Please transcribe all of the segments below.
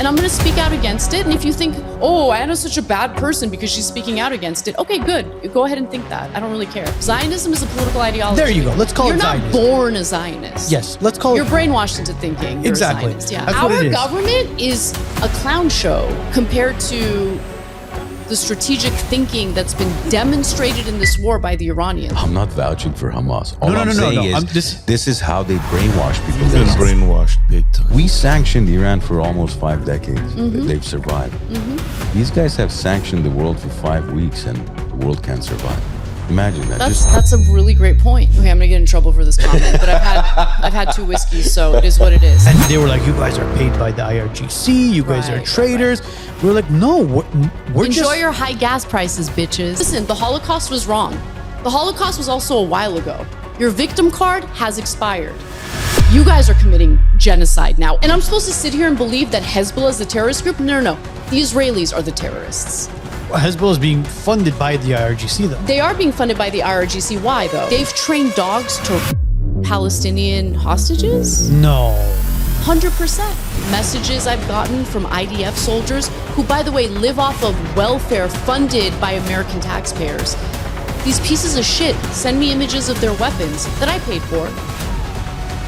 and I'm going to speak out against it. And if you think, oh, Anna's such a bad person because she's speaking out against it, okay, good. Go ahead and think that. I don't really care. Zionism is a political ideology. There you go. Let's call it Zionism. You're not born a Zionist. Yes, let's call it. You're brainwashed into thinking you're exactly. a Zionist. Yeah. That's what it Our is. government is a clown show compared to the strategic thinking that's been demonstrated in this war by the Iranians. I'm not vouching for Hamas. All No, I'm saying is this is how they brainwash people. You've been brainwashed big time. We sanctioned Iran for almost 5 decades. They've survived. These guys have sanctioned the world for 5 weeks and the world can't survive. Imagine that. That's a really great point. Okay, I'm gonna get in trouble for this comment, but I've had 2 whiskeys, so it is what it is. And they were like, you guys are paid by the IRGC, you guys are traitors. We're like, no, we're Enjoy just... your high gas prices, bitches. Listen, the Holocaust was wrong. The Holocaust was also a while ago. Your victim card has expired. You guys are committing genocide now. And I'm supposed to sit here and believe that Hezbollah is the terrorist group? No. The Israelis are the terrorists. Hezbollah is being funded by the IRGC, though. They are being funded by the IRGC. Why, though? They've trained dogs to Palestinian hostages? No. 100%. Messages I've gotten from IDF soldiers who, by the way, live off of welfare funded by American taxpayers. These pieces of shit send me images of their weapons that I paid for,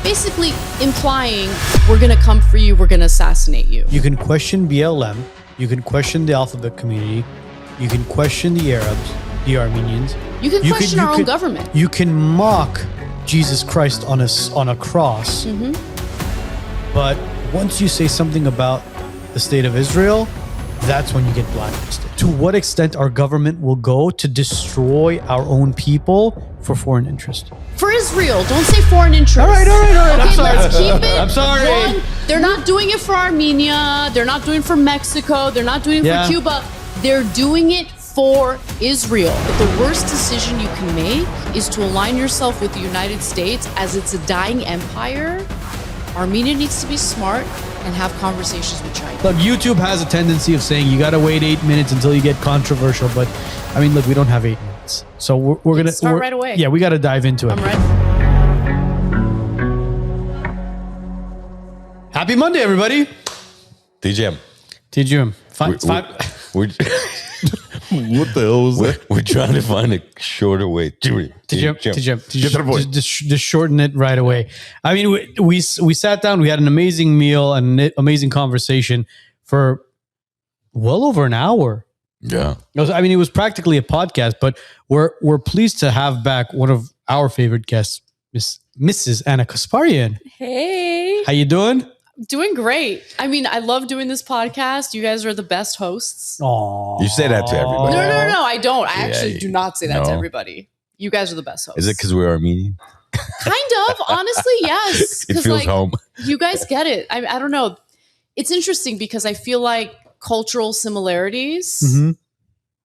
basically implying, we're gonna come for you, we're gonna assassinate you. You can question BLM, you can question the alphabet community, you can question the Arabs, the Armenians. You can question our own government. You can mock Jesus Christ on a cross. But once you say something about the state of Israel, that's when you get blacklisted. To what extent our government will go to destroy our own people for foreign interest? For Israel, don't say foreign interest. All right. Okay, I'm sorry. let's keep it. I'm sorry. One, they're not doing it for Armenia. They're not doing it for Mexico. They're not doing it for Cuba. They're doing it for Israel. But the worst decision you can make is to align yourself with the United States as it's a dying empire. Armenia needs to be smart and have conversations with China. Look, YouTube has a tendency of saying you got to wait 8 minutes until you get controversial. But I mean, look, we don't have 8 minutes. So we're going to start right away. Yeah, we got to dive into it. I'm ready. Happy Monday, everybody. TGM. What the hell was that? We're trying to find a shorter way. Just shorten it right away. I mean, we sat down, we had an amazing meal and an amazing conversation for well over an hour. Yeah. It was practically a podcast, but we're pleased to have back one of our favorite guests, Mrs. Anna Kasparian. Hey. How you doing? Doing great. I mean, I love doing this podcast. You guys are the best hosts. Aww. You say that to everybody. No, I don't. I actually do not say that to everybody. You guys are the best hosts. Is it because we're Armenian? Kind of. Honestly, yes. It feels home. You guys get it. I don't know. It's interesting because I feel like cultural similarities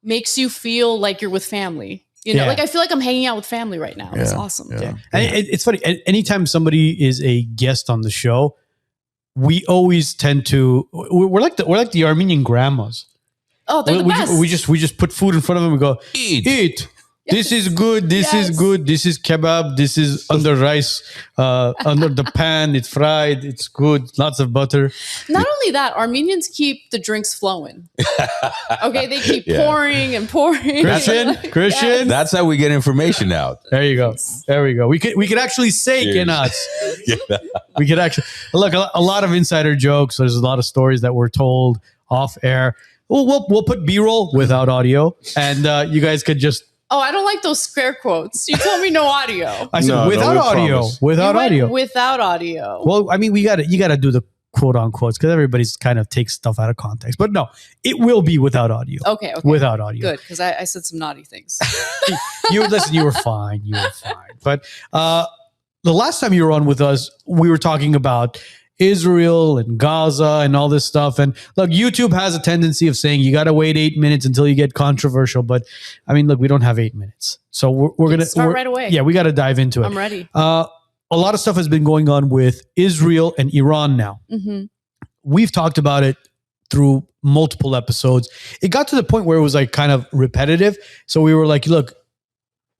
makes you feel like you're with family. You know, like I feel like I'm hanging out with family right now. It's awesome. Yeah. And it's funny. Anytime somebody is a guest on the show, we always tend to we're like the Armenian grandmas. Oh, they're the best. We just put food in front of them and go eat. This is good. This is good. This is kebab. This is under rice, under the pan. It's fried. It's good. Lots of butter. Not only that, Armenians keep the drinks flowing. Okay, they keep pouring and pouring. Christian. That's how we get information out. There you go. There we go. We could actually say Kenats. We could actually look a lot of insider jokes. There's a lot of stories that were told off air. We'll put B-roll without audio, and you guys could just. Oh, I don't like those scare quotes. You told me no audio. I said without audio. Promise. Without audio. Without audio. Well, I mean, you got to do the quote unquotes because everybody's kind of takes stuff out of context. But no, it will be without audio. Okay. Without audio. Good, because I said some naughty things. You were fine. But the last time you were on with us, we were talking about Israel and Gaza and all this stuff. And look, YouTube has a tendency of saying you got to wait 8 minutes until you get controversial. But I mean, look, we don't have 8 minutes. So we're going to start right away. Yeah, we got to dive into it. I'm ready. A lot of stuff has been going on with Israel and Iran now. We've talked about it through multiple episodes. It got to the point where it was like kind of repetitive. So we were like, look,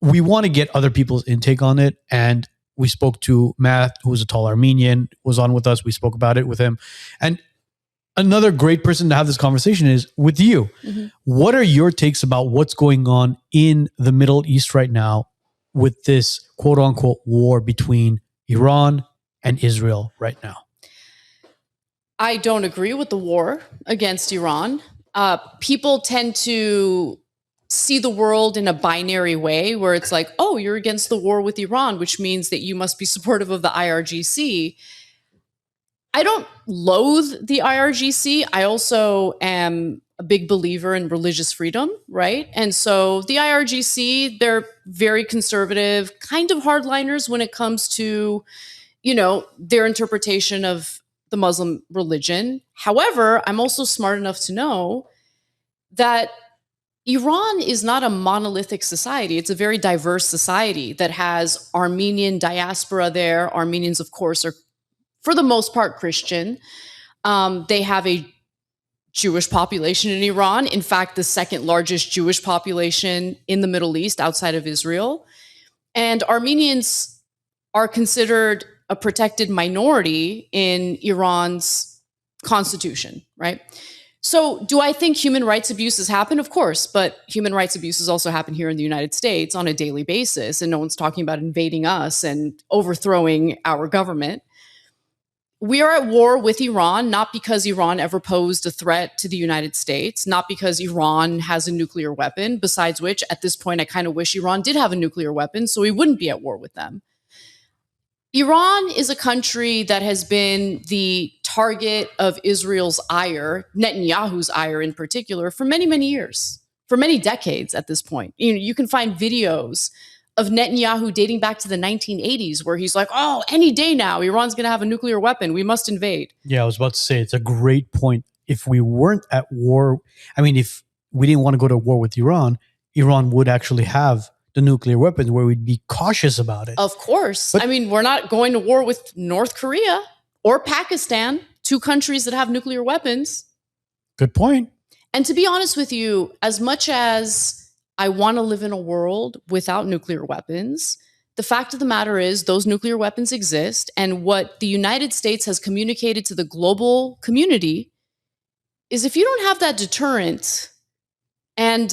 we want to get other people's intake on it. And we spoke to Matt, who was a tall Armenian, was on with us. We spoke about it with him. And another great person to have this conversation is with you. What are your takes about what's going on in the Middle East right now with this quote unquote war between Iran and Israel right now? I don't agree with the war against Iran. People tend to see the world in a binary way where it's like, oh, you're against the war with Iran, which means that you must be supportive of the IRGC. I don't loathe the IRGC. I also am a big believer in religious freedom, right? And so the IRGC, they're very conservative, kind of hardliners when it comes to, their interpretation of the Muslim religion. However, I'm also smart enough to know that Iran is not a monolithic society. It's a very diverse society that has Armenian diaspora there. Armenians, of course, are for the most part Christian. They have a Jewish population in Iran. In fact, the second largest Jewish population in the Middle East outside of Israel. And Armenians are considered a protected minority in Iran's constitution, right? So do I think human rights abuses happen? Of course, but human rights abuses also happen here in the United States on a daily basis, and no one's talking about invading us and overthrowing our government. We are at war with Iran, not because Iran ever posed a threat to the United States, not because Iran has a nuclear weapon, besides which, at this point, I kind of wish Iran did have a nuclear weapon so we wouldn't be at war with them. Iran is a country that has been the target of Israel's ire, Netanyahu's ire in particular, for many, many years, for many decades at this point. You can find videos of Netanyahu dating back to the 1980s where he's like, oh, any day now, Iran's going to have a nuclear weapon. We must invade. Yeah, I was about to say, it's a great point. If we weren't at war, if we didn't want to go to war with Iran, Iran would actually have the nuclear weapons where we'd be cautious about it. Of course. But, we're not going to war with North Korea or Pakistan, two countries that have nuclear weapons. Good point. And to be honest with you, as much as I want to live in a world without nuclear weapons, the fact of the matter is those nuclear weapons exist. And what the United States has communicated to the global community is if you don't have that deterrent and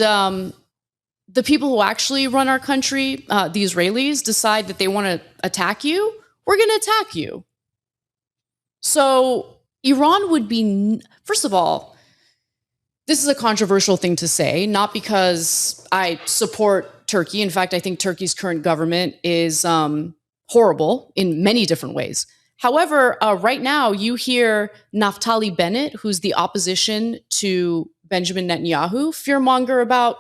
the people who actually run our country, the Israelis, decide that they want to attack you, we're going to attack you. So Iran would be, first of all, this is a controversial thing to say, not because I support Turkey. In fact, I think Turkey's current government is horrible in many different ways. However, right now you hear Naftali Bennett, who's the opposition to Benjamin Netanyahu, fearmonger about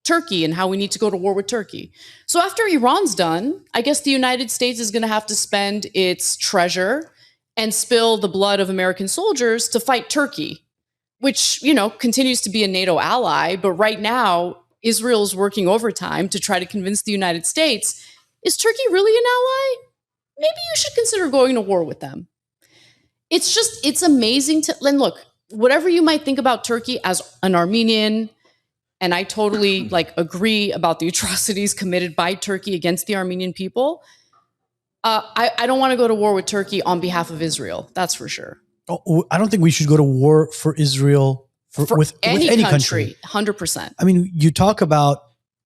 Turkey and how we need to go to war with Turkey. So after Iran's done, I guess the United States is going to have to spend its treasure and spill the blood of American soldiers to fight Turkey, which, continues to be a NATO ally. But right now, Israel's working overtime to try to convince the United States, is Turkey really an ally? Maybe you should consider going to war with them. It's amazing and look, whatever you might think about Turkey as an Armenian, and I totally agree about the atrocities committed by Turkey against the Armenian people. I don't want to go to war with Turkey on behalf of Israel. That's for sure. Oh, I don't think we should go to war for Israel with any country. 100%. You talk about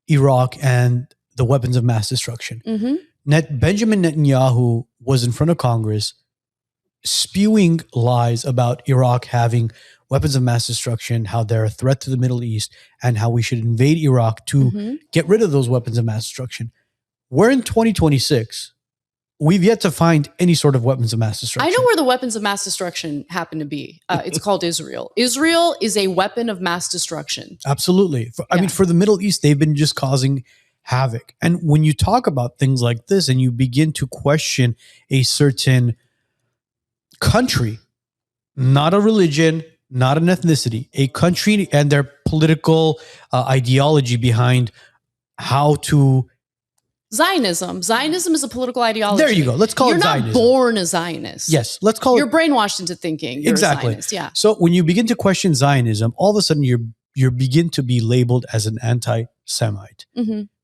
Iraq and the weapons of mass destruction. Mm-hmm. Benjamin Netanyahu was in front of Congress spewing lies about Iraq having weapons of mass destruction, how they're a threat to the Middle East, and how we should invade Iraq to get rid of those weapons of mass destruction. We're in 2026. We've yet to find any sort of weapons of mass destruction. I know where the weapons of mass destruction happen to be. It's called Israel. Israel is a weapon of mass destruction. Absolutely. For the Middle East, they've been just causing havoc. And when you talk about things like this and you begin to question a certain country, not a religion, not an ethnicity, a country and their political ideology behind how to... Zionism. Zionism is a political ideology. There you go. Let's call it Zionism. You're not born a Zionist. Yes, let's call You're brainwashed into thinking you're exactly. a Zionist. Yeah. So when you begin to question Zionism, all of a sudden you begin to be labeled as an anti-Semite,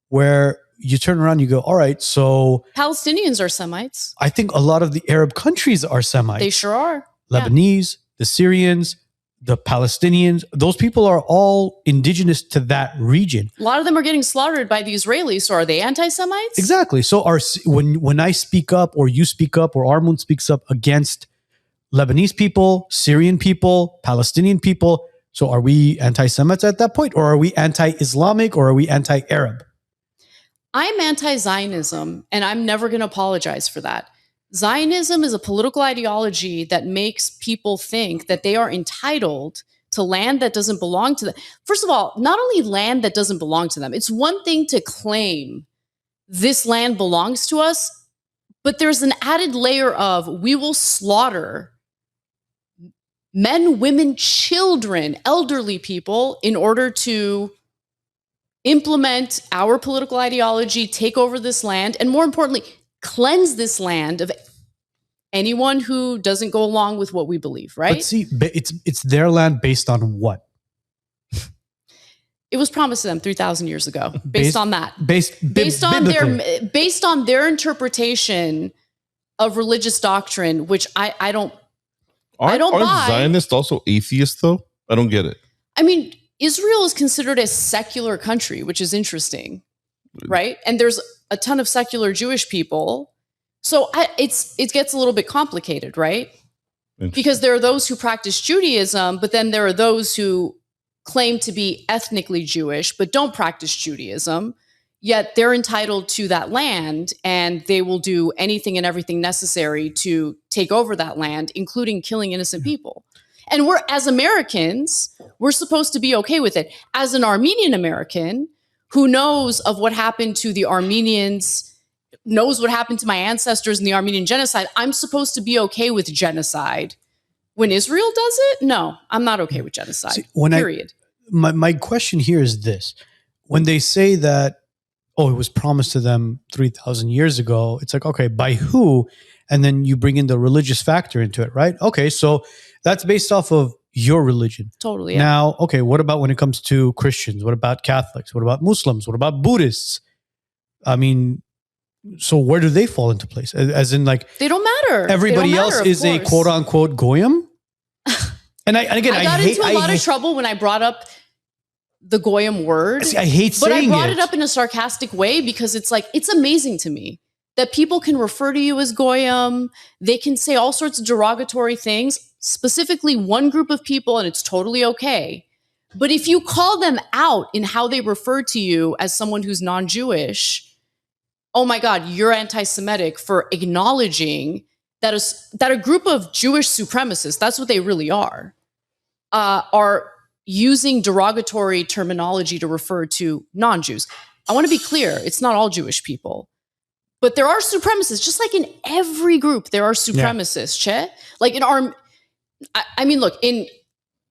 where you turn around and you go, all right, so... Palestinians are Semites. I think a lot of the Arab countries are Semites. They sure are. Lebanese, the Syrians, the Palestinians, those people are all indigenous to that region. A lot of them are getting slaughtered by the Israelis. So are they anti-Semites? Exactly. So when I speak up or you speak up or Armund speaks up against Lebanese people, Syrian people, Palestinian people, so are we anti-Semites at that point? Or are we anti-Islamic or are we anti-Arab? I'm anti-Zionism, and I'm never going to apologize for that. Zionism is a political ideology that makes people think that they are entitled to land that doesn't belong to them. First of all, not only land that doesn't belong to them, it's one thing to claim this land belongs to us, but there's an added layer of we will slaughter men, women, children, elderly people in order to implement our political ideology, take over this land, and more importantly, cleanse this land of anyone who doesn't go along with what we believe, right? But see, it's their land based on what? It was promised to them 3,000 years ago, based on that. Based on their interpretation of religious doctrine, which I don't buy. Aren't Zionists also atheists, though? I don't get it. I mean, Israel is considered a secular country, which is interesting, right? And there's a ton of secular Jewish people. So it gets a little bit complicated, right? Because there are those who practice Judaism, but then there are those who claim to be ethnically Jewish, but don't practice Judaism, yet they're entitled to that land, and they will do anything and everything necessary to take over that land, including killing innocent people. And as Americans, we're supposed to be okay with it. As an Armenian American who knows of what happened to the Armenians, knows what happened to my ancestors in the Armenian genocide, I'm supposed to be okay with genocide. When Israel does it, no, I'm not okay with genocide. See, period. My question here is this. When they say that, oh, it was promised to them 3,000 years ago, it's like, okay, by who? And then you bring in the religious factor into it, right? Okay, so that's based off of your religion. Totally. Yeah. Now, okay, what about when it comes to Christians? What about Catholics? What about Muslims? What about Buddhists? I mean, so where do they fall into place? As in, like, they don't matter. Everybody else is a quote unquote goyim. And I got into a lot of trouble when I brought up the goyim word. See, I hate saying it. But I brought it up in a sarcastic way because it's like, it's amazing to me that people can refer to you as goyim. They can say all sorts of derogatory things, specifically one group of people, and it's totally okay. But if you call them out in how they refer to you as someone who's non-Jewish, oh my God, you're anti-Semitic for acknowledging that a group of Jewish supremacists, that's what they really are using derogatory terminology to refer to non-Jews. I want to be clear, it's not all Jewish people. But there are supremacists, just like in every group, there are supremacists, yeah. Like look, in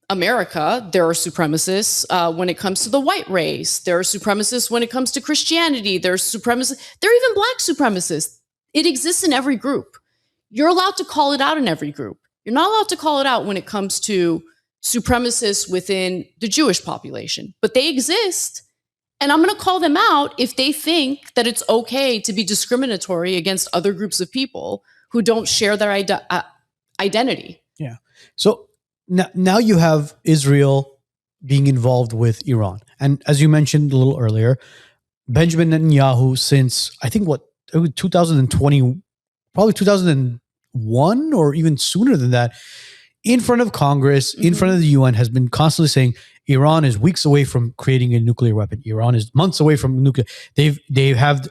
America, there are supremacists when it comes to the white race. There are supremacists when it comes to Christianity. There are supremacists. There are even black supremacists. It exists in every group. You're allowed to call it out in every group. You're not allowed to call it out when it comes to supremacists within the Jewish population. But they exist. And I'm going to call them out if they think that it's okay to be discriminatory against other groups of people who don't share their identity. Yeah. So now you have Israel being involved with Iran. And as you mentioned a little earlier, Benjamin Netanyahu, since I think 2020, probably 2001 or even sooner than that, in front of Congress, in front of the UN, has been constantly saying Iran is weeks away from creating a nuclear weapon. Iran is months away from nuclear. They have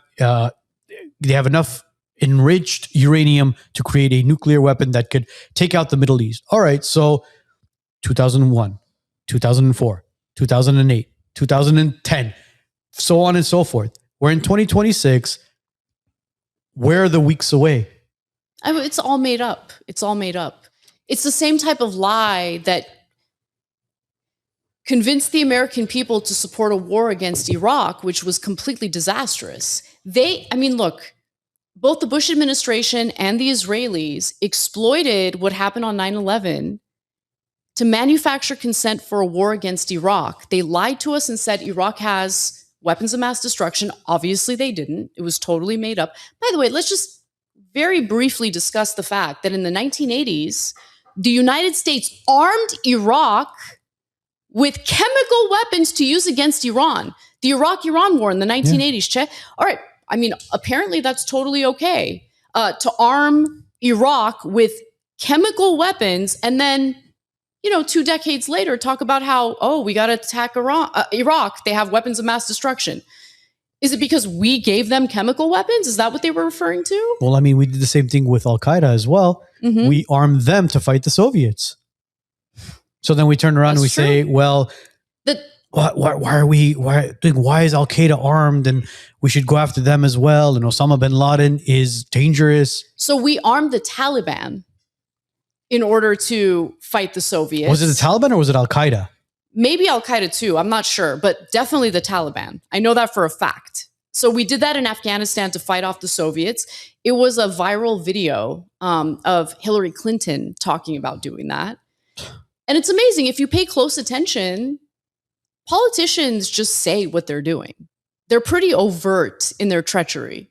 enough enriched uranium to create a nuclear weapon that could take out the Middle East. All right, so 2001, 2004, 2008, 2010, so on and so forth. We're in 2026. Where are the weeks away? It's all made up. It's all made up. It's the same type of lie that convinced the American people to support a war against Iraq, which was completely disastrous. Look, both the Bush administration and the Israelis exploited what happened on 9/11 to manufacture consent for a war against Iraq. They lied to us and said Iraq has weapons of mass destruction. Obviously, they didn't. It was totally made up. By the way, let's just very briefly discuss the fact that in the 1980s, the United States armed Iraq with chemical weapons to use against Iran. The Iraq-Iran war in the 1980s, Che. All right. I mean, apparently that's totally okay to arm Iraq with chemical weapons and then, 2 decades later, talk about how, we got to attack Iraq. They have weapons of mass destruction. Is it because we gave them chemical weapons? Is that what they were referring to? Well, I mean, we did the same thing with Al-Qaeda as well. Mm-hmm. We armed them to fight the Soviets. So then we turn around and we say, well, why is Al-Qaeda armed and we should go after them as well? And Osama bin Laden is dangerous. So we armed the Taliban in order to fight the Soviets. Was it the Taliban or was it Al-Qaeda? Maybe Al-Qaeda too. I'm not sure, but definitely the Taliban. I know that for a fact. So we did that in Afghanistan to fight off the Soviets. It was a viral video of Hillary Clinton talking about doing that. And it's amazing. If you pay close attention, politicians just say what they're doing. They're pretty overt in their treachery.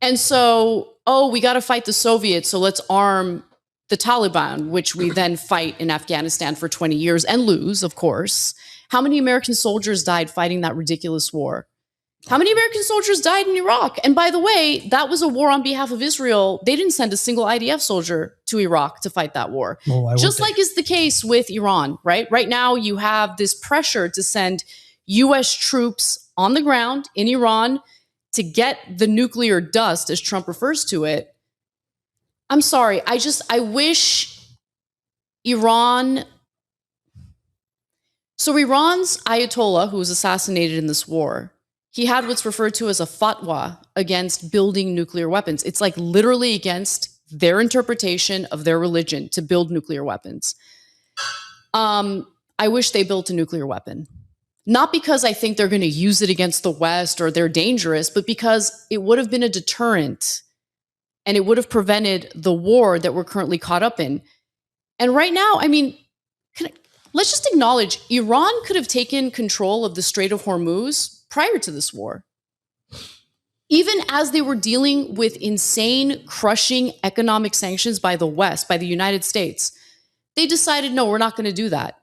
And so, we got to fight the Soviets, so let's arm the Taliban, which we then fight in Afghanistan for 20 years and lose, of course. How many American soldiers died fighting that ridiculous war? How many American soldiers died in Iraq? And by the way, that was a war on behalf of Israel. They didn't send a single IDF soldier to Iraq to fight that war. Just like is the case with Iran, right? Right now, you have this pressure to send U.S. troops on the ground in Iran to get the nuclear dust, as Trump refers to it. I'm sorry. I wish Iran. So Iran's Ayatollah, who was assassinated in this war, he had what's referred to as a fatwa against building nuclear weapons. It's like literally against their interpretation of their religion to build nuclear weapons. I wish they built a nuclear weapon. Not because I think they're going to use it against the West or they're dangerous, but because it would have been a deterrent and it would have prevented the war that we're currently caught up in. And right now, I mean, let's just acknowledge Iran could have taken control of the Strait of Hormuz prior to this war. Even as they were dealing with insane, crushing economic sanctions by the West, by the United States, they decided, no, we're not going to do that.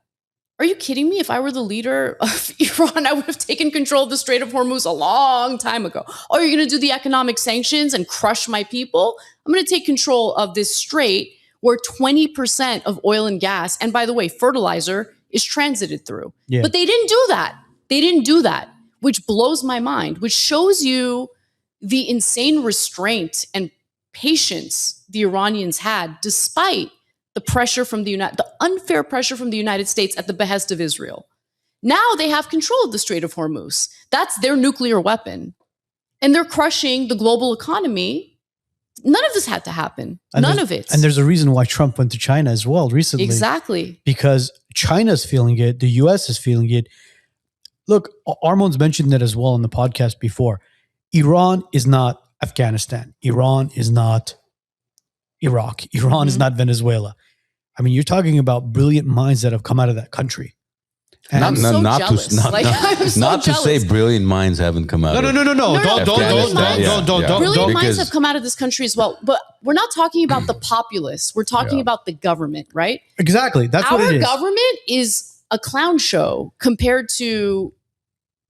Are you kidding me? If I were the leader of Iran, I would have taken control of the Strait of Hormuz a long time ago. Oh, you're going to do the economic sanctions and crush my people? I'm going to take control of this strait where 20% of oil and gas, and by the way, fertilizer, is transited through. Yeah. But they didn't do that. They didn't do that, which blows my mind, which shows you the insane restraint and patience the Iranians had despite the pressure from the unfair pressure from the United States at the behest of Israel. Now they have control of the Strait of Hormuz. That's their nuclear weapon. And they're crushing the global economy. None of this had to happen. None of it. And there's a reason why Trump went to China as well recently. Exactly. Because China's feeling it. The US is feeling it. Look, Armon's mentioned that as well in the podcast before. Iran is not Afghanistan. Iran is not Iraq. Iran is not Venezuela. I mean, you're talking about brilliant minds that have come out of that country. And not to say brilliant minds haven't come out. No. Brilliant minds have come out of this country as well. But we're not talking about the populace. We're talking about the government, right? Exactly. That's what it is. Our government is a clown show compared to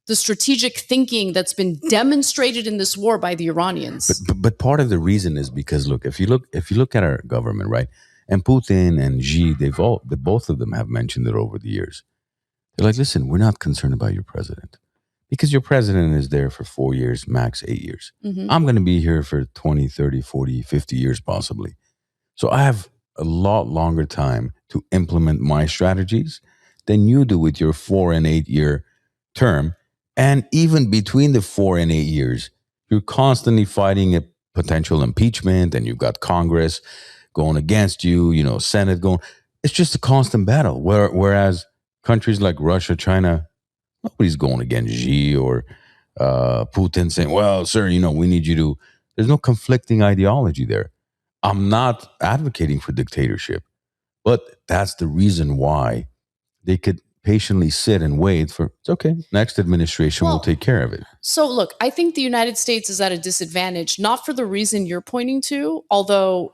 the strategic thinking that's been demonstrated in this war by the Iranians. But part of the reason is because look, if you look at our government, right, and Putin and Xi, both of them have mentioned it over the years. They're like, listen, we're not concerned about your president because your president is there for 4 years, max 8 years. Mm-hmm. I'm going to be here for 20, 30, 40, 50 years possibly. So I have a lot longer time to implement my strategies than you do with your 4 and 8 year term. And even between the 4 and 8 years, you're constantly fighting a potential impeachment and you've got Congress going against you, Senate going. It's just a constant battle. Whereas countries like Russia, China, nobody's going against Xi or Putin saying, well, sir, we need you to. There's no conflicting ideology there. I'm not advocating for dictatorship, but that's the reason why they could patiently sit and wait for, it's okay, next administration will take care of it. So look, I think the United States is at a disadvantage, not for the reason you're pointing to, although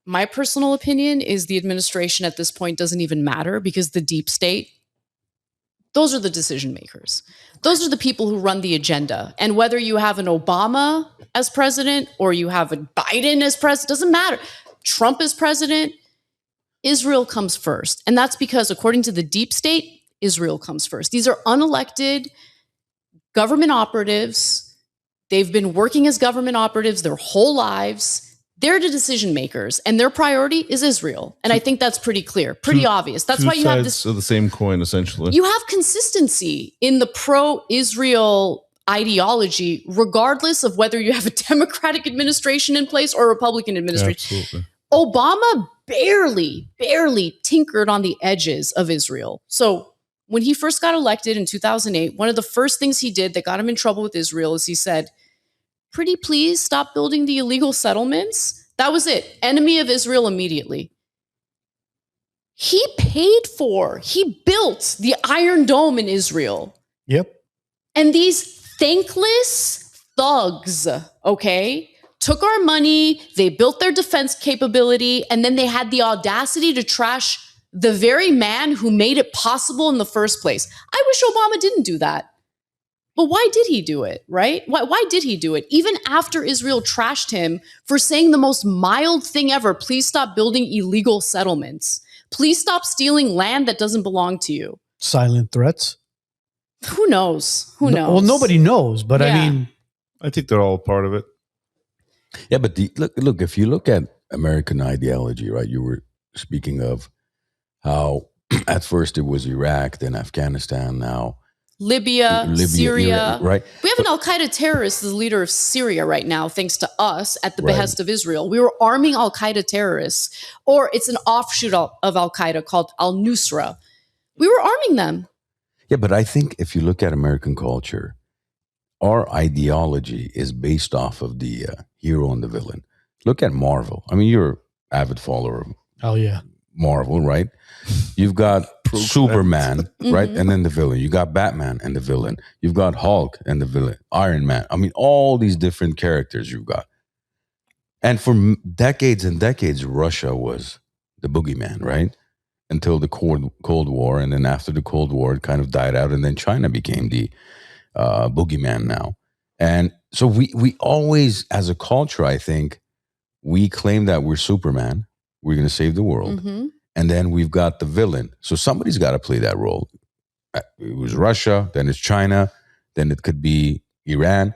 my personal opinion is the administration at this point doesn't even matter, because the deep state, those are the decision makers. Those are the people who run the agenda. And whether you have an Obama as president or you have a Biden as president, doesn't matter. Trump as president, Israel comes first. And that's because, according to the deep state, Israel comes first. These are unelected government operatives. They've been working as government operatives their whole lives. They're the decision makers, and their priority is Israel. And I think that's pretty clear, pretty obvious. That's why you have this. Of the same coin, essentially. You have consistency in the pro-Israel ideology, regardless of whether you have a Democratic administration in place or a Republican administration. Absolutely. Obama barely tinkered on the edges of Israel. So when he first got elected in 2008, one of the first things he did that got him in trouble with Israel is he said, pretty please stop building the illegal settlements. That was it. Enemy of Israel immediately. He built the Iron Dome in Israel. Yep. And these thankless thugs, okay, took our money, they built their defense capability, and then they had the audacity to trash the very man who made it possible in the first place. I wish Obama didn't do that. But why did he do it, right? Why did he do it? Even after Israel trashed him for saying the most mild thing ever, please stop building illegal settlements. Please stop stealing land that doesn't belong to you. Silent threats. Who knows? Who knows? Well, nobody knows, but Yeah. I mean, I think they're all part of it. Yeah, but look. If you look at American ideology, right? You were speaking of how at first it was Iraq, then Afghanistan, now Libya, Syria. Iraq, right? We have an al-Qaeda terrorist as the leader of Syria right now, thanks to us at the behest of Israel. We were arming al-Qaeda terrorists, or it's an offshoot of al-Qaeda called al-Nusra. We were arming them. Yeah, but I think if you look at American culture, our ideology is based off of the hero and the villain. Look at Marvel. I mean, you're an avid follower of oh yeah. Marvel, right? You've got Superman, right? And then the villain. You got Batman and the villain. You've got Hulk and the villain. Iron Man. I mean, all these different characters you've got. And for decades and decades, Russia was the boogeyman, right? Until the Cold War. And then after the Cold War, it kind of died out. And then China became the boogeyman now. And so we always, as a culture, I think, we claim that we're Superman. We're going to save the world. Mm-hmm. And then we've got the villain. So somebody's got to play that role. It was Russia, then it's China, then it could be Iran.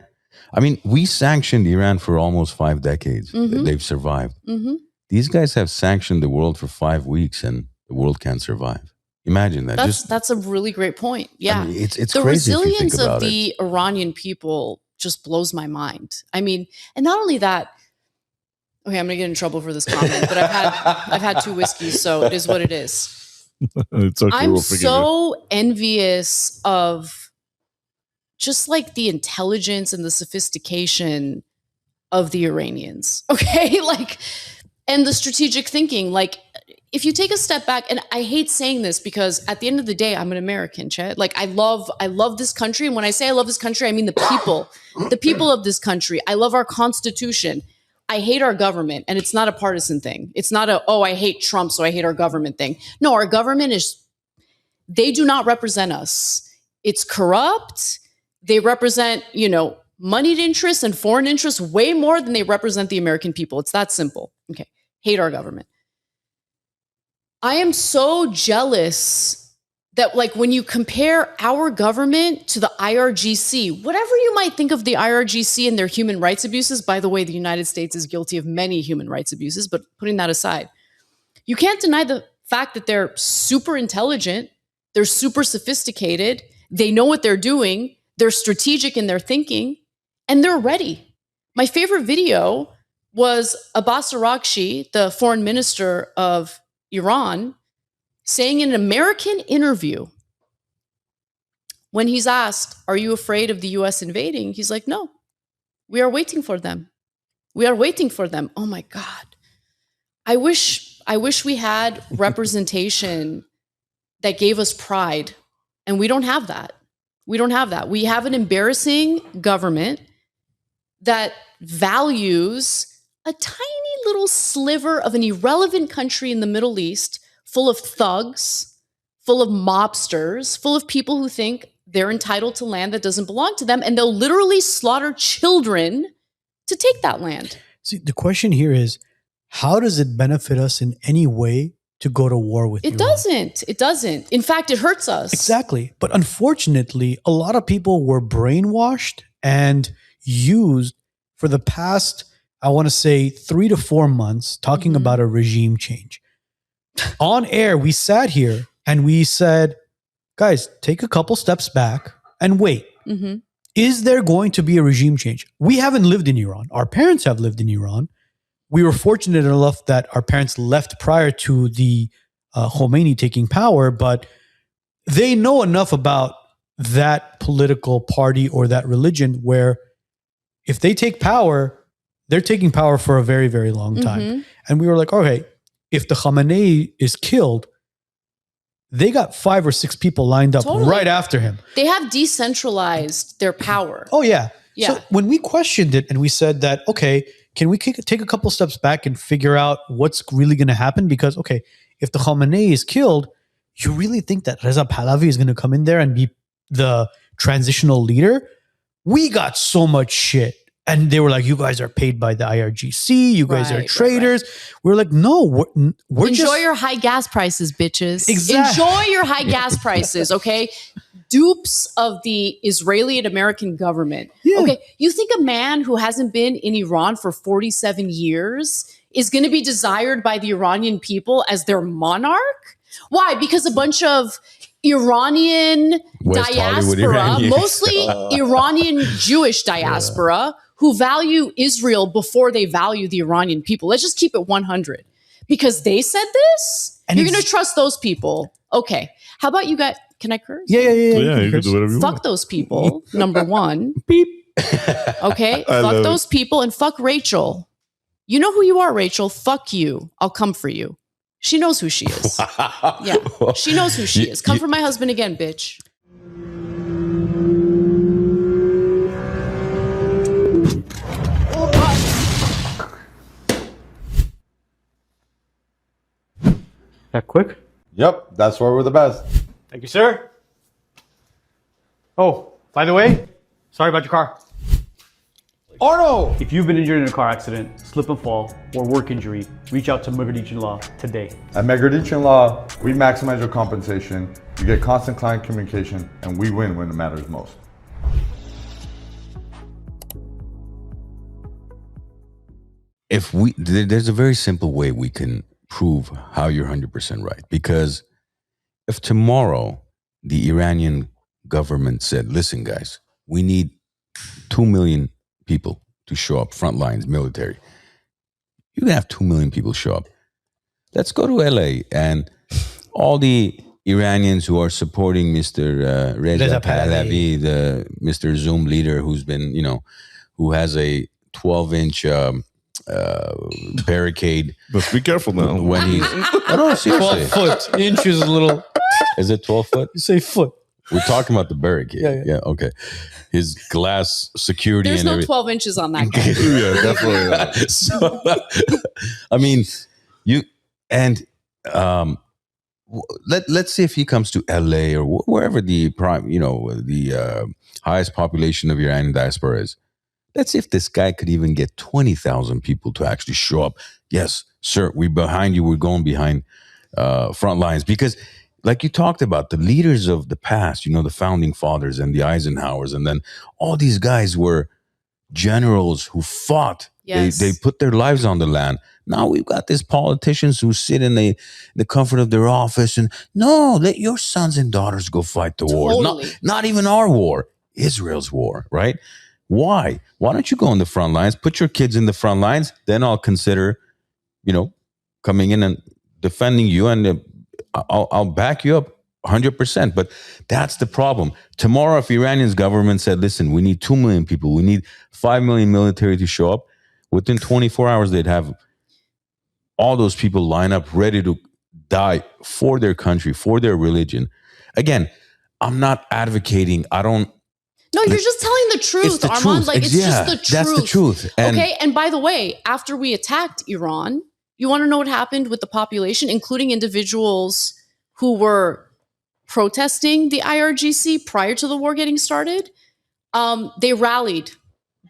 I mean, we sanctioned Iran for almost 5 decades. Mm-hmm. They've survived. Mm-hmm. These guys have sanctioned the world for 5 weeks and the world can't survive. Imagine that. That's a really great point. Yeah. I mean, it's the crazy if you think resilience of about it. the Iranian people just blows my mind. I mean, and not only that, okay, I'm gonna get in trouble for this comment, but I've had 2 whiskeys, so it is what it is. It's okay. I'm We'll forgive you. so envious of just like the intelligence and the sophistication of the Iranians. Okay, like, and the strategic thinking. Like, if you take a step back, and I hate saying this because at the end of the day, I'm an American, Chet. Like, I love this country, and when I say I love this country, I mean the people of this country. I love our Constitution. I hate our government, and it's not a partisan thing. It's not I hate Trump, so I hate our government thing. No, our government they do not represent us. It's corrupt. They represent, moneyed interests and foreign interests way more than they represent the American people. It's that simple. Okay. Hate our government. I am so jealous that, like, when you compare our government to the IRGC, whatever you might think of the IRGC and their human rights abuses, by the way, the United States is guilty of many human rights abuses, but putting that aside, you can't deny the fact that they're super intelligent, they're super sophisticated, they know what they're doing, they're strategic in their thinking, and they're ready. My favorite video was Abbas Araghchi, the foreign minister of Iran, saying in an American interview, when he's asked, are you afraid of the US invading? He's like, no, we are waiting for them. We are waiting for them. Oh my God. I wish we had representation that gave us pride. And we don't have that. We don't have that. We have an embarrassing government that values a tiny little sliver of an irrelevant country in the Middle East full of thugs, full of mobsters, full of people who think they're entitled to land that doesn't belong to them, and they'll literally slaughter children to take that land. See, the question here is, how does it benefit us in any way to go to war with It Iran? doesn't. It doesn't. In fact, it hurts us. Exactly. But unfortunately, a lot of people were brainwashed and used for the past, I want to say, 3 to 4 months talking about a regime change. On air, we sat here and we said, guys, take a couple steps back and wait. Is there going to be a regime change? We haven't lived in Iran. Our parents have lived in Iran. We were fortunate enough that our parents left prior to the Khomeini taking power, but they know enough about that political party or that religion where if they take power, they're taking power for a very, very long time. And we were like, okay, if the Khamenei is killed, they got 5 or 6 people lined up right after him. They have decentralized their power. Oh, yeah. Yeah. So when we questioned it and we said that, okay, can we take a couple steps back and figure out what's really going to happen? Because, okay, if the Khamenei is killed, you really think that Reza Pahlavi is going to come in there and be the transitional leader? We got so much shit. And they were like, you guys are paid by the IRGC. You guys are traitors. We were like, no, we're Enjoy just... your high gas prices, bitches. Exactly. Enjoy your high gas prices, okay? Dupes of the Israeli and American government. Yeah. Okay, you think a man who hasn't been in Iran for 47 years is going to be desired by the Iranian people as their monarch? Why? Because a bunch of Iranian West Hollywood diaspora, Iranians. mostly Iranian Jewish diaspora, who value Israel before they value the Iranian people. Let's just keep it 100. Because they said this? And You're going to trust those people. Okay. How about you guys? Can I curse? Yeah. You can do whatever you Fuck want. those people, number one. Beep. Okay? I Fuck love those people and fuck Rachel. You know who you are, Rachel. Fuck you. I'll come for you. She knows who she is. Yeah. She knows who she is. Come for my husband again, bitch. That quick? Yep, that's why we're the best. Thank you, sir. Oh, by the way, sorry about your car. Arno! If you've been injured in a car accident, slip and fall, or work injury, reach out to Mogadishan Law today. At Megadichin Law, we maximize your compensation, you get constant client communication, and we win when it matters most. There's a very simple way we can prove how you're 100% right. Because if tomorrow the Iranian government said, listen, guys, we need 2 million people to show up, front lines, military. You can have 2 million people show up. Let's go to LA and all the Iranians who are supporting Mr. Reza Pahlavi, the Mr. Zoom leader who's been, who has a 12-inch barricade. Let's be careful now. When he's no, seriously. 12 foot. Inch is a little... Is it 12 foot? You say foot. We're talking about the barricade. Yeah. Okay. His glass security There's and no everything. 12 inches on that guy. Yeah, definitely. So, I mean, let's see if he comes to LA or wherever the highest population of Iranian diaspora is. Let's see if this guy could even get 20,000 people to actually show up. Yes, sir, we're behind you. We're going behind front lines. Because like you talked about, the leaders of the past, the founding fathers and the Eisenhowers, and then all these guys were generals who fought. Yes. They put their lives on the land. Now we've got these politicians who sit in the comfort of their office and, no, let your sons and daughters go fight the war. Totally. Not even our war, Israel's war, right? Why? Why don't you go in the front lines, put your kids in the front lines, then I'll consider, coming in and defending you, and I'll back you up 100%. But that's the problem. Tomorrow, if Iranian's government said, listen, we need 2 million people, we need 5 million military to show up, within 24 hours, they'd have all those people line up ready to die for their country, for their religion. Again, I'm not advocating, I don't No, you're just telling the truth, the Armand. truth. Like, it's Yeah, just the truth. that's the truth. And okay. And by the way, after we attacked Iran, you want to know what happened with the population, including individuals who were protesting the IRGC prior to the war getting started? They rallied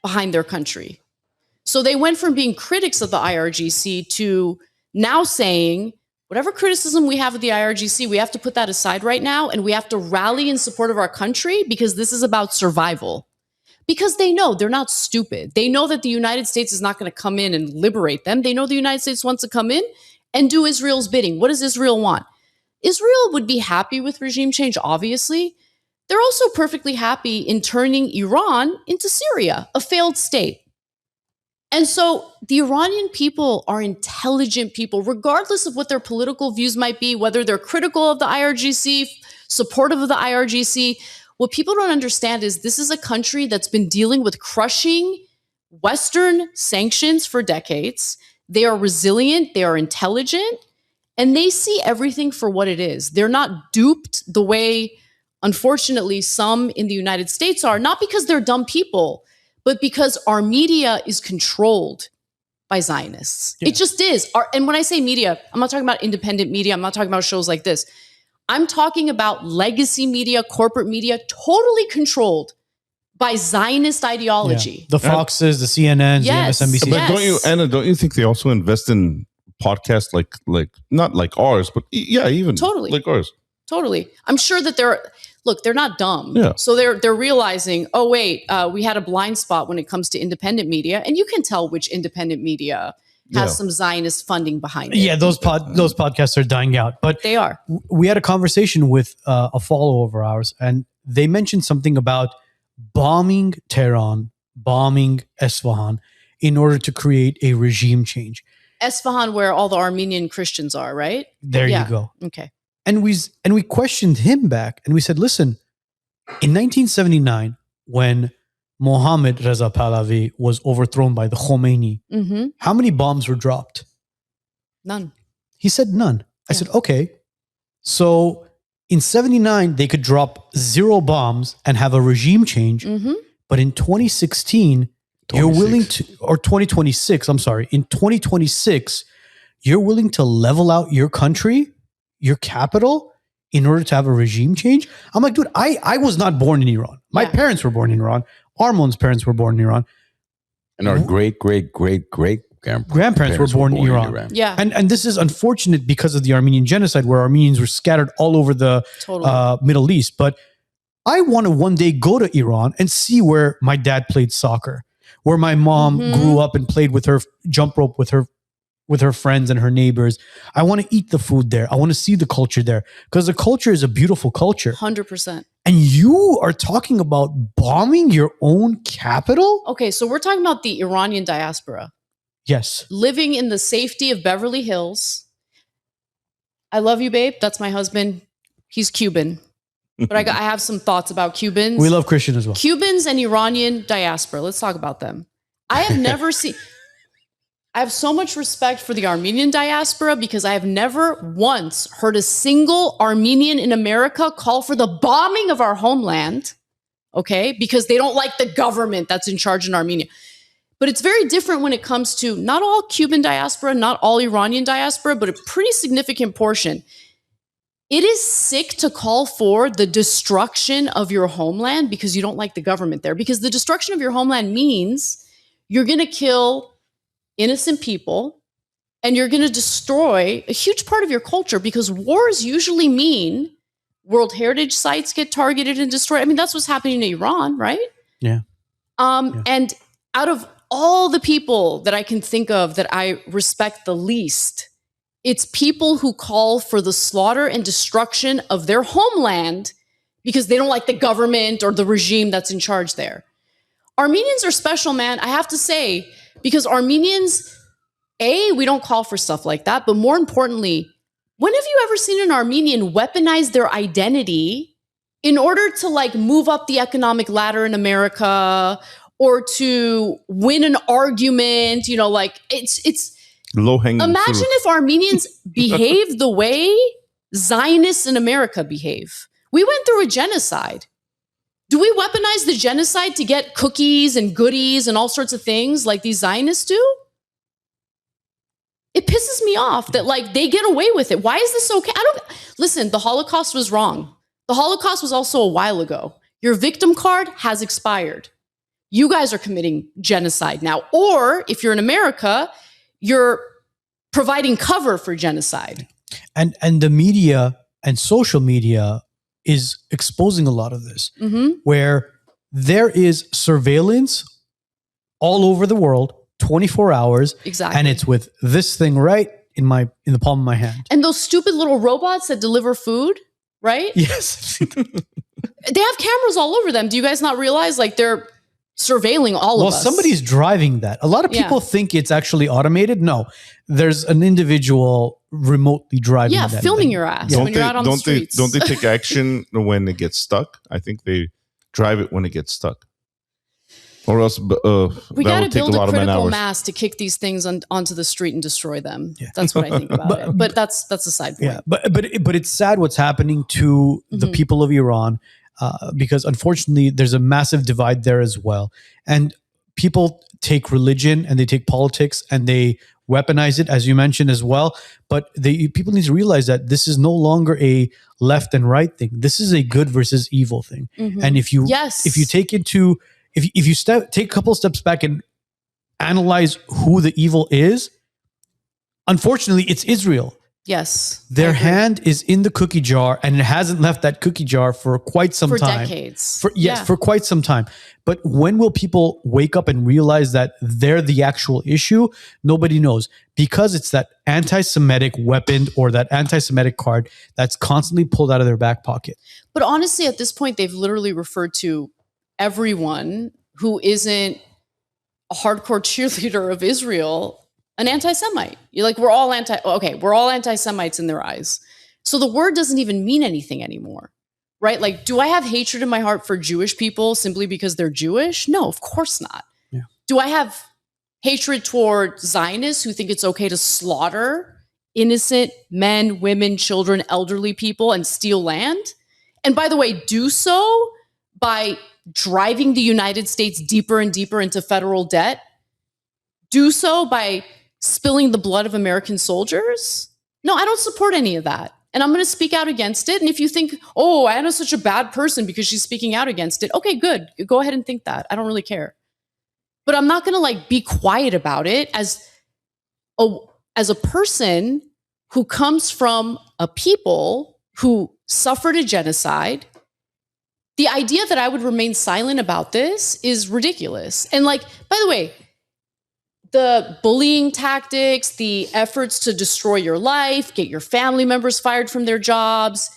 behind their country. So they went from being critics of the IRGC to now saying, whatever criticism we have of the IRGC, we have to put that aside right now, and we have to rally in support of our country because this is about survival. Because they know they're not stupid. They know that the United States is not going to come in and liberate them. They know the United States wants to come in and do Israel's bidding. What does Israel want? Israel would be happy with regime change, obviously. They're also perfectly happy in turning Iran into Syria, a failed state. And so the Iranian people are intelligent people, regardless of what their political views might be, whether they're critical of the IRGC, supportive of the IRGC. What people don't understand is this is a country that's been dealing with crushing Western sanctions for decades. They are resilient, they are intelligent, and they see everything for what it is. They're not duped the way, unfortunately, some in the United States are, not because they're dumb people, but because our media is controlled by Zionists. Yeah. It just is. And when I say media, I'm not talking about independent media. I'm not talking about shows like this. I'm talking about legacy media, corporate media, totally controlled by Zionist ideology. Yeah. The Foxes, the CNNs, Yes. the MSNBC. But Yes. don't you think they also invest in podcasts like not like ours, but even Totally. like ours? Totally. I'm sure that they're not dumb. Yeah. So they're realizing, oh, wait, we had a blind spot when it comes to independent media. And you can tell which independent media has some Zionist funding behind it. Yeah, those podcasts are dying out. But They are. we had a conversation with a follower of ours, and they mentioned something about bombing Tehran, bombing Esfahan in order to create a regime change. Esfahan, where all the Armenian Christians are, right? There Yeah. you go. Okay. And we questioned him back, and we said, listen, in 1979, when Mohammad Reza Pahlavi was overthrown by the Khomeini, Mm-hmm. how many bombs were dropped? None. He said none. I Yeah. said, okay. So in 79, they could drop 0 bombs and have a regime change. Mm-hmm. But in 2016, you're willing to, or 2026, I'm sorry, in 2026, you're willing to level out your country, your capital, in order to have a regime change? I'm like, dude, I was not born in Iran. My Yeah. parents were born in Iran. Armon's parents were born in Iran. and our great Grandparents were born in Iran. Yeah. And this is unfortunate because of the Armenian genocide, where Armenians were scattered all over the Totally. Middle East. But I want to one day go to Iran and see where my dad played soccer, where my mom Mhm. grew up and played with her jump rope with her friends and her neighbors. I want to eat the food there. I want to see the culture there, because the culture is a beautiful culture. 100%. And you are talking about bombing your own capital? Okay, so we're talking about the Iranian diaspora Yes. living in the safety of Beverly Hills. I love you, babe. That's my husband. He's Cuban. But I have some thoughts about Cubans. We love Christian as well. Cubans and Iranian diaspora. Let's talk about them. I have never seen... I have so much respect for the Armenian diaspora because I have never once heard a single Armenian in America call for the bombing of our homeland, okay? Because they don't like the government that's in charge in Armenia. But it's very different when it comes to not all Cuban diaspora, not all Iranian diaspora, but a pretty significant portion. It is sick to call for the destruction of your homeland because you don't like the government there. Because the destruction of your homeland means you're going to kill innocent people and you're going to destroy a huge part of your culture, because wars usually mean World Heritage sites get targeted and destroyed. I mean, that's what's happening in Iran, right? Yeah. And out of all the people that I can think of that I respect the least, it's people who call for the slaughter and destruction of their homeland because they don't like the government or the regime that's in charge there. Armenians are special, man. I have to say, because Armenians, we don't call for stuff like that. But more importantly, when have you ever seen an Armenian weaponize their identity in order to move up the economic ladder in America or to win an argument? It's Low hanging. imagine if Armenians behaved the way Zionists in America behave. We went through a genocide. Do we weaponize the genocide to get cookies and goodies and all sorts of things like these Zionists do? It pisses me off that like they get away with it. Why is this okay? Listen, the Holocaust was wrong. The Holocaust was also a while ago. Your victim card has expired. You guys are committing genocide now. Or if you're in America, you're providing cover for genocide. And the media and social media is exposing a lot of this, where there is surveillance all over the world, 24 hours. Exactly. And it's with this thing right in the palm of my hand. And those stupid little robots that deliver food, right? Yes. They have cameras all over them. Do you guys not realize like they're surveilling all of us? Well, somebody's driving that. A lot of people think it's actually automated. No, there's an individual remotely driving that filming thing. your ass when you're out on the streets. Don't they take action when it gets stuck? I think they drive it when it gets stuck. Or else we got to build a critical hours. mass to kick these things onto the street and destroy them. Yeah. That's what I think about it. But that's a side point. Yeah, but it's sad what's happening to the people of Iran, because unfortunately there's a massive divide there as well. And people take religion and they take politics and they weaponize it, as you mentioned as well. But people need to realize that this is no longer a left and right thing. This is a good versus evil thing. And if you take if you take a couple steps back and analyze who the evil is, unfortunately, it's Israel. Yes. Their hand is in the cookie jar, and it hasn't left that cookie jar for quite some time. For decades. For quite some time. But when will people wake up and realize that they're the actual issue? Nobody knows. Because it's that anti-Semitic weapon or that anti-Semitic card that's constantly pulled out of their back pocket. But honestly, at this point, they've literally referred to everyone who isn't a hardcore cheerleader of Israel an anti-Semite. You're like, we're all anti-Semites in their eyes. So the word doesn't even mean anything anymore, right? Like, do I have hatred in my heart for Jewish people simply because they're Jewish? No, of course not. Yeah. Do I have hatred toward Zionists who think it's okay to slaughter innocent men, women, children, elderly people and steal land? And by the way, do so by driving the United States deeper and deeper into federal debt? Do so by spilling the blood of American soldiers? No, I don't support any of that. And I'm going to speak out against it. And if you think, oh, Anna's such a bad person because she's speaking out against it, okay, good. Go ahead and think that. I don't really care. But I'm not going to like be quiet about it as a person who comes from a people who suffered a genocide. The idea that I would remain silent about this is ridiculous. And like, by the way, the bullying tactics, the efforts to destroy your life, get your family members fired from their jobs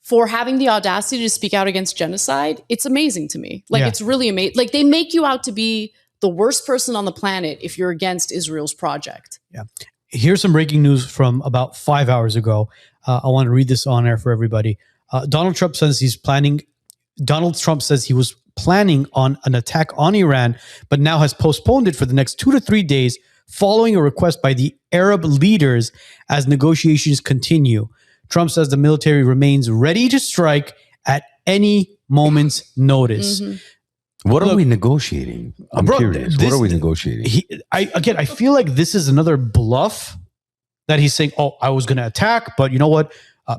for having the audacity to speak out against genocide, it's amazing to me. Like, it's really amazing. Like, they make you out to be the worst person on the planet if you're against Israel's project. Yeah. Here's some breaking news from about 5 hours ago. I want to read this on air for everybody. Donald Trump says he was planning on an attack on Iran, but now has postponed it for the next 2 to 3 days following a request by the Arab leaders as negotiations continue. Trump says the military remains ready to strike at any moment's notice. What are we negotiating? I'm curious. What are we negotiating? I feel like this is another bluff that he's saying, oh, I was going to attack, but you know what?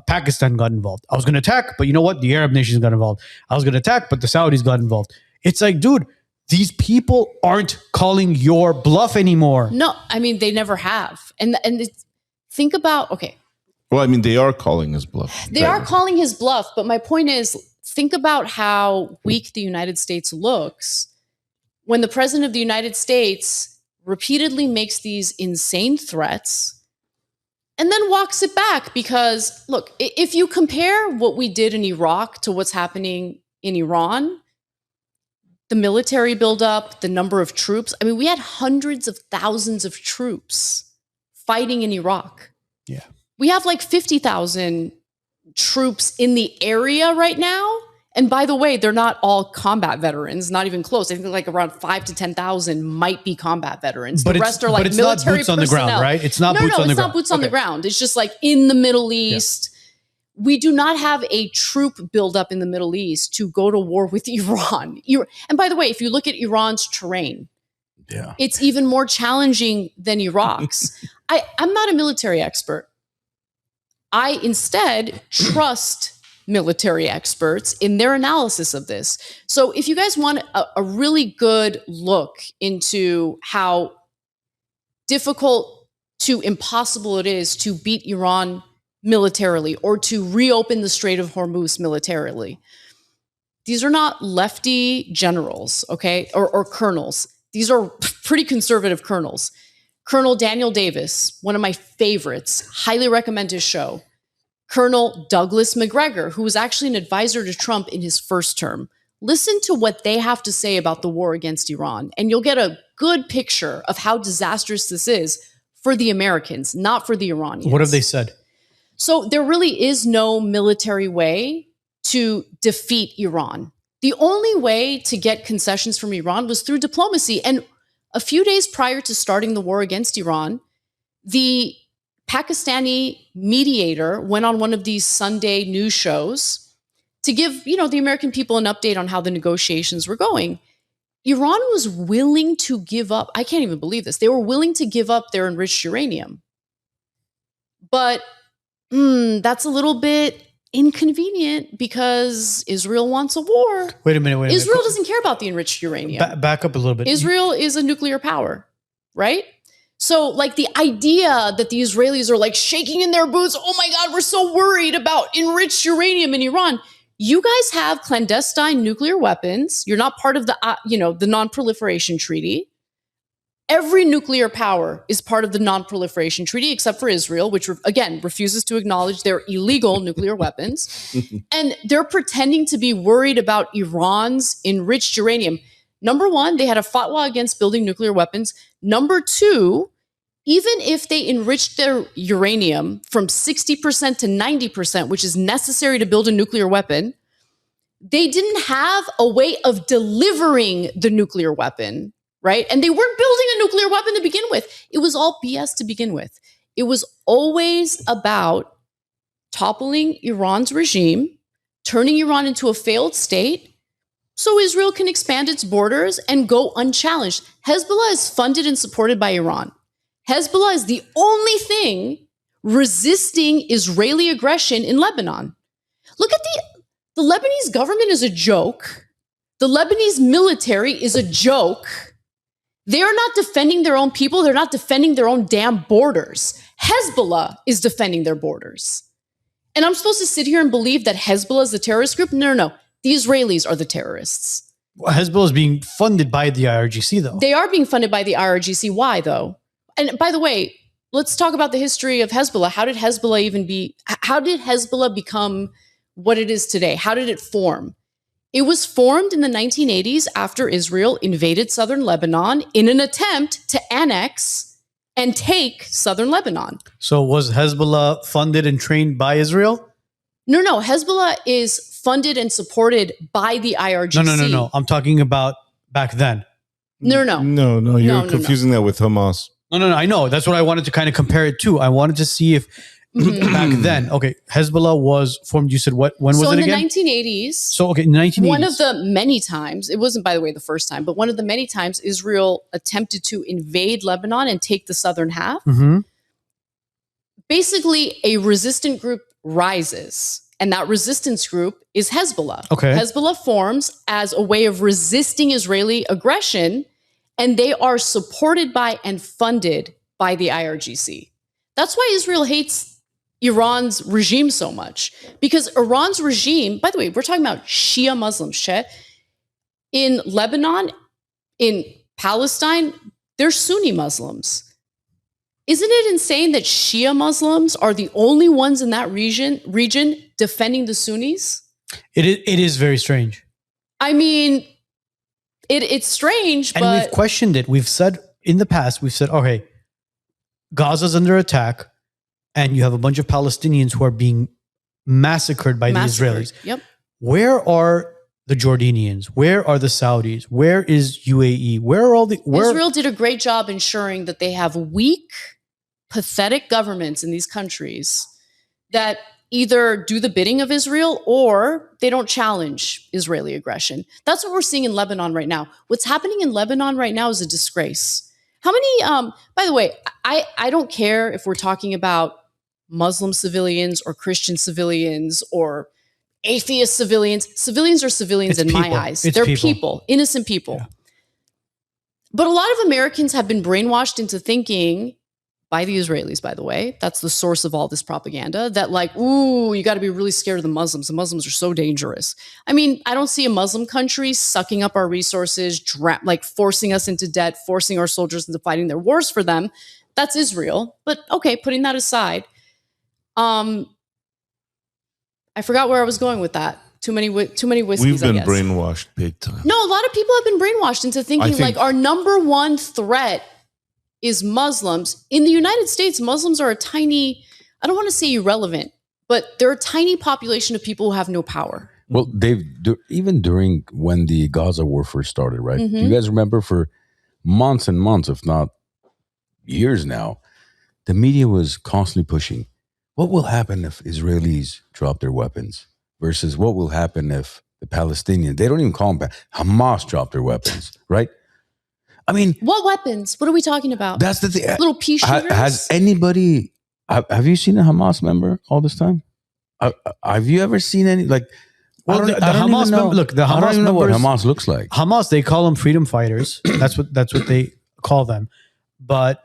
Pakistan got involved. I was going to attack, but you know what? The Arab nations got involved. I was going to attack, but the Saudis got involved. It's like, dude, these people aren't calling your bluff anymore. No, I mean, they never have. And think about, okay. Well, I mean, they are calling his bluff. They are calling his bluff, but my point is, think about how weak the United States looks when the president of the United States repeatedly makes these insane threats and then walks it back. Because look, if you compare what we did in Iraq to what's happening in Iran, the military buildup, the number of troops, I mean, we had hundreds of thousands of troops fighting in Iraq. Yeah. We have like 50,000 troops in the area right now. And by the way, they're not all combat veterans, not even close. I think like around 5,000 to 10,000 might be combat veterans. But the rest are like it's military not boots on the ground, right? It's not boots on the ground. It's not boots on the ground. It's just like in the Middle East We do not have a troop buildup in the Middle East to go to war with Iran. And by the way, if you look at Iran's terrain, it's even more challenging than Iraq's. I'm not a military expert. I instead trust military experts in their analysis of this. So if you guys want a really good look into how difficult to impossible it is to beat Iran militarily or to reopen the Strait of Hormuz militarily, these are not lefty generals, okay, or colonels. These are pretty conservative colonels. Colonel Daniel Davis, one of my favorites, highly recommend his show. Colonel Douglas McGregor, who was actually an advisor to Trump in his first term. Listen to what they have to say about the war against Iran, and you'll get a good picture of how disastrous this is for the Americans, not for the Iranians. What have they said? So there really is no military way to defeat Iran. The only way to get concessions from Iran was through diplomacy. And a few days prior to starting the war against Iran, the Pakistani mediator went on one of these Sunday news shows to give, the American people an update on how the negotiations were going. Iran was willing to give up. I can't even believe this. They were willing to give up their enriched uranium. But that's a little bit inconvenient because Israel wants a war. Wait a minute. Israel doesn't care about the enriched uranium. Back up a little bit. Israel is a nuclear power, right? So like the idea that the Israelis are like shaking in their boots, oh my God, we're so worried about enriched uranium in Iran. You guys have clandestine nuclear weapons. You're not part of the, the non-proliferation treaty. Every nuclear power is part of the non-proliferation treaty, except for Israel, which, again, refuses to acknowledge their illegal nuclear weapons. And they're pretending to be worried about Iran's enriched uranium. Number one, they had a fatwa against building nuclear weapons. Number two, even if they enriched their uranium from 60% to 90%, which is necessary to build a nuclear weapon, they didn't have a way of delivering the nuclear weapon. Right? And they weren't building a nuclear weapon to begin with. It was all BS to begin with. It was always about toppling Iran's regime, turning Iran into a failed state, so Israel can expand its borders and go unchallenged. Hezbollah is funded and supported by Iran. Hezbollah is the only thing resisting Israeli aggression in Lebanon. Look at the Lebanese government is a joke. The Lebanese military is a joke. They're not defending their own people. They're not defending their own damn borders. Hezbollah is defending their borders. And I'm supposed to sit here and believe that Hezbollah is the terrorist group? No. The Israelis are the terrorists. Well, Hezbollah is being funded by the IRGC, though. They are being funded by the IRGC. Why, though? And by the way, let's talk about the history of Hezbollah. How did Hezbollah become what it is today? How did it form? It was formed in the 1980s after Israel invaded southern Lebanon in an attempt to annex and take southern Lebanon. So was Hezbollah funded and trained by Israel? No. Hezbollah is funded and supported by the IRGC. No. I'm talking about back then. No. You're confusing that with Hamas. No. I know. That's what I wanted to kind of compare it to. I wanted to see if back then, okay, Hezbollah was formed. You said when was it again? So in the 1980s. So okay, 1980s. One of the many times, it wasn't, by the way, the first time, but one of the many times Israel attempted to invade Lebanon and take the southern half. Mm-hmm. Basically, a resistant group rises, and that resistance group is Hezbollah. Okay. Hezbollah forms as a way of resisting Israeli aggression, and they are supported by and funded by the IRGC. That's why Israel hates Iran's regime so much, because Iran's regime, by the way, we're talking about Shia Muslims, in Lebanon, in Palestine, they're Sunni Muslims. Isn't it insane that Shia Muslims are the only ones in that region defending the Sunnis? It is very strange. I mean, it's strange, and but we've questioned it. We've said in the past, okay, Gaza's under attack, and you have a bunch of Palestinians who are being massacred by the Israelis. Yep. Where are the Jordanians? Where are the Saudis? Where is UAE? Where are all the... Israel did a great job ensuring that they have weak, pathetic governments in these countries that either do the bidding of Israel or they don't challenge Israeli aggression. That's what we're seeing in Lebanon right now. What's happening in Lebanon right now is a disgrace. How many, by the way, I don't care if we're talking about Muslim civilians or Christian civilians or atheist civilians. Civilians are civilians in my eyes. They're people, innocent people. Yeah. But a lot of Americans have been brainwashed into thinking, by the Israelis, by the way, that's the source of all this propaganda, that like, ooh, you got to be really scared of the Muslims. The Muslims are so dangerous. I mean, I don't see a Muslim country sucking up our resources, like forcing us into debt, forcing our soldiers into fighting their wars for them. That's Israel. But okay, putting that aside, I forgot where I was going with that. Too many whiskeys, We've been brainwashed big time. No, a lot of people have been brainwashed into thinking like our number one threat is Muslims. In the United States, Muslims are a tiny, I don't want to say irrelevant, but they're a tiny population of people who have no power. Well, even during when the Gaza war first started, right? Do you guys remember for months and months, if not years now, the media was constantly pushing, what will happen if Israelis drop their weapons versus what will happen if the Palestinians, they don't even call them, Hamas drop their weapons, right? I mean, what weapons? What are we talking about? That's the thing. Little pea shooters? Has anybody? Have you seen a Hamas member all this time? Have you ever seen any like? Well, the Hamas member. Look, the Hamas I don't even know what members, Hamas looks like. Hamas, they call them freedom fighters. That's what they call them. But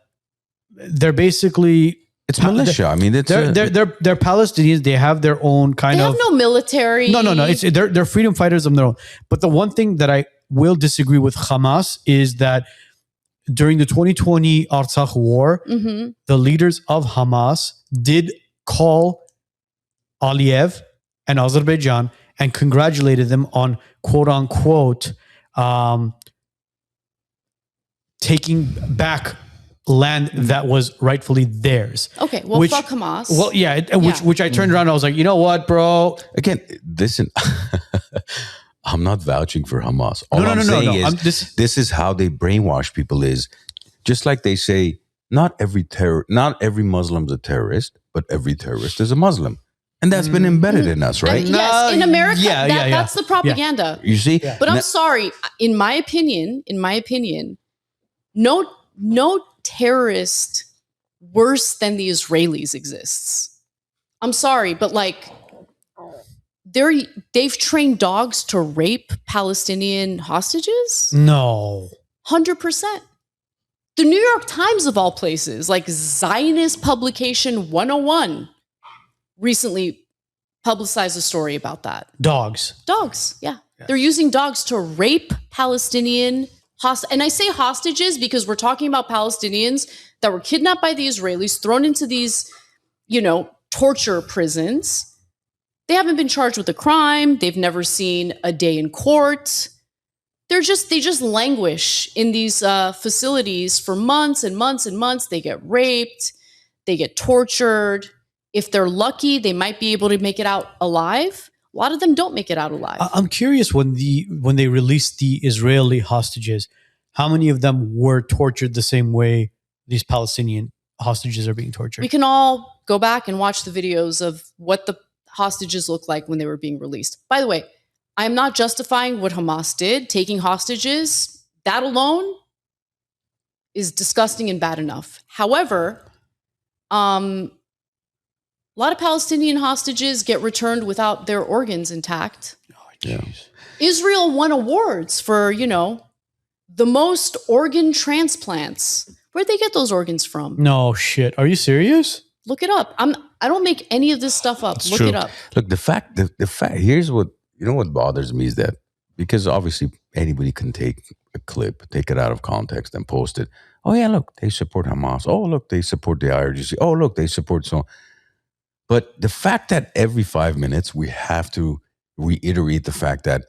they're basically it's militia. I mean, they're Palestinians. They have their own kind of. They have no military. No. They're freedom fighters of their own. But the one thing that I will disagree with Hamas is that during the 2020 Artsakh war, the leaders of Hamas did call Aliyev and Azerbaijan and congratulated them on quote unquote taking back land that was rightfully theirs. Okay, well, fuck Hamas. Well, yeah, which I turned around and I was like, you know what, bro? Again, listen. I'm not vouching for Hamas. All I'm saying is this is how they brainwash people is just like they say, not every Muslim's a terrorist, but every terrorist is a Muslim. And that's been embedded in us, right? Yes, in America, that's the propaganda. You see? Yeah. But I'm sorry, in my opinion, no terrorist worse than the Israelis exists. I'm sorry, but like they've trained dogs to rape Palestinian hostages? No. 100%. The New York Times, of all places, like Zionist Publication 101, recently publicized a story about that. Dogs, yeah. They're using dogs to rape Palestinian hostages. And I say hostages because we're talking about Palestinians that were kidnapped by the Israelis, thrown into these, torture prisons. They haven't been charged with a crime. They've never seen a day in court. They just languish in these facilities for months and months and months. They get raped. They get tortured. If they're lucky, they might be able to make it out alive. A lot of them don't make it out alive. I'm curious when they released the Israeli hostages, how many of them were tortured the same way these Palestinian hostages are being tortured? We can all go back and watch the videos of what the hostages look like when they were being released. By the way, I am not justifying what Hamas did. Taking hostages, that alone is disgusting and bad enough. However, a lot of Palestinian hostages get returned without their organs intact. Oh, jeez. Israel won awards for, the most organ transplants. Where'd they get those organs from? No shit. Are you serious? Look it up. I don't make any of this stuff up. Look it up. Look, the fact, here's what, what bothers me is that, because obviously anybody can take a clip, take it out of context and post it. Oh yeah, look, they support Hamas. Oh, look, they support the IRGC. Oh, look, they support so. But the fact that every 5 minutes we have to reiterate the fact that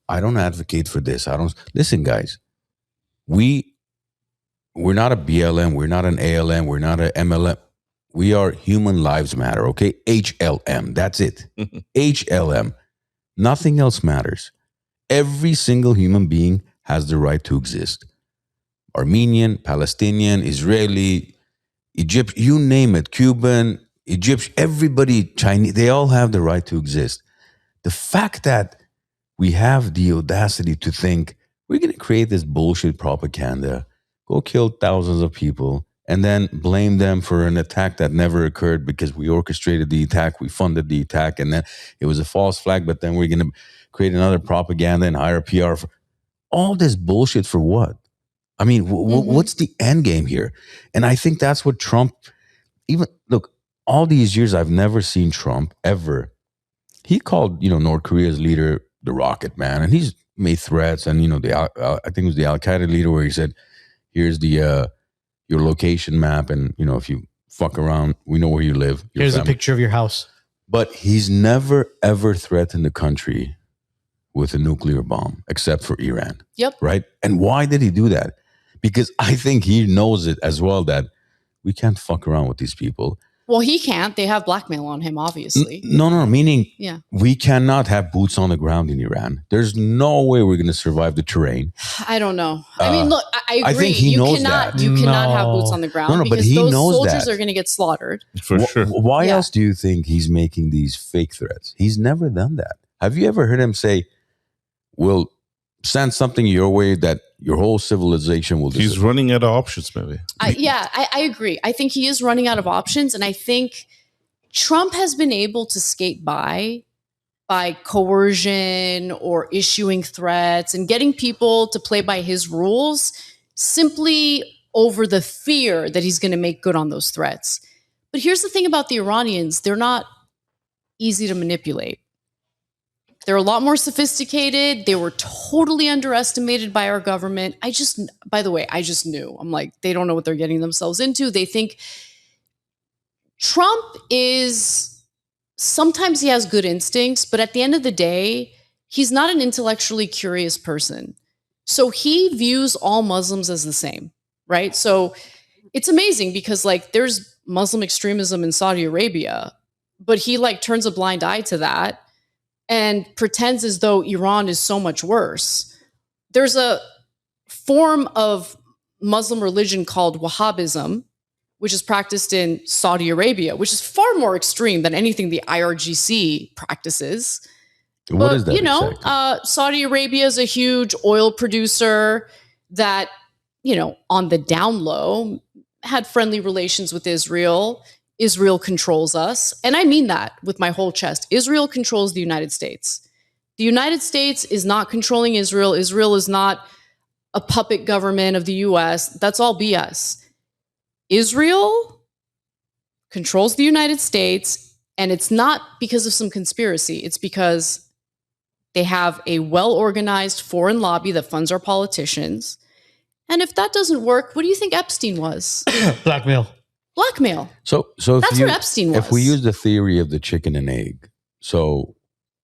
I don't advocate for this. Listen, guys, we're not a BLM. We're not an ALM. We're not a MLM. We are Human Lives Matter, okay? HLM, that's it. HLM. Nothing else matters. Every single human being has the right to exist. Armenian, Palestinian, Israeli, Egypt, you name it, Cuban, Egyptian, everybody, Chinese, they all have the right to exist. The fact that we have the audacity to think we're going to create this bullshit propaganda, go kill thousands of people, and then blame them for an attack that never occurred because we orchestrated the attack, we funded the attack, and then it was a false flag, but then we're going to create another propaganda and hire PR for all this bullshit for what? I mean, what's the end game here? And I think that's what Trump, even, look, all these years I've never seen Trump ever. He called, North Korea's leader the Rocket Man, and he's made threats, and, I think it was the Al-Qaeda leader where he said, here's the your location map, and if you fuck around, we know where you live. Here's a picture of your house. But he's never ever threatened the country with a nuclear bomb, except for Iran. Yep. Right? And why did he do that? Because I think he knows it as well that we can't fuck around with these people. Well, he can't. They have blackmail on him, obviously. No. Meaning, yeah, we cannot have boots on the ground in Iran. There's no way we're going to survive the terrain. I don't know. I mean, look, I agree. I think he knows that. You cannot have boots on the ground but because he those knows soldiers that. are going to get slaughtered. For sure. Why else do you think he's making these fake threats? He's never done that. Have you ever heard him say, we'll send something your way that your whole civilization will disappear? He's running out of options, maybe. I agree. I think he is running out of options. And I think Trump has been able to skate by coercion or issuing threats and getting people to play by his rules simply over the fear that he's going to make good on those threats. But here's the thing about the Iranians. They're not easy to manipulate. They're a lot more sophisticated. They were totally underestimated by our government. By the way, I just knew. I'm like, they don't know what they're getting themselves into. They think Trump sometimes he has good instincts, but at the end of the day, he's not an intellectually curious person. So he views all Muslims as the same, right? So it's amazing because there's Muslim extremism in Saudi Arabia, but he turns a blind eye to that and pretends as though Iran is so much worse. There's a form of Muslim religion called Wahhabism, which is practiced in Saudi Arabia, which is far more extreme than anything the IRGC practices. What is that exactly? Saudi Arabia is a huge oil producer that, on the down low, had friendly relations with Israel. Israel controls us. And I mean that with my whole chest. Israel controls the United States. The United States is not controlling Israel. Israel is not a puppet government of the US. That's all BS. Israel controls the United States, and it's not because of some conspiracy. It's because they have a well-organized foreign lobby that funds our politicians. And if that doesn't work, what do you think Epstein was? Blackmail. So that's what Epstein was. If we use the theory of the chicken and egg, so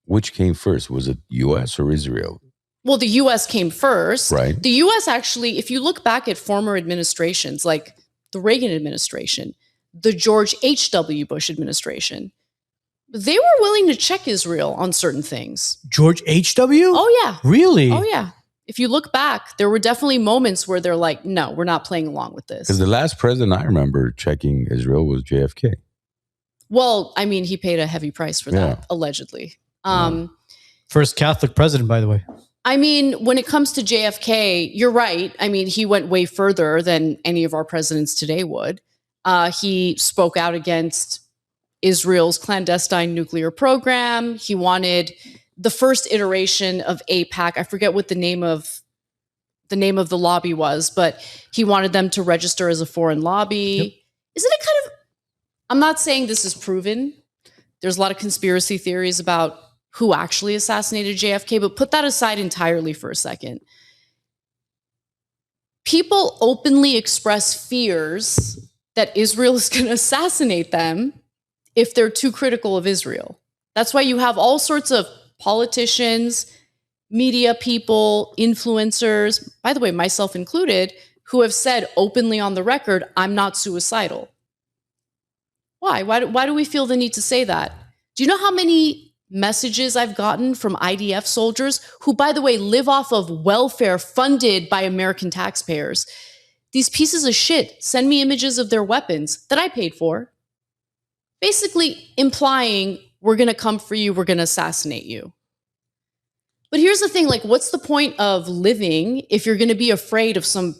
which came first? Was it US or Israel? Well, the US came first. Right. The US actually, if you look back at former administrations, like the Reagan administration, the George H.W. Bush administration, they were willing to check Israel on certain things. George H.W.? Oh, yeah. Really? Oh, yeah. If you look back, there were definitely moments where they're like, no, we're not playing along with this. Because the last president I remember checking Israel was JFK. Well, I mean, he paid a heavy price for that, allegedly. First Catholic president, by the way. I mean, when it comes to JFK, you're right. I mean, he went way further than any of our presidents today would. He spoke out against Israel's clandestine nuclear program. He wanted the first iteration of AIPAC. I forget what the name of the lobby was, but he wanted them to register as a foreign lobby. Yep. Isn't it kind of, I'm not saying this is proven. There's a lot of conspiracy theories about who actually assassinated JFK, but put that aside entirely for a second. People openly express fears that Israel is going to assassinate them if they're too critical of Israel. That's why you have all sorts of politicians, media people, influencers, by the way, myself included, who have said openly on the record, I'm not suicidal. Why? Why do we feel the need to say that? Do you know how many messages I've gotten from IDF soldiers who, by the way, live off of welfare funded by American taxpayers? These pieces of shit send me images of their weapons that I paid for. basically implying we're going to come for you, we're going to assassinate you. But here's the thing, like, what's the point of living if you're going to be afraid of some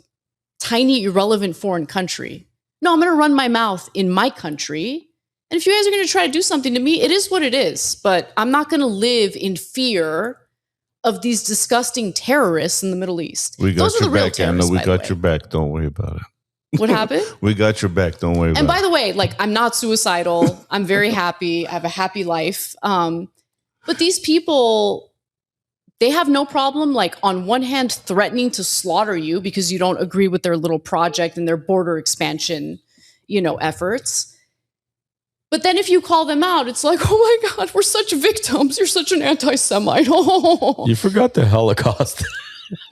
tiny, irrelevant foreign country? No, I'm going to run my mouth in my country. And if you guys are going to try to do something to me, it is what it is. But I'm not going to live in fear of these disgusting terrorists in the Middle East. We got Those are your the real back, Anna. terrorists, We by the got way. your back. Don't worry about it. What happened? We got your back. Don't worry about And it. by the way, like, I'm not suicidal. I'm very happy. I have a happy life. But these people, they have no problem, like, on one hand, threatening to slaughter you because you don't agree with their little project and their border expansion, efforts. But then if you call them out, it's like, oh my God, we're such victims. You're such an anti-Semite. You forgot the Holocaust.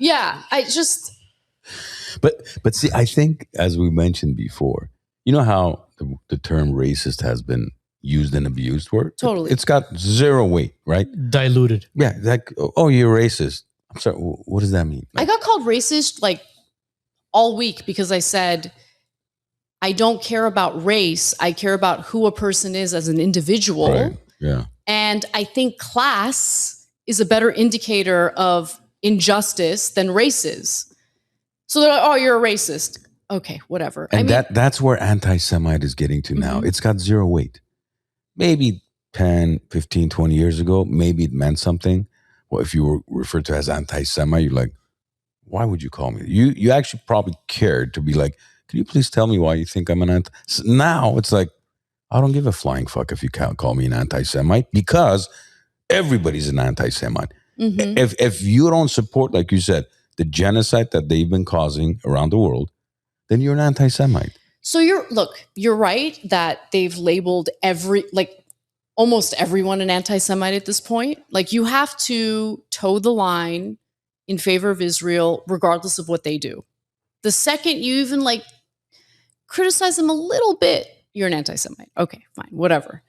Yeah, I just... But see, I think, as we mentioned before, you know how the term racist has been used and abused for? Totally. It's got zero weight, right? Diluted. Yeah, like, oh, you're racist. I'm sorry, what does that mean? I got called racist, like, all week because I said, I don't care about race. I care about who a person is as an individual. Right. Yeah. And I think class is a better indicator of injustice than race is. So they're like, oh, you're a racist. Okay, whatever. And that's where anti-Semite is getting to now. Mhm. It's got zero weight. Maybe 10, 15, 20 years ago, maybe it meant something. Well, if you were referred to as anti-Semite, you're like, why would you call me? You actually probably cared to be like, can you please tell me why you think I'm an anti? So now it's like, I don't give a flying fuck if you can't call me an anti-Semite because everybody's an anti-Semite. Mhm. If you don't support, like you said, the genocide that they've been causing around the world, then you're an anti-Semite. So you're right that they've labeled almost everyone an anti-Semite at this point. Like, you have to toe the line in favor of Israel, regardless of what they do. The second you even criticize them a little bit, you're an anti-Semite. Okay, fine, whatever.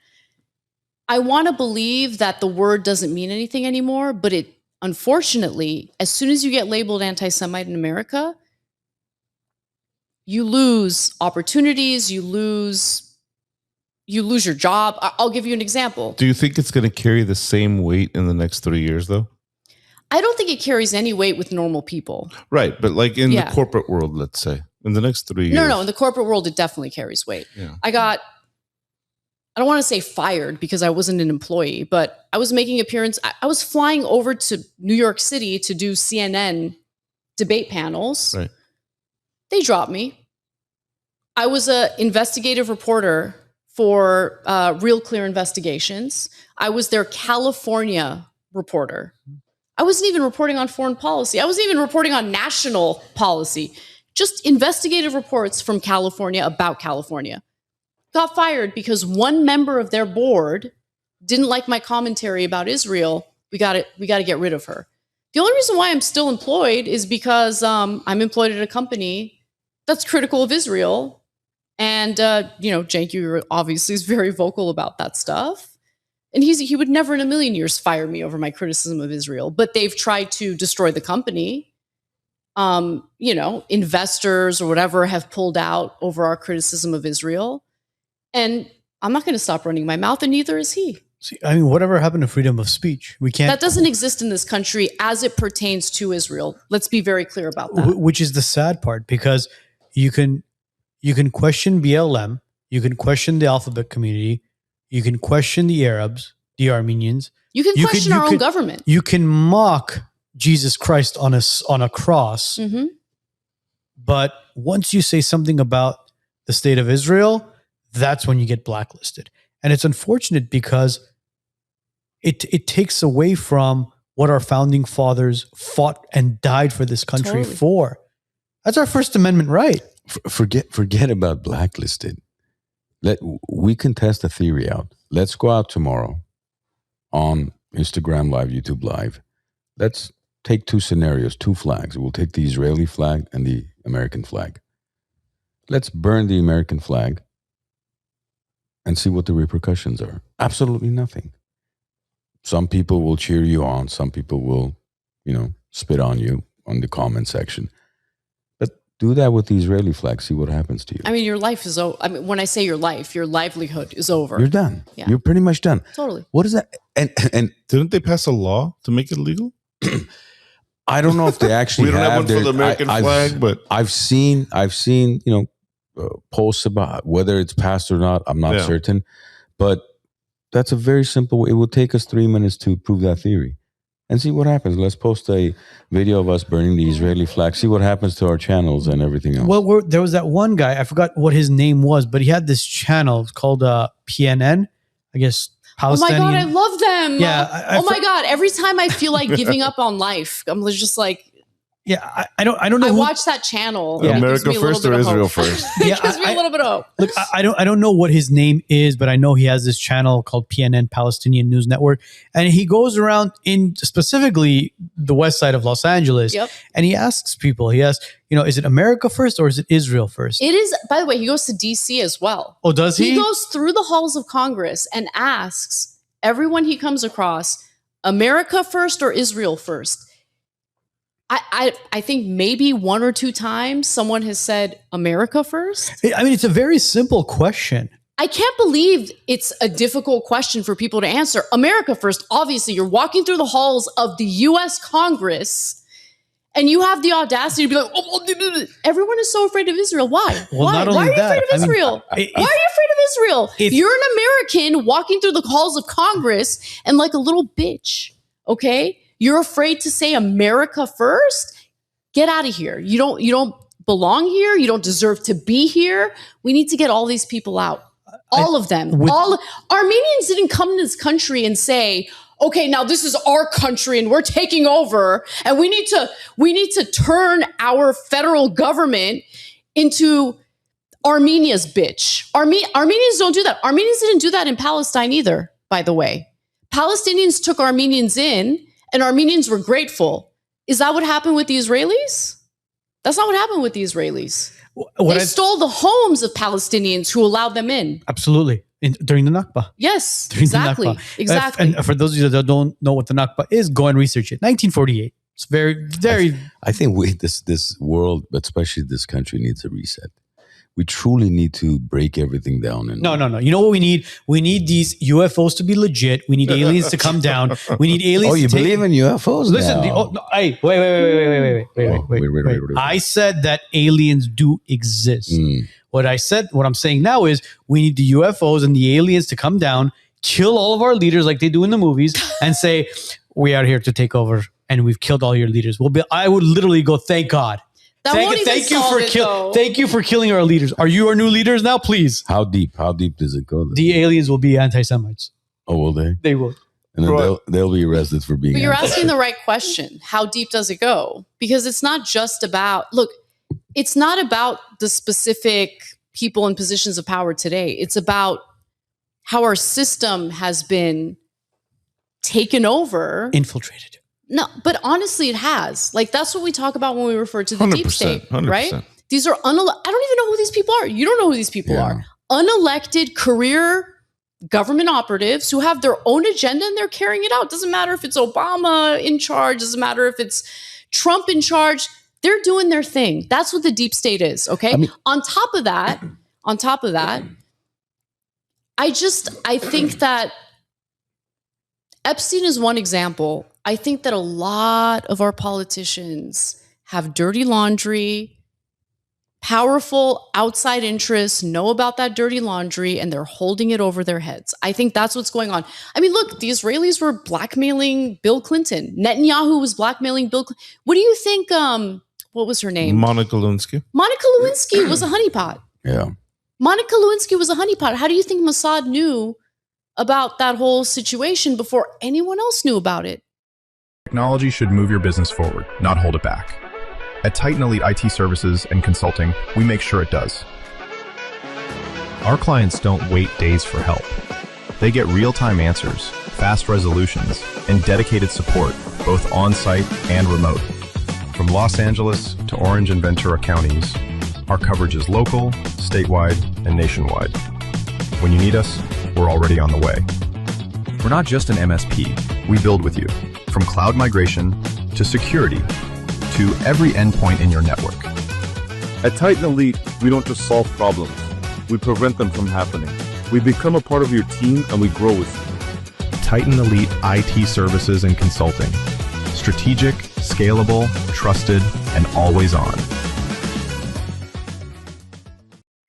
I want to believe that the word doesn't mean anything anymore, but it, unfortunately, as soon as you get labeled anti-Semite in America, you lose opportunities, you lose your job. I'll give you an example. Do you think it's going to carry the same weight in the next 3 years, though? I don't think it carries any weight with normal people. Right, but like in Yeah. the corporate world, let's say, in the next 3 years. No, in the corporate world, it definitely carries weight. Yeah. I don't want to say fired because I wasn't an employee, but I was making appearance. I was flying over to New York City to do CNN debate panels. Right. They dropped me. I was an investigative reporter for Real Clear Investigations. I was their California reporter. I wasn't even reporting on foreign policy. I wasn't even reporting on national policy. Just investigative reports from California about California. Got fired because one member of their board didn't like my commentary about Israel. We got to get rid of her. The only reason why I'm still employed is because I'm employed at a company that's critical of Israel. And, Cenk obviously is very vocal about that stuff. And he would never in a million years fire me over my criticism of Israel. But they've tried to destroy the company. Investors or whatever have pulled out over our criticism of Israel. And I'm not going to stop running my mouth, and neither is he. See, I mean, whatever happened to freedom of speech? We can't. That doesn't exist in this country as it pertains to Israel. Let's be very clear about that. Which is the sad part, because you can question BLM, you can question the alphabet community, you can question the Arabs, the Armenians. You can question our own government. You can mock Jesus Christ on a cross, Mm-hmm. but once you say something about the state of Israel, that's when you get blacklisted. And it's unfortunate because it takes away from what our founding fathers fought and died for this country Totally. for. That's our First Amendment right. Forget about blacklisted. We can test a theory out. Let's go out tomorrow on Instagram Live, YouTube Live. Let's take two scenarios, two flags. We'll take the Israeli flag and the American flag. Let's burn the American flag and see what the repercussions are. Absolutely nothing. Some people will cheer you on. Some people will, spit on you on the comment section. But Do that with the Israeli flag. See what happens to you. I mean, your life is over. I mean, when I say your life, your livelihood is over. You're done. Yeah. You're pretty much done. Totally. What is that? And Didn't they pass a law to make it legal? I don't know if they actually We don't have one for their- the American flag, but I've seen posts about whether it's passed or not. I'm not certain, but that's a very simple way. It will take us 3 minutes to prove that theory and see what happens. Let's post a video of us burning the Israeli flag. See what happens to our channels and everything else. Well, there was that one guy, I forgot what his name was, but he had this channel called PNN, I guess. Palestinian. Oh my God, I love them. Yeah. Oh my God, every time I feel like giving up on life, I'm just like, yeah, I don't know. I who- watch that channel. Yeah. and it gives America me a little first bit or of Israel hope. first? It Yeah, gives me a little bit of hope. Look, I don't know what his name is, but I know he has this channel called PNN, Palestinian News Network, and he goes around in specifically the west side of Los Angeles, Yep. and he asks people. He asks, is it America first or is it Israel first? It is, by the way, he goes to DC as well. Oh, does he? He goes through the halls of Congress and asks everyone he comes across, America first or Israel first? I think maybe 1 or 2 times someone has said America first. I mean, it's a very simple question. I can't believe it's a difficult question for people to answer. America first. Obviously, you're walking through the halls of the US Congress and you have the audacity to be like, everyone is so afraid of Israel. Why? Well, Why? not Why only are you that, afraid of I mean, Israel? Why are you afraid of Israel? You're an American walking through the halls of Congress and like a little bitch, okay? You're afraid to say America first? Get out of here. You don't belong here. You don't deserve to be here. We need to get all these people out. All of them. Armenians didn't come to this country and say, okay, now this is our country and we're taking over and we need to turn our federal government into Armenia's bitch. Armenians don't do that. Armenians didn't do that in Palestine either, by the way. Palestinians took Armenians in and Armenians were grateful. Is that what happened with the Israelis? That's not what happened with the Israelis. They stole the homes of Palestinians who allowed them in. Absolutely. During the Nakba. Yes, During the exactly. Nakba. Exactly. And for those of you that don't know what the Nakba is, go and research it. 1948. It's very, very... I think this world, but especially this country, needs a reset. We truly need to break everything down. And No. You know what we need? We need these UFOs to be legit. We need aliens to come down. We need aliens. Oh, you to take, believe in UFOs? Listen, now? hey, wait. Wait. I said that aliens do exist. What I'm saying now is we need the UFOs and the aliens to come down, kill all of our leaders like they do in the movies, and say, we are here to take over and we've killed all your leaders. I would literally go, thank God. Thank you for killing our leaders. Are you our new leaders now? Please. How deep does it go? The aliens will be anti-Semites. Oh, will they? They will. And then they'll be arrested for being. But you're asking the right question. How deep does it go? Because it's not just about, it's not about the specific people in positions of power today. It's about how our system has been taken over. Infiltrated. No, but honestly, it has. That's what we talk about when we refer to the deep state, 100%. right? These are I don't even know who these people are. You don't know who these people are. Unelected career government operatives who have their own agenda and they're carrying it out. Doesn't matter if it's Obama in charge. Doesn't matter if it's Trump in charge. They're doing their thing. That's what the deep state is. Okay. On top of that, I think that Epstein is one example. I think that a lot of our politicians have dirty laundry, powerful outside interests know about that dirty laundry, and they're holding it over their heads. I think that's what's going on. I mean, look, the Israelis were blackmailing Bill Clinton. Netanyahu was blackmailing Bill Clinton. What do you think? What was her name? Monica Lewinsky. Monica Lewinsky was a honeypot. Yeah. Monica Lewinsky was a honeypot. How do you think Mossad knew about that whole situation before anyone else knew about it? Technology should move your business forward, not hold it back. At Titan Elite IT Services and Consulting, we make sure it does. Our clients don't wait days for help. They get real-time answers, fast resolutions, and dedicated support, both on-site and remote. From Los Angeles to Orange and Ventura counties, our coverage is local, statewide, and nationwide. When you need us, we're already on the way. We're not just an MSP. We build with you. From cloud migration to security to every endpoint in your network. At Titan Elite, we don't just solve problems, we prevent them from happening. We become a part of your team and we grow with you. Titan Elite IT services and consulting. Strategic, scalable, trusted, and always on.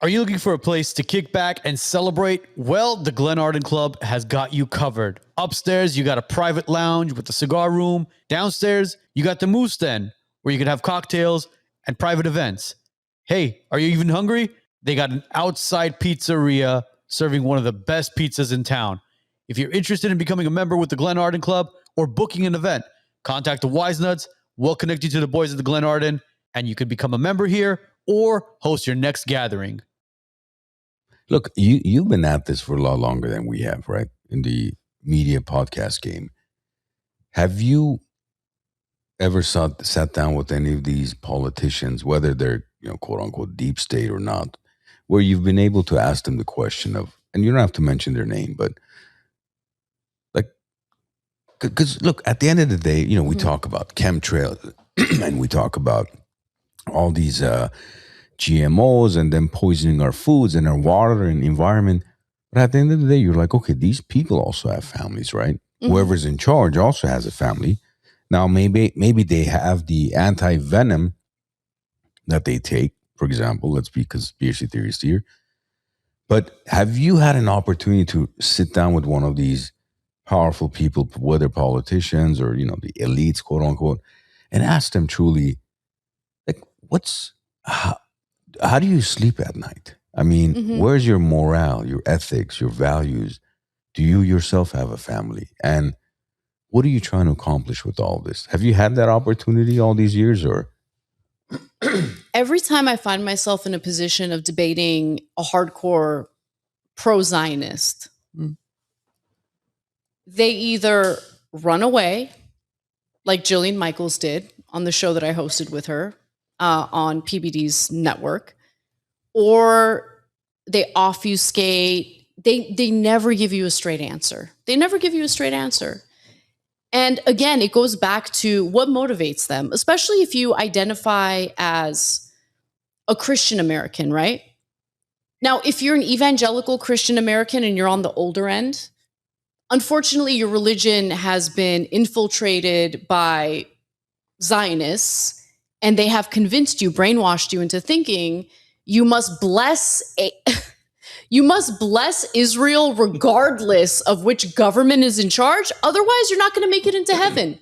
Are you looking for a place to kick back and celebrate? Well, the Glen Arden Club has got you covered. Upstairs, you got a private lounge with a cigar room. Downstairs, you got the Moose Den, where you can have cocktails and private events. Hey, are you even hungry? They got an outside pizzeria serving one of the best pizzas in town. If you're interested in becoming a member with the Glen Arden Club or booking an event, contact the Wise Nuts. We'll connect you to the boys at the Glen Arden, and you could become a member here or host your next gathering. Look, you've been at this for a lot longer than we have, right? In the media podcast game. Have you ever sat down with any of these politicians, whether they're, quote unquote, deep state or not, where you've been able to ask them the question of, and you don't have to mention their name, but like, because look, at the end of the day, we talk about chemtrails and we talk about all these GMOs and then poisoning our foods and our water and environment. But at the end of the day, you're like, okay, these people also have families, right? Mm-hmm. Whoever's in charge also has a family. Now, maybe they have the anti-venom that they take, for example. Let's be conspiracy theorists here. But have you had an opportunity to sit down with one of these powerful people, whether politicians or, the elites, quote unquote, and ask them truly, like, how do you sleep at night? I mean, where's your morale, your ethics, your values? Do you yourself have a family? And what are you trying to accomplish with all this? Have you had that opportunity all these years, or? Every time I find myself in a position of debating a hardcore pro-Zionist, they either run away, like Jillian Michaels did on the show that I hosted with her on PBD's network, or they obfuscate. They never give you a straight answer. And again, it goes back to what motivates them, especially if you identify as a Christian American, right? Now, if you're an evangelical Christian American and you're on the older end, unfortunately, your religion has been infiltrated by Zionists, and they have convinced you, brainwashed you into thinking you must bless Israel regardless of which government is in charge. Otherwise, you're not going to make it into heaven.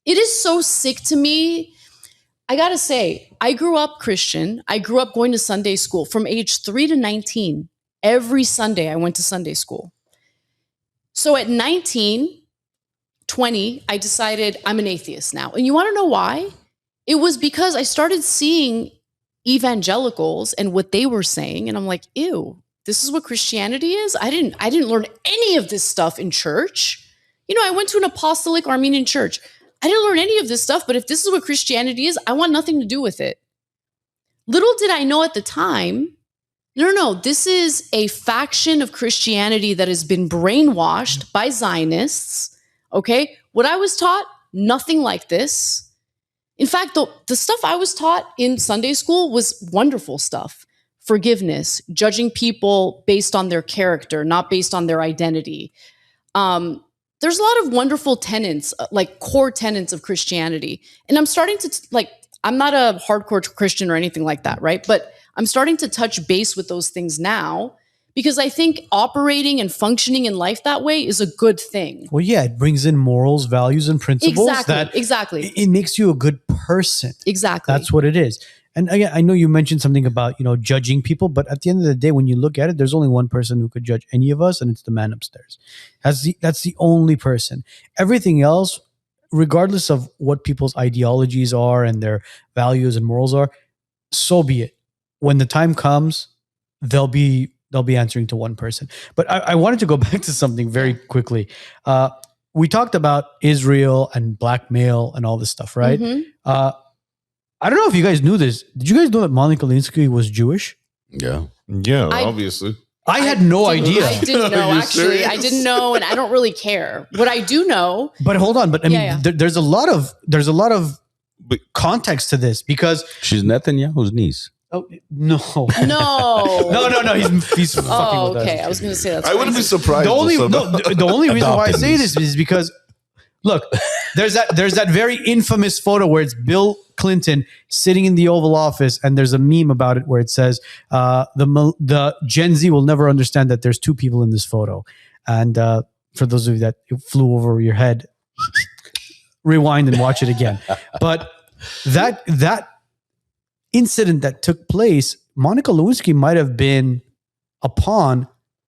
It is so sick to me. I got to say, I grew up Christian. I grew up going to Sunday school from age 3 to 19. Every Sunday, I went to Sunday school. So at 19, 20, I decided I'm an atheist now. And you want to know why? It was because I started seeing evangelicals and what they were saying, and I'm like, ew, this is what Christianity is? I didn't learn any of this stuff in church. I went to an apostolic Armenian church. I didn't learn any of this stuff, but if this is what Christianity is, I want nothing to do with it. Little did I know at the time, no, this is a faction of Christianity that has been brainwashed by Zionists, okay? What I was taught, nothing like this. In fact, the stuff I was taught in Sunday school was wonderful stuff. Forgiveness, judging people based on their character, not based on their identity. There's a lot of wonderful tenets, like core tenets of Christianity. And I'm starting to, I'm not a hardcore Christian or anything like that, right? But I'm starting to touch base with those things now, because I think operating and functioning in life that way is a good thing. Well, yeah, it brings in morals, values, and principles. Exactly. It makes you a good person. Exactly. That's what it is. And again, I know you mentioned something about, judging people, but at the end of the day, when you look at it, there's only one person who could judge any of us, and it's the man upstairs. That's the only person. Everything else, regardless of what people's ideologies are and their values and morals are, so be it. When the time comes, they'll be answering to one person. But I wanted to go back to something very quickly. We talked about Israel and blackmail and all this stuff, right? I don't know if you guys knew this. Did you guys know that Monica Lewinsky was Jewish? Yeah. Yeah, obviously. I had no idea. I didn't know, actually. I didn't know, and I don't really care. What I do know. But hold on. But I mean, there's a lot of context to this because She's Netanyahu's niece. oh no No. he's fucking Oh, with us. okay. I was going to say that's I wouldn't be crazy. surprised. The only reason why I Adopted say niece. this is because look, there's that very infamous photo where it's Bill Clinton sitting in the Oval Office, and there's a meme about it where it says the Gen Z will never understand that there's two people in this photo. And for those of you that it flew over your head, rewind and watch it again. But that incident that took place, Monica Lewinsky might have been a pawn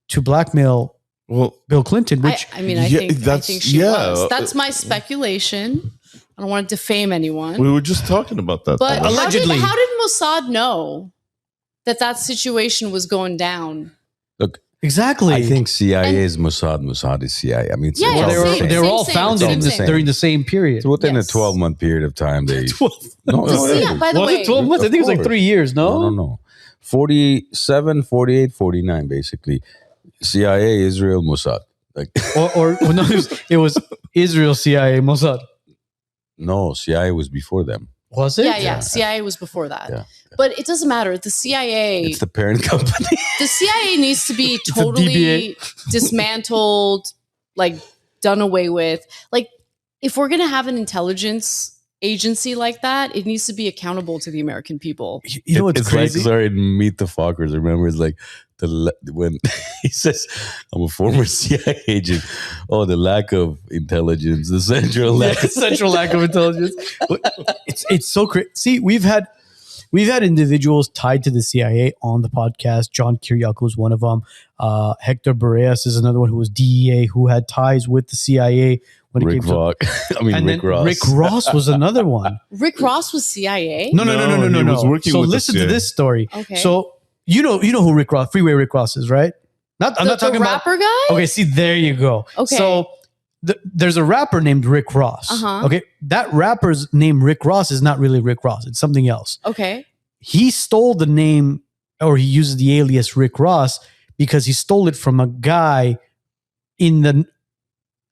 to blackmail Bill Clinton, which I Yeah, think she was. That's my speculation. I don't want to defame anyone. we were just talking about that. But though. Allegedly. how did Mossad know that situation was going down? Look, exactly. I think CIA is Mossad. Mossad is CIA. I mean, it's Yeah, it's yeah, all they the were same. they were all Same, founded in this same. during the same period. So within Yes. a 12-month period of time, they The CIA, by the was way, it 12 months? I Of think it was like course. 3 years. no. 47, 48, 49, basically. CIA, Israel, Mossad. Like Or no, it was Israel, CIA, Mossad. no, CIA was before them. Was it? Yeah. CIA was before that. Yeah. But it doesn't matter. The CIA, It's the parent company. the CIA needs to be a totally dismantled, like done away with. Like, if we're gonna have an intelligence agency like that, it needs to be accountable to the American people. You know what's it's crazy? like, sorry, in Meet the Fockers. Remember, it's like when he says, "I'm a former CIA agent." Oh, the lack of intelligence, the central lack. Central lack of intelligence. It's so crazy. See, we've had individuals tied to the CIA on the podcast. John Kiriakou is one of them. Hector Boreas is another one who was DEA, who had ties with the CIA when it Rick came to. Vogt. I mean, And Rick then Ross. Rick Ross was another one. Rick Ross was CIA. No. he was working So with the listen to CIA. this story. Okay. So you know who Rick Ross, Freeway Rick Ross is, right? I'm not talking the about. rapper guy. Okay, see, there you go. Okay. So there's a rapper named Rick Ross. Uh-huh. Okay, that rapper's name Rick Ross is not really Rick Ross. It's something else. Okay. He stole the name, or he uses the alias Rick Ross because he stole it from a guy in the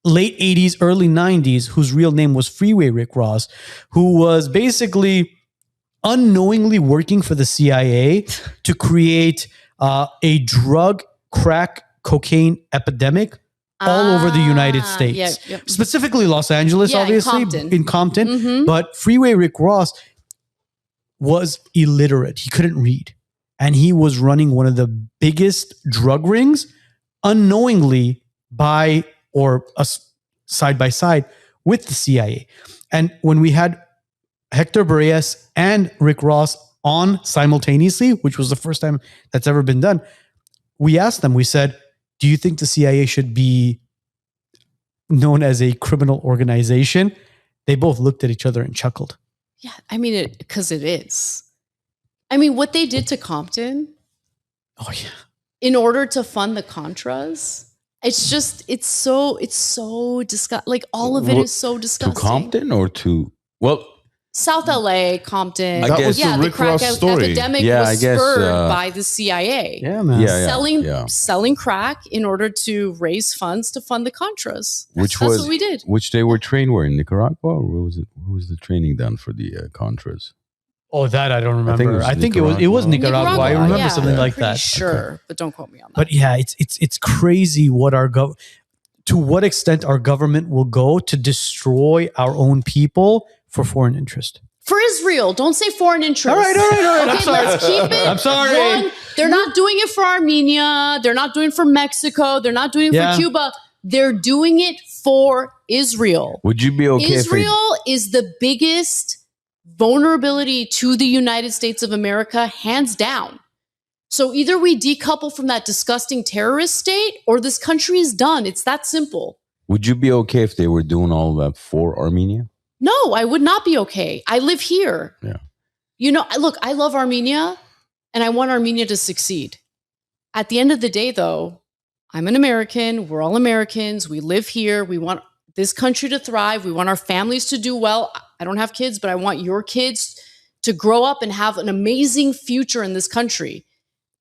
late 80s, early 90s, whose real name was Freeway Rick Ross, who was basically unknowingly working for the CIA to create a drug, crack, cocaine epidemic all over the United States. Yeah, yep. Specifically Los Angeles, Yeah, in obviously, in Compton. Mhm. But Freeway Rick Ross was illiterate. He couldn't read. And he was running one of the biggest drug rings unknowingly by or side by side with the CIA. And when we had Hector Boreas and Rick Ross on simultaneously, which was the first time that's ever been done, we asked them, we said, do you think the CIA should be known as a criminal organization? They both looked at each other and chuckled. Yeah, I mean, because it is. I mean, what they did to Compton Oh, yeah. in order to fund the Contras, it's so disgusting. Like, all of it is so to disgusting. Compton or to South LA, Compton. I That guess- was Yeah, the the Rick crack Ross story. epidemic Yeah, was I guess, spurred by the CIA. Yeah, man. Yeah. Selling crack in order to raise funds to fund the Contras. Which That's was what we did. which they were trained where in Nicaragua, or where was it? Where was the training done for the Contras? Oh, that I don't I think remember. it was I think it was Nicaragua. I remember yeah, something I'm like pretty that. Sure, but don't quote me on that. But yeah, it's crazy what to what extent our government will go to destroy our own people for foreign interest. For Israel, don't say foreign interest. All right. Okay, I'm sorry. let's keep it. I'm sorry. One, they're not doing it for Armenia. They're not doing it for Mexico. They're not doing it Yeah. for Cuba. They're doing it for Israel. Would you be okay Israel is the biggest vulnerability to the United States of America, hands down. So either we decouple from that disgusting terrorist state or this country is done. It's that simple. would you be okay if they were doing all that for Armenia? No, I would not be okay. I live here. Yeah. You know, look, I love Armenia and I want Armenia to succeed. At the end of the day, though, I'm an American. We're all Americans. We live here. We want this country to thrive. We want our families to do well. I don't have kids, but I want your kids to grow up and have an amazing future in this country.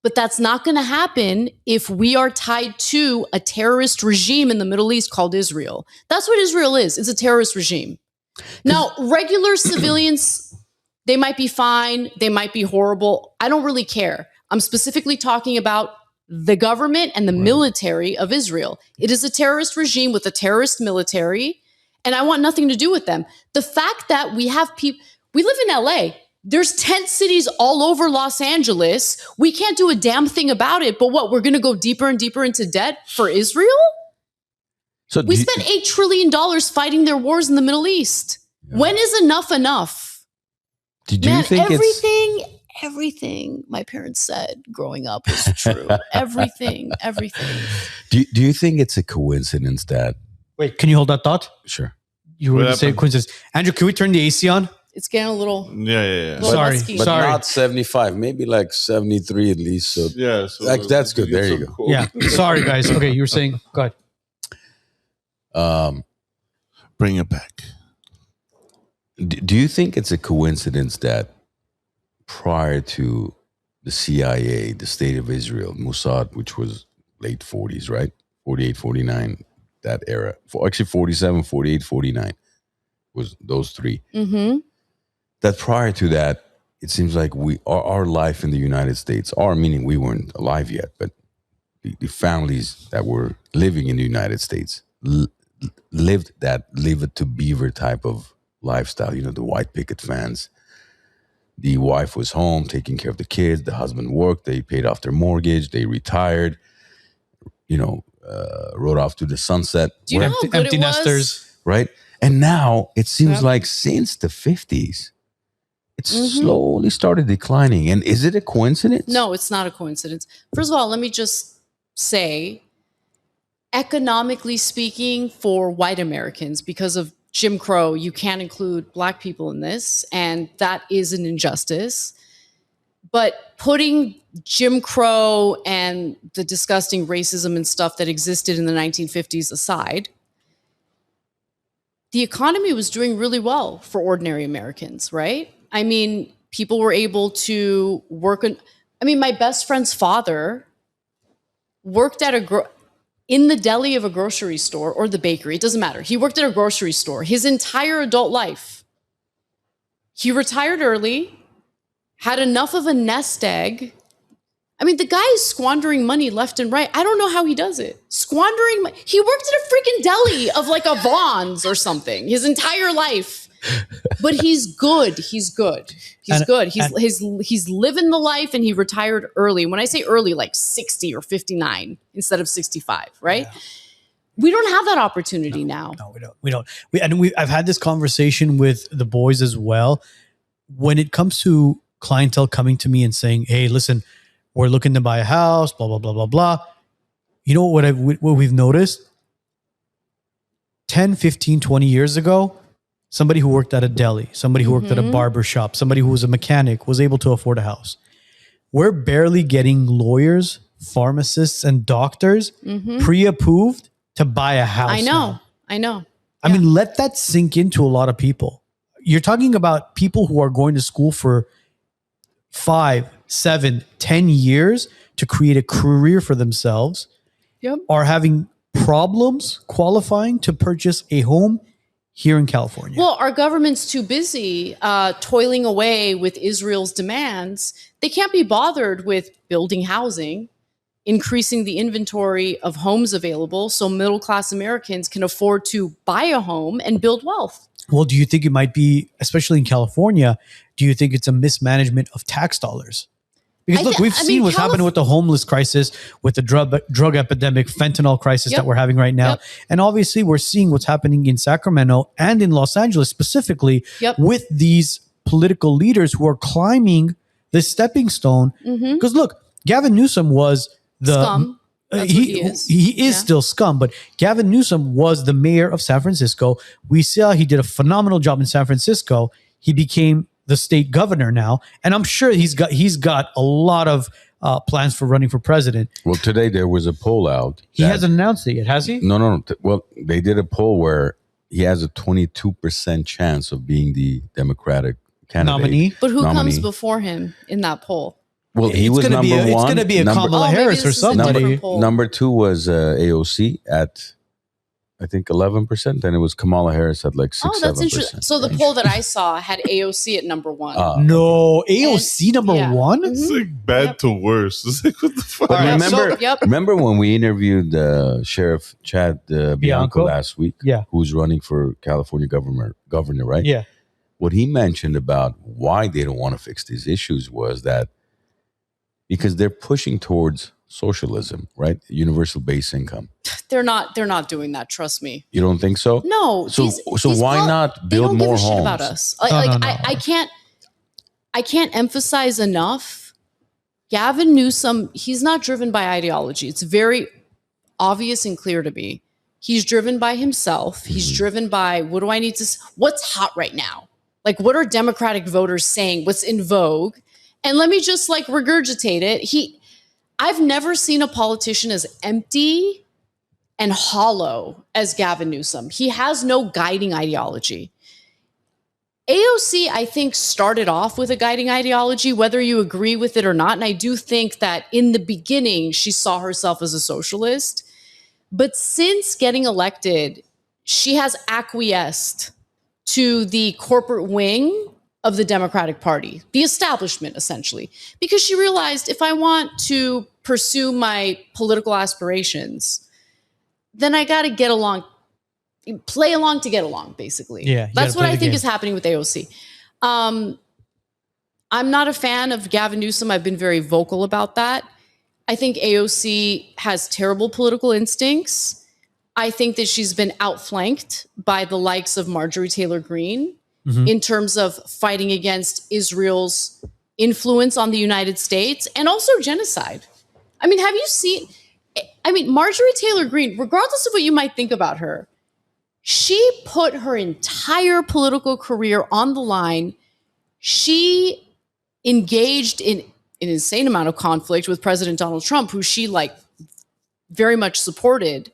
But that's not going to happen if we are tied to a terrorist regime in the Middle East called Israel. That's what Israel is. It's a terrorist regime. Now, regular civilians, they might be fine. They might be horrible. I don't really care. I'm specifically talking about the government and the military of Israel. It is a terrorist regime with a terrorist military, and I want nothing to do with them. The fact that we have people, we live in LA. There's tent cities all over Los Angeles. We can't do a damn thing about it. But what, we're going to go deeper and deeper into debt for Israel? So We spent $8 trillion fighting their wars in the Middle East. Yeah. When is enough? do you Man, think it's everything my parents said growing up was true. everything. do you think it's a coincidence that Wait, can you hold that thought? sure You were What going to say happened? coincidence. Andrew, can we turn the AC on? It's getting a little. Yeah. Well, Sorry, Musky. but sorry. not 75, maybe like 73 at least. So Yeah. So That's good. There you go. Cool. Yeah, sorry, guys. Okay, you were saying, go ahead. Bring it back. Do you think it's a coincidence that prior to the CIA, the State of Israel, Mossad, which was late 40s, right? 48, 49, that era. Actually, 47, 48, 49 was those three. Mm-hmm. That prior to that, it seems like our life in the United States, our meaning we weren't alive yet, but the families that were living in the United States lived that Leave It to Beaver type of lifestyle. You know, the white picket fence. The wife was home taking care of the kids. The husband worked. They paid off their mortgage. They retired. You know, rode off to the sunset. Do you know how good Empty it was? nesters. Right? And now it seems Yep. like since the 50s, it's Mhm. slowly started declining. And is it a coincidence? No, it's not a coincidence. First of all, let me just say, economically speaking, for white Americans, because of Jim Crow, you can't include black people in this, and that is an injustice. But putting Jim Crow and the disgusting racism and stuff that existed in the 1950s aside, the economy was doing really well for ordinary Americans, right? I mean, people were able to work on, I mean, my best friend's father worked at in the deli of a grocery store or the bakery. It doesn't matter. He worked at a grocery store his entire adult life. He retired early, had enough of a nest egg. I mean, the guy is squandering money left and right. I don't know how he does it. Squandering money. He worked at a freaking deli of like a Vaughn's or something his entire life. But he's good. He's good. He's good. He's living the life, and he retired early. When I say early, like 60 or 59 instead of 65, right? Yeah. We don't have that opportunity now. No, we don't. I've had this conversation with the boys as well. When it comes to clientele coming to me and saying, "Hey, listen, we're looking to buy a house, blah blah blah blah blah." You know what we've noticed? 10, 15, 20 years ago, somebody who worked at a deli, somebody who worked at a barber shop, somebody who was a mechanic was able to afford a house. We're barely getting lawyers, pharmacists, and doctors pre-approved to buy a house. I know. I mean, let that sink into a lot of people. You're talking about people who are going to school for 5, 7, 10 years to create a career for themselves, are having problems qualifying to purchase a home here in California. Well, our government's too busy toiling away with Israel's demands. They can't be bothered with building housing, increasing the inventory of homes available so middle-class Americans can afford to buy a home and build wealth. Well, do you think it might be, especially in California, do you think it's a mismanagement of tax dollars? Because look, we've seen what's happened with the homeless crisis, with the drug epidemic, fentanyl crisis that we're having right now. And obviously we're seeing what's happening in Sacramento and in Los Angeles specifically with these political leaders who are climbing the stepping stone. Because look, Gavin Newsom was the scum. He is still scum, but Gavin Newsom was the mayor of San Francisco. We saw he did a phenomenal job in San Francisco. He became the state governor now, and I'm sure he's got a lot of plans for running for president. Well, today there was a poll out. He hasn't announced it yet, has he? No. Well, they did a poll where he has a 22% chance of being the Democratic candidate nominee. But who comes before him in that poll? Well, he was number one. It's going to be a Kamala Harris or somebody. Number two was AOC at I think 11%. Then it was Kamala Harris at like 6, Oh, that's 7%. interesting. So the poll that I saw had AOC at number 1. No, AOC And- number yeah. 1? It's like bad to worse. It's like, what the fuck? But All right, remember, Yep. remember when we interviewed Sheriff Chad Bianco Bianco? last week? Yeah. Who's running for California governor, right? Yeah. What he mentioned about why they don't want to fix these issues was that because they're pushing towards socialism, right? Universal base income. They're not doing that, trust me. You don't think so? No. So these why not they build don't more give a shit homes? about us. No, no, no. I can't emphasize enough. Gavin Newsom, he's not driven by ideology. It's very obvious and clear to me. He's driven by himself. He's driven by what's hot right now? Like, what are Democratic voters saying? What's in vogue? And let me just like regurgitate it. I've never seen a politician as empty and hollow as Gavin Newsom. He has no guiding ideology. AOC, I think, started off with a guiding ideology, whether you agree with it or not. And I do think that in the beginning, she saw herself as a socialist. But since getting elected, she has acquiesced to the corporate wing of the Democratic Party, the establishment, essentially, because she realized if I want to pursue my political aspirations, then I got to get along, play along to get along, basically. Yeah, you that's gotta what play I the think game. is happening with AOC. I'm not a fan of Gavin Newsom. I've been very vocal about that. I think AOC has terrible political instincts. I think that she's been outflanked by the likes of Marjorie Taylor Greene in terms of fighting against Israel's influence on the United States and also genocide. I mean, have you seen, Marjorie Taylor Greene, regardless of what you might think about her, she put her entire political career on the line. She engaged in an insane amount of conflict with President Donald Trump, who she like very much supported,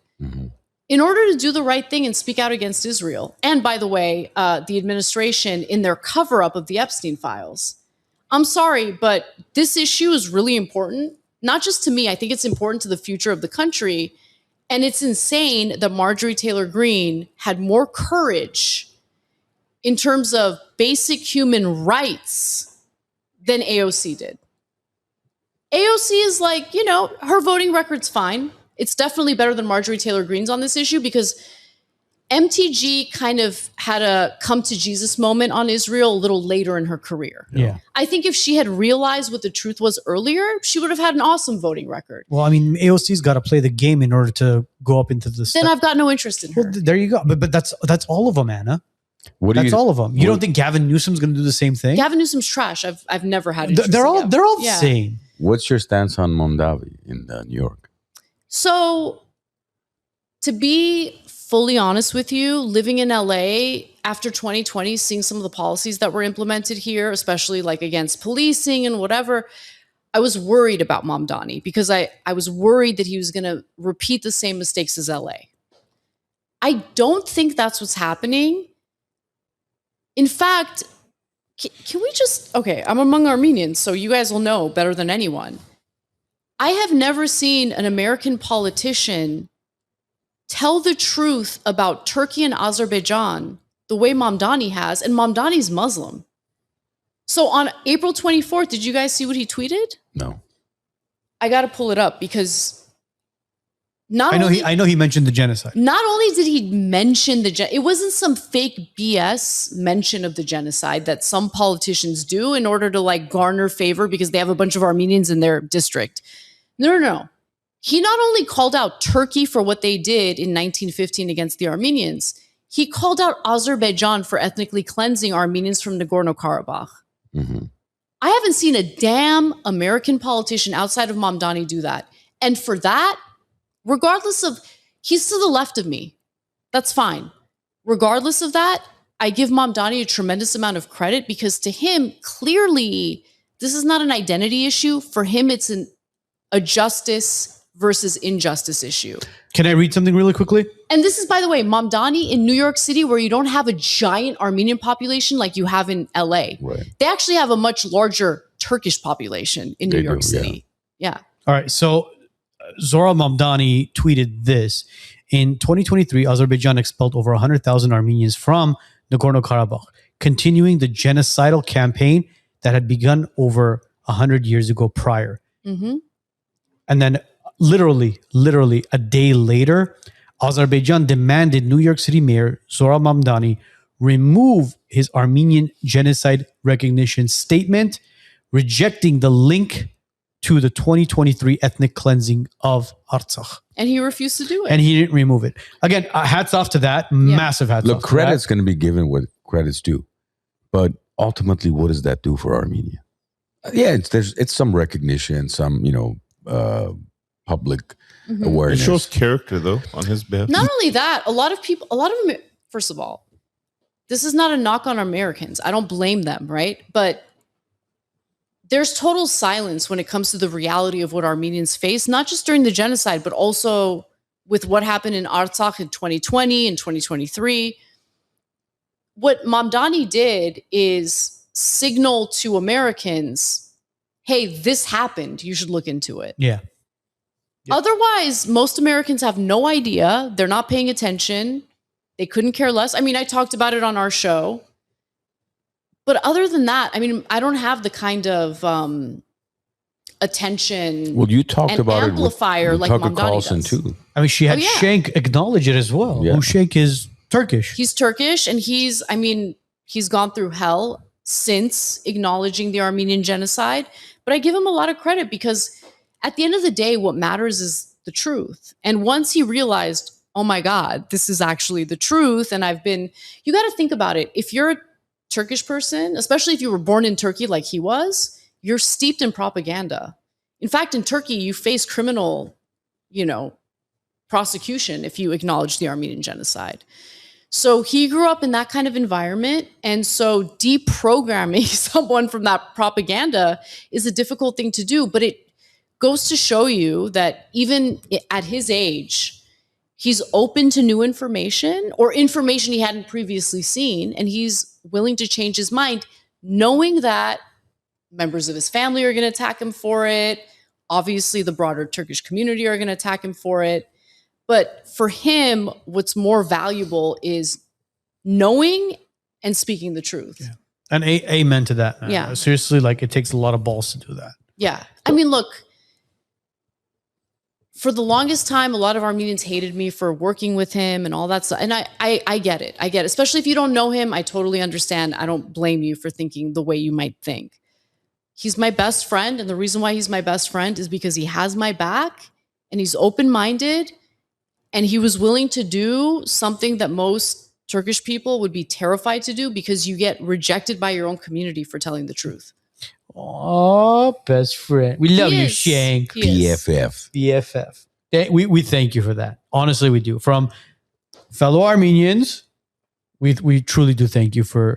in order to do the right thing and speak out against Israel. And by the way, the administration in their cover-up of the Epstein files. I'm sorry, but this issue is really important, not just to me. I think it's important to the future of the country. And it's insane that Marjorie Taylor Greene had more courage in terms of basic human rights than AOC did. AOC is like, her voting record's fine. It's definitely better than Marjorie Taylor Greene's on this issue because MTG kind of had a come to Jesus moment on Israel a little later in her career. Yeah. I think if she had realized what the truth was earlier, she would have had an awesome voting record. Well, I mean, AOC's got to play the game in order to go up into the. Then I've got no interest in her. Well, there you go. But that's all of them, Anna. What do That's you, all of them. You don't think Gavin Newsom's going to do the same thing? Gavin Newsom's trash. I've never had interest They're in all Gavin. the Yeah. same. What's your stance on Mondavi in New York? So, to be fully honest with you, living in LA after 2020, seeing some of the policies that were implemented here, especially like against policing and whatever, I was worried about Mamdani because I was worried that he was going to repeat the same mistakes as LA. I don't think that's what's happening. In fact, can we just, okay, I'm among Armenians, so you guys will know better than anyone. I have never seen an American politician tell the truth about Turkey and Azerbaijan the way Mamdani has, and Mamdani's Muslim. So on April 24th, did you guys see what he tweeted? No. I got to pull it up because I know he mentioned the genocide. not only did he mention it wasn't some fake BS mention of the genocide that some politicians do in order to like garner favor because they have a bunch of Armenians in their district. No. He not only called out Turkey for what they did in 1915 against the Armenians, he called out Azerbaijan for ethnically cleansing Armenians from Nagorno-Karabakh. I haven't seen a damn American politician outside of Mamdani do that. And for that, regardless of, he's to the left of me. That's fine. Regardless of that, I give Mamdani a tremendous amount of credit because to him, clearly, this is not an identity issue. For him, it's a justice versus injustice issue. Can I read something really quickly? And this is, by the way, Mamdani in New York City, where you don't have a giant Armenian population like you have in LA. Right. They actually have a much larger Turkish population in New They York do, City. Yeah. All right. So Zora Mamdani tweeted this. In 2023, Azerbaijan expelled over 100,000 Armenians from Nagorno-Karabakh, continuing the genocidal campaign that had begun over 100 years ago prior. Mm-hmm. And then literally a day later, Azerbaijan demanded New York City Mayor Zohran Mamdani remove his Armenian genocide recognition statement, rejecting the link to the 2023 ethnic cleansing of Artsakh. And he refused to do it. And he didn't remove it. Again, hats off to that. Massive hats off Look, to credit's that. going to be given what credit's due. But ultimately, what does that do for Armenia? Yeah, it's some recognition, some, public awareness. It shows character, though, on his behalf. Not only that, first of all, this is not a knock on Americans. I don't blame them, right? But there's total silence when it comes to the reality of what Armenians face, not just during the genocide, but also with what happened in Artsakh in 2020 and 2023. What Mamdani did is signal to Americans, hey, this happened. You should look into it. Yeah. Otherwise, most Americans have no idea. They're not paying attention. They couldn't care less. I mean, I talked about it on our show. But other than that, I mean, I don't have the kind of attention. Well, you talked and about amplifier it with like Tucker Mamdani Carlson does. too. I mean, she had Oh, yeah. Shank acknowledge it as well. Yeah. Who Shank is Turkish. He's Turkish, and he's gone through hell since acknowledging the Armenian genocide. But I give him a lot of credit because at the end of the day, what matters is the truth. And once he realized, oh my God, this is actually the truth. And you got to think about it. If you're a Turkish person, especially if you were born in Turkey like he was, you're steeped in propaganda. In fact, in Turkey, you face criminal, prosecution if you acknowledge the Armenian genocide. So he grew up in that kind of environment. And so deprogramming someone from that propaganda is a difficult thing to do. But it goes to show you that even at his age, he's open to new information or information he hadn't previously seen. And he's willing to change his mind, knowing that members of his family are going to attack him for it. Obviously, the broader Turkish community are going to attack him for it. But for him, what's more valuable is knowing and speaking the truth. Yeah. And amen to that, man. Yeah. Seriously, it takes a lot of balls to do that. Yeah. I mean, look, for the longest time, a lot of Armenians hated me for working with him and all that stuff. And I get it. I get it. Especially if you don't know him, I totally understand. I don't blame you for thinking the way you might think. He's my best friend. And the reason why he's my best friend is because he has my back and he's open-minded. And he was willing to do something that most Turkish people would be terrified to do because you get rejected by your own community for telling the truth. Oh, best friend. We love He you, is. Shank. He is. BFF. BFF. We thank you for that. Honestly, we do. From fellow Armenians, we truly do thank you for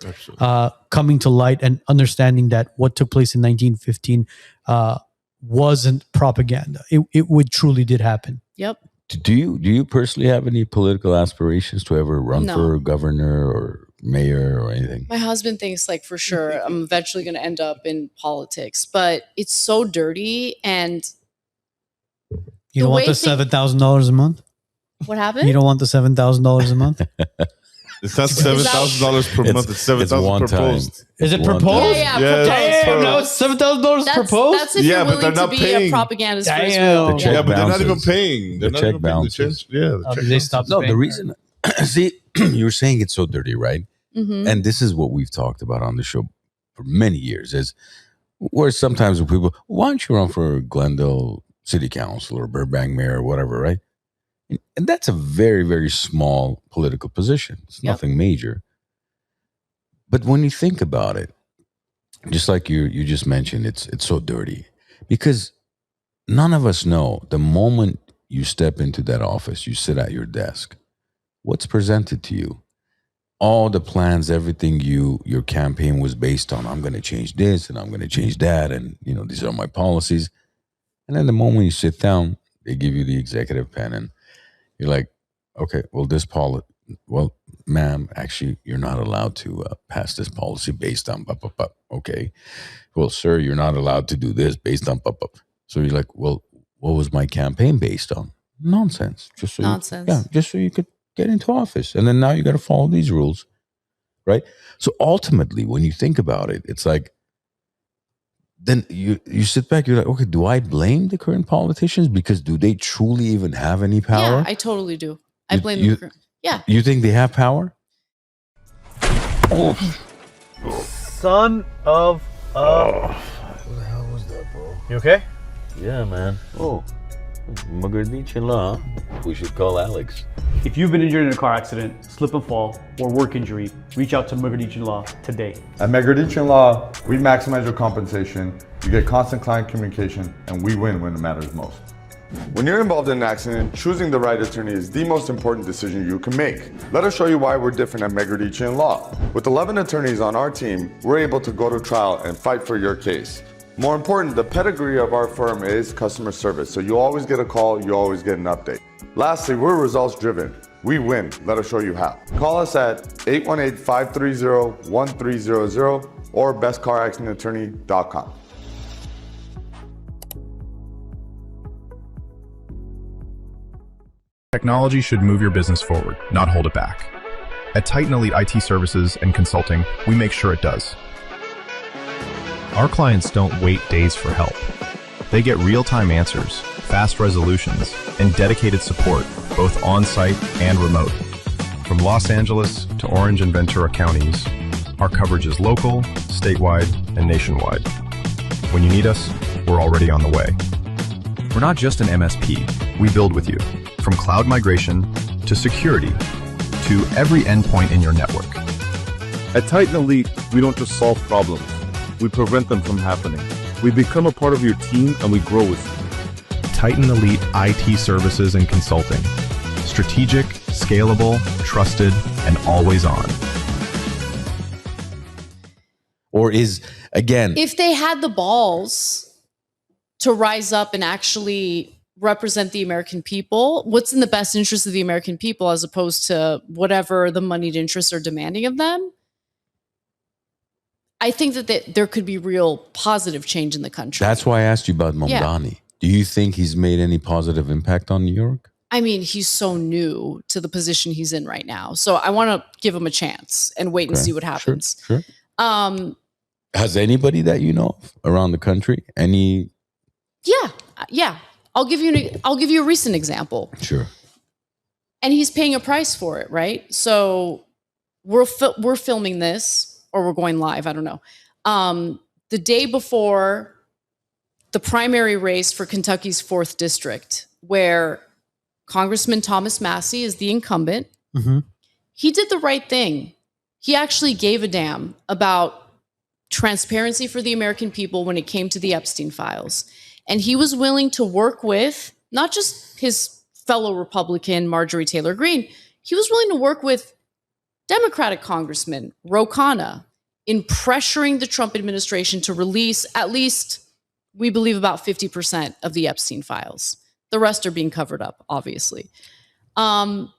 coming to light and understanding that what took place in 1915 wasn't propaganda. It would truly did happen. Yep. Do you personally have any political aspirations to ever run No. for governor or mayor or anything? My husband thinks for sure I'm eventually going to end up in politics, but it's so dirty. And You don't want the $7,000 a month? what happened? You don't want the $7,000 a month? It's not $7,000 per month. It's $7,000 proposed. Is it One proposed? Yeah, Yeah, proposed. Damn, no, it's $7,000 proposed? That's if Yeah, you're but willing they're to not be a paying. propagandist for his Damn. will. The check Yeah, but they're not even bounces. paying. They're The not check even paying. bounces. The Oh, check did they stop No, the paying? reason, see, you were saying it's so dirty, right? Mhm. And this is what we've talked about on the show for many years is where sometimes when people, why don't you run for Glendale City Council or Burbank Mayor or whatever, right? And that's a very, very small political position. It's Yep. nothing major. But when you think about it, just like you just mentioned, it's so dirty because none of us know the moment you step into that office, you sit at your desk, what's presented to you? All the plans, everything your campaign was based on. I'm going to change this and I'm going to change that, and these are my policies. And then the moment you sit down, they give you the executive pen, and you're like, okay, well, ma'am, actually, you're not allowed to pass this policy based on okay. Well, sir, you're not allowed to do this based on So you're like, well, what was my campaign based on? Nonsense. Just so Nonsense. just so you could get into office. And then now you got to follow these rules, right? So ultimately, when you think about it, it's like, then you sit back, you're like, okay, do I blame the current politicians? Because do they truly even have any power? Yeah, I totally do. I blame them. Yeah. You think they have power? Son of a... What the hell was that, bro? You okay? Yeah, man. Oh, Magadichin, we should call Alex. If you've been injured in a car accident, slip and fall, or work injury, reach out to Mogadichin Law today. At Mogadichin Law, we maximize your compensation, you get constant client communication, and we win when it matters most. When you're involved in an accident, choosing the right attorney is the most important decision you can make. Let us show you why we're different at Mogadichin Law. With 11 attorneys on our team, we're able to go to trial and fight for your case. More important, the pedigree of our firm is customer service, so you always get a call, you always get an update. Lastly, we're results driven. We win. Let us show you how. Call us at 818-530-1300 or bestcaraccidentattorney.com. Technology should move your business forward, not hold it back. At Titan Elite IT Services and Consulting, we make sure it does. Our clients don't wait days for help. They get real-time answers, fast resolutions, and dedicated support, both on-site and remote. From Los Angeles to Orange and Ventura counties, our coverage is local, statewide, and nationwide. When you need us, we're already on the way. We're not just an MSP. We build with you, from cloud migration to security to every endpoint in your network. At Titan Elite, we don't just solve problems. We prevent them from happening. We become a part of your team and we grow with you. Titan Elite IT Services and Consulting. Strategic, scalable, trusted, and always on. Or is, again... If they had the balls to rise up and actually represent the American people, what's in the best interest of the American people as opposed to whatever the moneyed interests are demanding of them, I think that there could be real positive change in the country. That's why I asked you about Mamdani. Yeah. Do you think he's made any positive impact on New York? I mean, he's so new to the position he's in right now. So I want to give him a chance and wait and see what happens. Sure. Has anybody that you know of around the country? Any? Yeah. I'll give you a recent example. Sure. And he's paying a price for it, right? So we're filming this, or we're going live, I don't know. The day before the primary race for Kentucky's 4th district, where Congressman Thomas Massie is the incumbent, he did the right thing. He actually gave a damn about transparency for the American people when it came to the Epstein files. And he was willing to work with not just his fellow Republican, Marjorie Taylor Greene, he was willing to work with Democratic Congressman Ro Khanna in pressuring the Trump administration to release at least, we believe, about 50% of the Epstein files. The rest are being covered up, obviously. And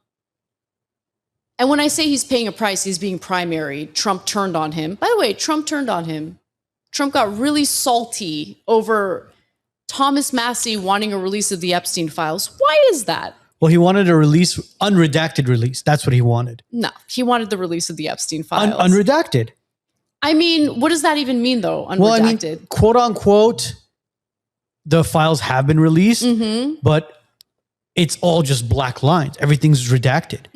when I say he's paying a price, he's being primary. Trump turned on him. By the way, Trump turned on him. Trump got really salty over Thomas Massie wanting a release of the Epstein files. Why is that? Well, he wanted a release, unredacted release. That's what he wanted. No, he wanted the release of the Epstein files. Unredacted. I mean, what does that even mean, though, unredacted? Well, I mean, quote unquote, the files have been released, but it's all just black lines. Everything's redacted.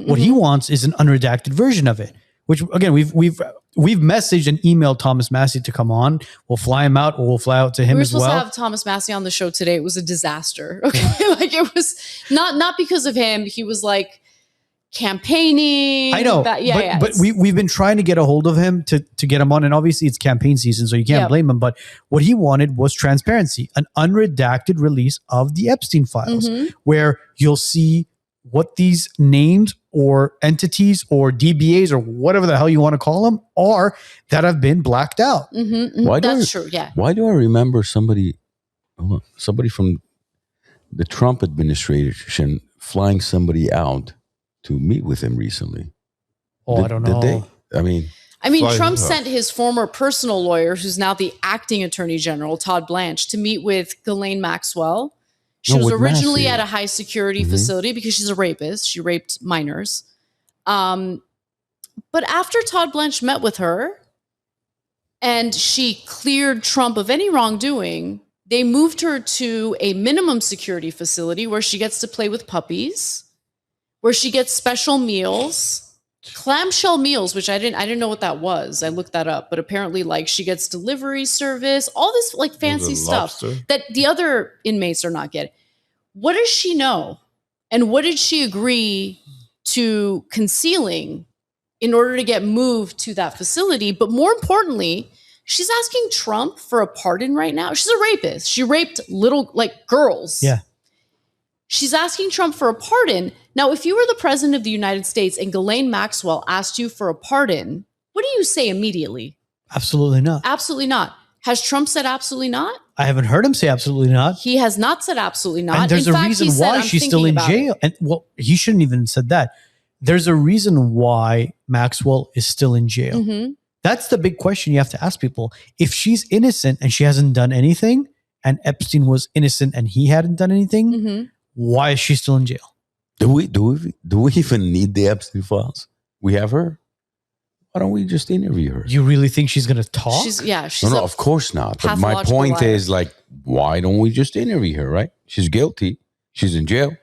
What he wants is an unredacted version of it, which, again, we've messaged and emailed Thomas Massie to come on. We'll fly him out, or we'll fly out to him as well. We were supposed to have Thomas Massie on the show today. It was a disaster. Okay, like it was not because of him. He was like campaigning. I know, but we've been trying to get a hold of him to get him on, and obviously it's campaign season, so you can't blame him. But what he wanted was transparency, an unredacted release of the Epstein files, where you'll see what these names or entities or DBAs or whatever the hell you want to call them are that have been blacked out. That's true. Yeah. Why do I remember somebody from the Trump administration flying somebody out to meet with him recently? I don't know. I mean, Trump sent his former personal lawyer, who's now the acting attorney general, Todd Blanche, to meet with Ghislaine Maxwell. She No, was with originally massive. at a high security facility because she's a rapist. She raped minors. But after Todd Blanche met with her and she cleared Trump of any wrongdoing, they moved her to a minimum security facility where she gets to play with puppies, where she gets special meals, clamshell meals, which I didn't know what that was. I looked that up, but apparently like she gets delivery service, all this like fancy stuff that the other inmates are not getting. What does she know? And what did she agree to concealing in order to get moved to that facility? But more importantly, she's asking Trump for a pardon right now. She's a rapist. She raped little like girls. Yeah. She's asking Trump for a pardon. Now, if you were the president of the United States and Ghislaine Maxwell asked you for a pardon, what do you say immediately? Absolutely not. Absolutely not. Has Trump said absolutely not? I haven't heard him say absolutely not. He has not said absolutely not. And there's in a fact, reason he said, why "I'm she's still thinking in about it." jail. And well, he shouldn't even have said that. There's a reason why Maxwell is still in jail. Mm-hmm. That's the big question you have to ask people. If she's innocent and she hasn't done anything, and Epstein was innocent and he hadn't done anything, Mm-hmm. why is she still in jail? Do we even need the Epstein files? We have her. Why don't we just interview her? You really think she's going to talk? She's No, of course not. But my pathological point liar. is, like, why don't we just interview her, right? She's guilty. She's in jail.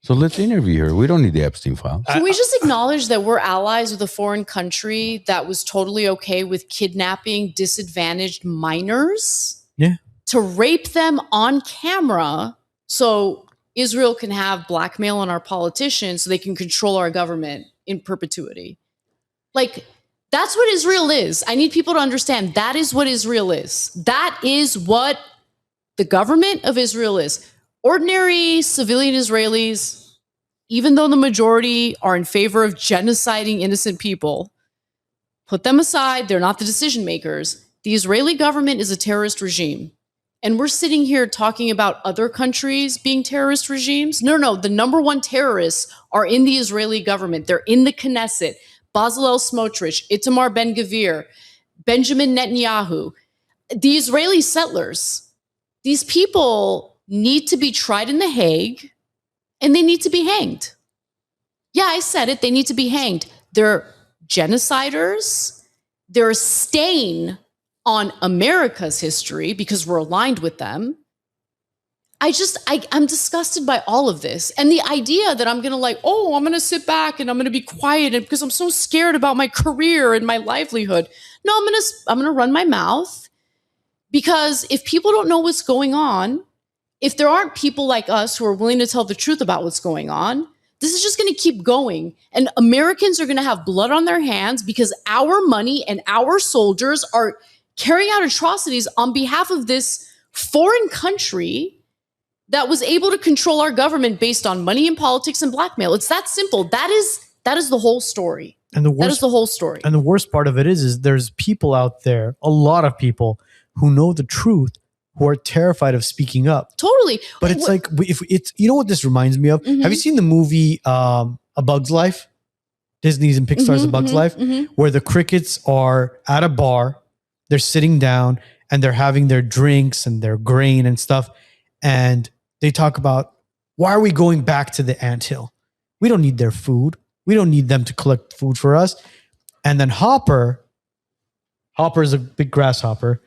So let's interview her. We don't need the Epstein files. Can we just acknowledge that we're allies with a foreign country that was totally okay with kidnapping disadvantaged minors? Yeah. To rape them on camera so Israel can have blackmail on our politicians so they can control our government in perpetuity. Like, that's what Israel is. I need people to understand that is what Israel is. That is what the government of Israel is. Ordinary civilian Israelis, even though the majority are in favor of genociding innocent people, put them aside. They're not the decision makers. The Israeli government is a terrorist regime. And we're sitting here talking about other countries being terrorist regimes. No. The number one terrorists are in the Israeli government. They're in the Knesset. Bezalel Smotrich, Itamar Ben-Gvir, Benjamin Netanyahu. The Israeli settlers. These people need to be tried in The Hague and they need to be hanged. Yeah, I said it. They need to be hanged. They're genociders. They're a stain on America's history because we're aligned with them. I'm disgusted by all of this. And the idea that I'm going to I'm going to sit back and I'm going to be quiet and because I'm so scared about my career and my livelihood. No, I'm going to run my mouth because if people don't know what's going on, if there aren't people like us who are willing to tell the truth about what's going on, this is just going to keep going. And Americans are going to have blood on their hands because our money and our soldiers are carrying out atrocities on behalf of this foreign country that was able to control our government based on money and politics and blackmail. It's that simple. That is the whole story. And the worst, that is the whole story. And the worst part of it is there's people out there, a lot of people who know the truth, who are terrified of speaking up. Totally. But it's like, if it's, you know what this reminds me of? Mm-hmm. Have you seen the movie A Bug's Life? Disney's and Pixar's A Bug's Life, where the crickets are at a bar, they're sitting down and they're having their drinks and their grain and stuff. And they talk about, why are we going back to the anthill? We don't need their food. We don't need them to collect food for us. And then Hopper is a big grasshopper.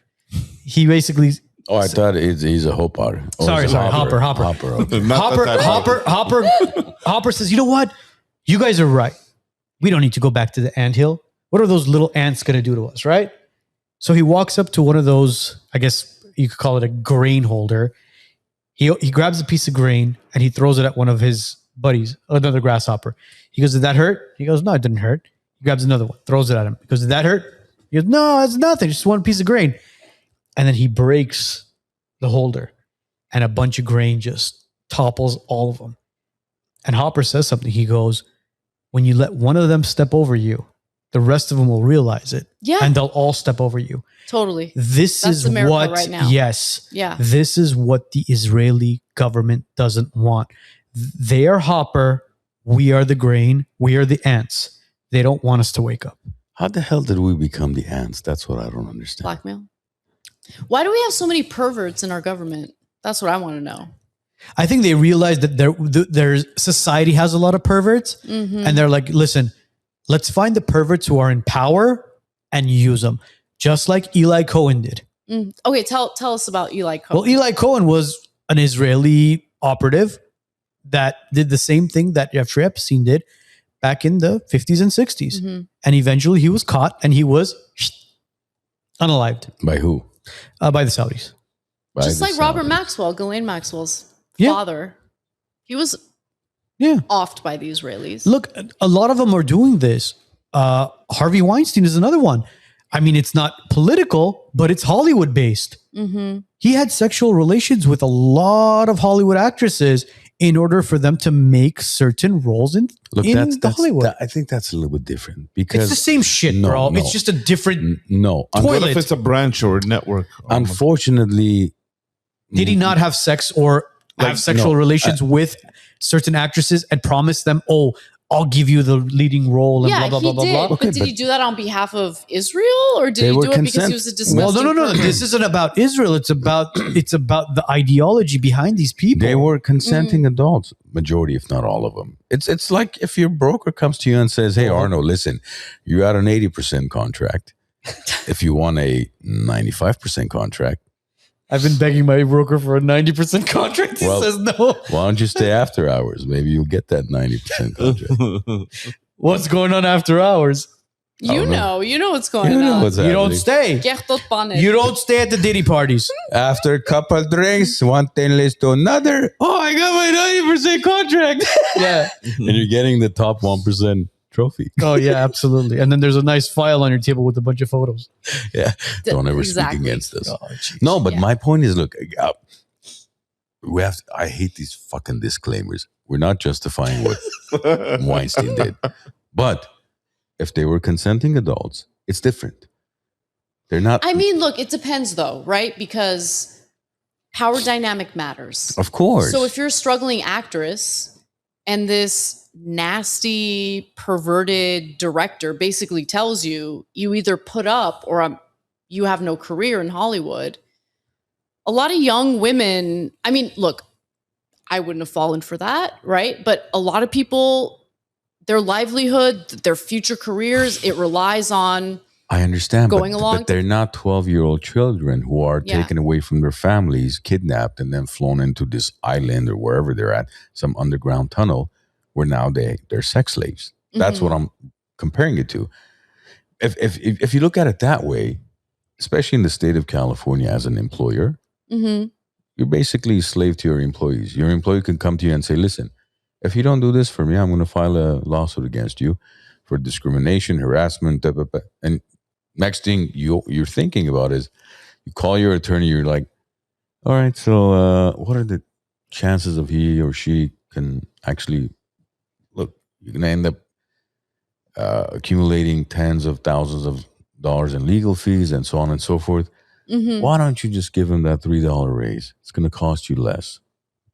He basically... Oh, I thought he's a hopper. Sorry, Hopper. Okay. Hopper says, you know what? You guys are right. We don't need to go back to the anthill. What are those little ants going to do to us, right? So he walks up to one of those, I guess you could call it a grain holder. He grabs a piece of grain and he throws it at one of his buddies, another grasshopper. He goes, did that hurt? He goes, no, it didn't hurt. He grabs another one, throws it at him. He goes, did that hurt? He goes, no, it's nothing. Just one piece of grain. And then he breaks the holder and a bunch of grain just topples all of them. And Hopper says something. He goes, when you let one of them step over you, the rest of them will realize it. Yeah. And they'll all step over you. Totally. That's is America what, right now. Yes. Yeah. This is what the Israeli government doesn't want. They are Hopper. We are the grain. We are the ants. They don't want us to wake up. How the hell did we become the ants? That's what I don't understand. Blackmail. Why do we have so many perverts in our government? That's what I want to know. I think they realized that their society has a lot of perverts, and they're like, listen, let's find the perverts who are in power and use them, just like Eli Cohen did. Okay, tell us about Eli Cohen. Well, Eli Cohen was an Israeli operative that did the same thing that Jeffrey Epstein did back in the 50s and 60s. And eventually he was caught and he was unalived. By who? By the Saudis. Just like Robert Maxwell, Ghislaine Maxwell's father. He was offed by the Israelis. Look, a lot of them are doing this. Harvey Weinstein is another one. I mean, it's not political, but it's Hollywood based. He had sexual relations with a lot of Hollywood actresses in order for them to make certain roles in Hollywood. I think that's a little bit different because it's the same shit, bro. It's just a different toilet. What if it's a branch or a network? Unfortunately, did he not have sex or have sexual relations with certain actresses and promise them, "Oh, I'll give you the leading role," and blah, blah, blah, blah, blah. Okay, but did he do that on behalf of Israel, or did he do it because he was a disgusting Well, no. This isn't about Israel. It's about the ideology behind these people. They were consenting adults, majority, if not all of them. It's like if your broker comes to you and says, "Hey, Arno, listen, you had an 80% contract. If you want a 95% contract." I've been begging my broker for a 90% contract. He says no. Why don't you stay after hours? Maybe you'll get that 90% contract. What's going on after hours? You know what's going on. You don't stay. You don't stay at the Diddy parties. After a couple drinks, one thing leads to another. Oh, I got my 90% contract. Yeah. And you're getting the top 1% trophy. Oh, yeah, absolutely. And then there's a nice file on your table with a bunch of photos. Yeah. Don't ever speak against us. Oh, no, but my point is, look, I hate these fucking disclaimers. We're not justifying what Weinstein did. But if they were consenting adults, it's different. They're not. I mean, look, it depends though, right? Because power dynamic matters. Of course. So if you're a struggling actress and this nasty, perverted director basically tells you either put up or you have no career in Hollywood. A lot of young women, I mean, look, I wouldn't have fallen for that, right? But a lot of people, their livelihood, their future careers, it relies on I understand, going along. But they're not 12-year-old children who are taken away from their families, kidnapped, and then flown into this island or wherever they're at, some underground tunnel, where now they're sex slaves. That's what I'm comparing it to. If you look at it that way, especially in the state of California as an employer, you're basically a slave to your employees. Your employee can come to you and say, listen, if you don't do this for me, I'm going to file a lawsuit against you for discrimination, harassment, and next thing you're thinking about is you call your attorney, you're like, all right, so what are the chances of he or she can actually look, you're going to end up accumulating tens of thousands of dollars in legal fees and so on and so forth. Why don't you just give them that $3 raise? It's going to cost you less.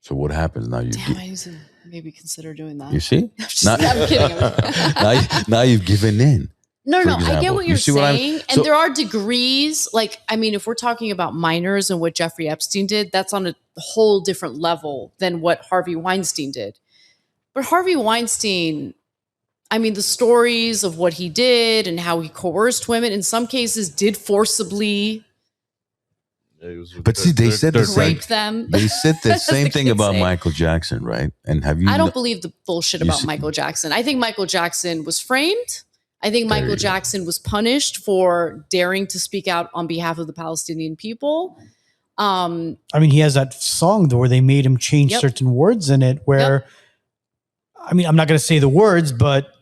So what happens now? I need to maybe consider doing that. You see? I'm kidding. now you've given in. No, I get what you're saying. And there are degrees. Like, I mean, if we're talking about minors and what Jeffrey Epstein did, that's on a whole different level than what Harvey Weinstein did. But Harvey Weinstein, I mean, the stories of what he did and how he coerced women, in some cases did forcibly but see, they said the same. Them. They said the same thing about Michael Jackson, right? And have you? I don't believe the bullshit about Michael Jackson. I think Michael Jackson was framed. I think Michael Jackson was punished for daring to speak out on behalf of the Palestinian people. I mean, he has that song where they made him change certain words in it. Where, I mean, I'm not going to say the words, but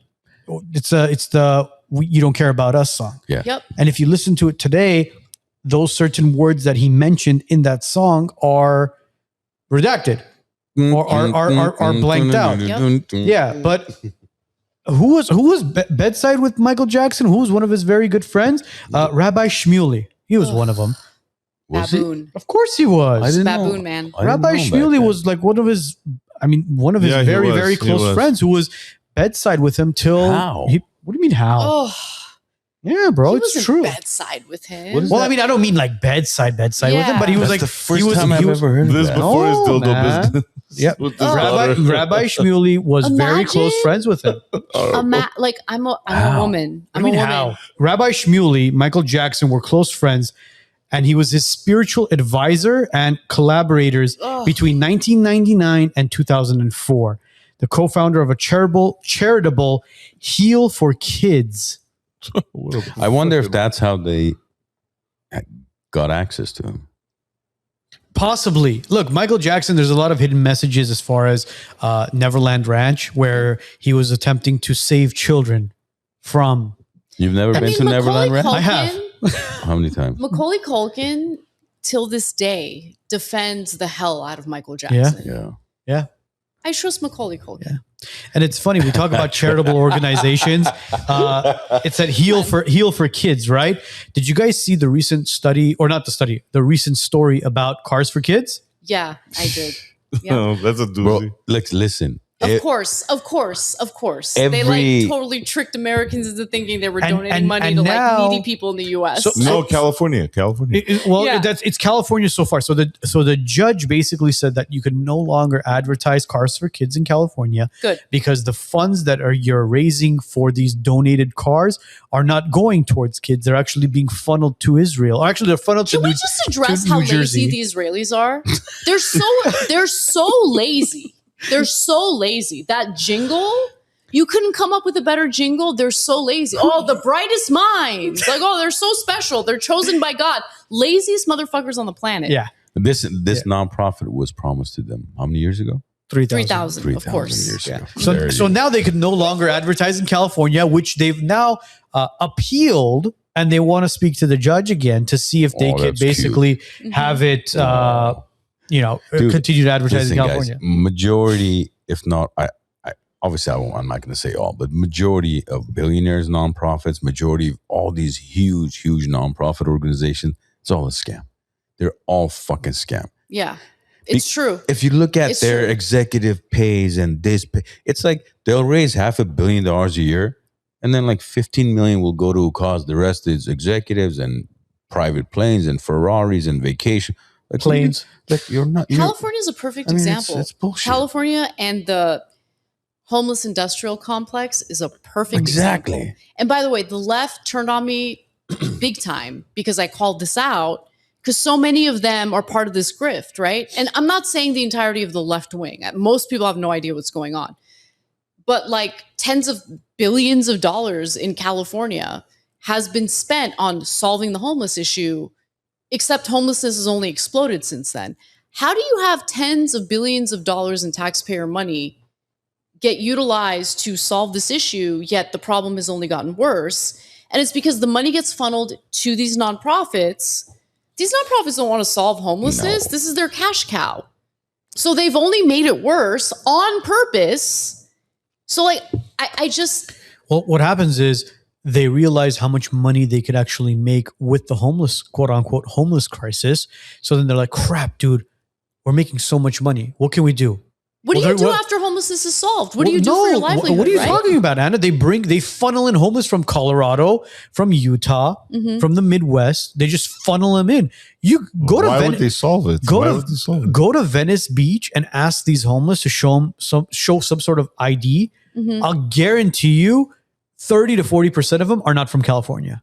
it's the "You Don't Care About Us" song. Yeah. Yep. And if you listen to it today, those certain words that he mentioned in that song are redacted or are blanked out. Yeah, but who was bedside with Michael Jackson? Who was one of his very good friends? Rabbi Shmuley. He was one of them. Baboon. Of course he was. I didn't Baboon know. man. Rabbi Shmuley was like one of his very, very close friends who was bedside with him till. How? What do you mean how? Oh, Yeah, bro, he it's wasn't true. bedside with him. What is Well, that? I mean, I don't mean like bedside with him, but he was That's like the first he was, time I've ever heard of This that. before his No, dildo man. business. Yep. With his daughter. Rabbi Shmuley was very close Imagine- friends with him. Like I'm a How? woman. I I'm mean, a woman. how? Rabbi Shmuley, Michael Jackson were close friends, and he was his spiritual advisor and collaborators between 1999 and 2004. The co-founder of a charitable Heal for Kids. I wonder if that's how they got access to him. Possibly. Look, Michael Jackson, there's a lot of hidden messages as far as Neverland Ranch, where he was attempting to save children from. You've never been to Neverland Ranch? I have. How many times? Macaulay Culkin, till this day, defends the hell out of Michael Jackson. Yeah. Yeah. I trust Macaulay Culkin. Yeah. And it's funny, we talk about charitable organizations. It's at Heal for Kids, right? Did you guys see the recent study, or not the study, the recent story about Cars for Kids? Yeah, I did. Yeah. Oh, that's a doozy. Bro, listen. Of course. They Every- like totally tricked Americans into thinking they were And- donating and- money and to now- like needy people in the U.S. So- No, California. Yeah. It's California so far. So the judge basically said that you can no longer advertise Cars for Kids in California. Good. Because the funds that you're raising for these donated cars are not going towards kids. They're actually being funneled to Israel. Or actually, they're funneled Can to we New- just address to how New Jersey. lazy the Israelis are? They're so lazy. They're so lazy. That jingle, you couldn't come up with a better jingle. They're so lazy. Oh, the brightest minds. Like, oh, they're so special. They're chosen by God. Laziest motherfuckers on the planet. Yeah. This nonprofit was promised to them how many years ago? 3,000. 3,000, of course. years Yeah. ago. So now they can no longer advertise in California, which they've now appealed, and they want to speak to the judge again to see if they Oh, can that's basically have it, Dude, continue to advertise in Listen, California. guys, majority, if not, I obviously I'm not going to say all, but majority of billionaires, nonprofits, majority of all these huge nonprofit organizations, it's all a scam. They're all fucking scam. Yeah. It's true. If you look at It's their true. executive pays and this pay, it's like they'll raise $500 million a year, and then like 15 million will go to cause. The rest is executives and private planes and Ferraris and vacation. Like, Planes. Like you're not. California is a perfect I mean, example. it's bullshit. California and the homeless industrial complex is a perfect Exactly. example. And by the way, the left turned on me big time because I called this out, because so many of them are part of this grift, right? And I'm not saying the entirety of the left wing. Most people have no idea what's going on. But like tens of billions of dollars in California has been spent on solving the homeless issue, except homelessness has only exploded since then. How do you have tens of billions of dollars in taxpayer money get utilized to solve this issue, yet the problem has only gotten worse? And it's because the money gets funneled to these nonprofits. These nonprofits don't want to solve homelessness. No. This is their cash cow. So they've only made it worse on purpose. So like, I just... Well, what happens is they realize how much money they could actually make with the homeless, quote unquote, homeless crisis. So then they're like, crap, dude, we're making so much money. What can we do? What do Well, you do they're- after homelessness is solved? What do Well, you do for your livelihood? What are you right? talking about, Anna? They funnel in homeless from Colorado, from Utah, Mm-hmm. from the Midwest. They just funnel them in. You go to Why would Venice. they solve it? Why would they solve it? Go to Venice Beach and ask these homeless to show some sort of ID. Mhm. I'll guarantee you 30 to 40% of them are not from California.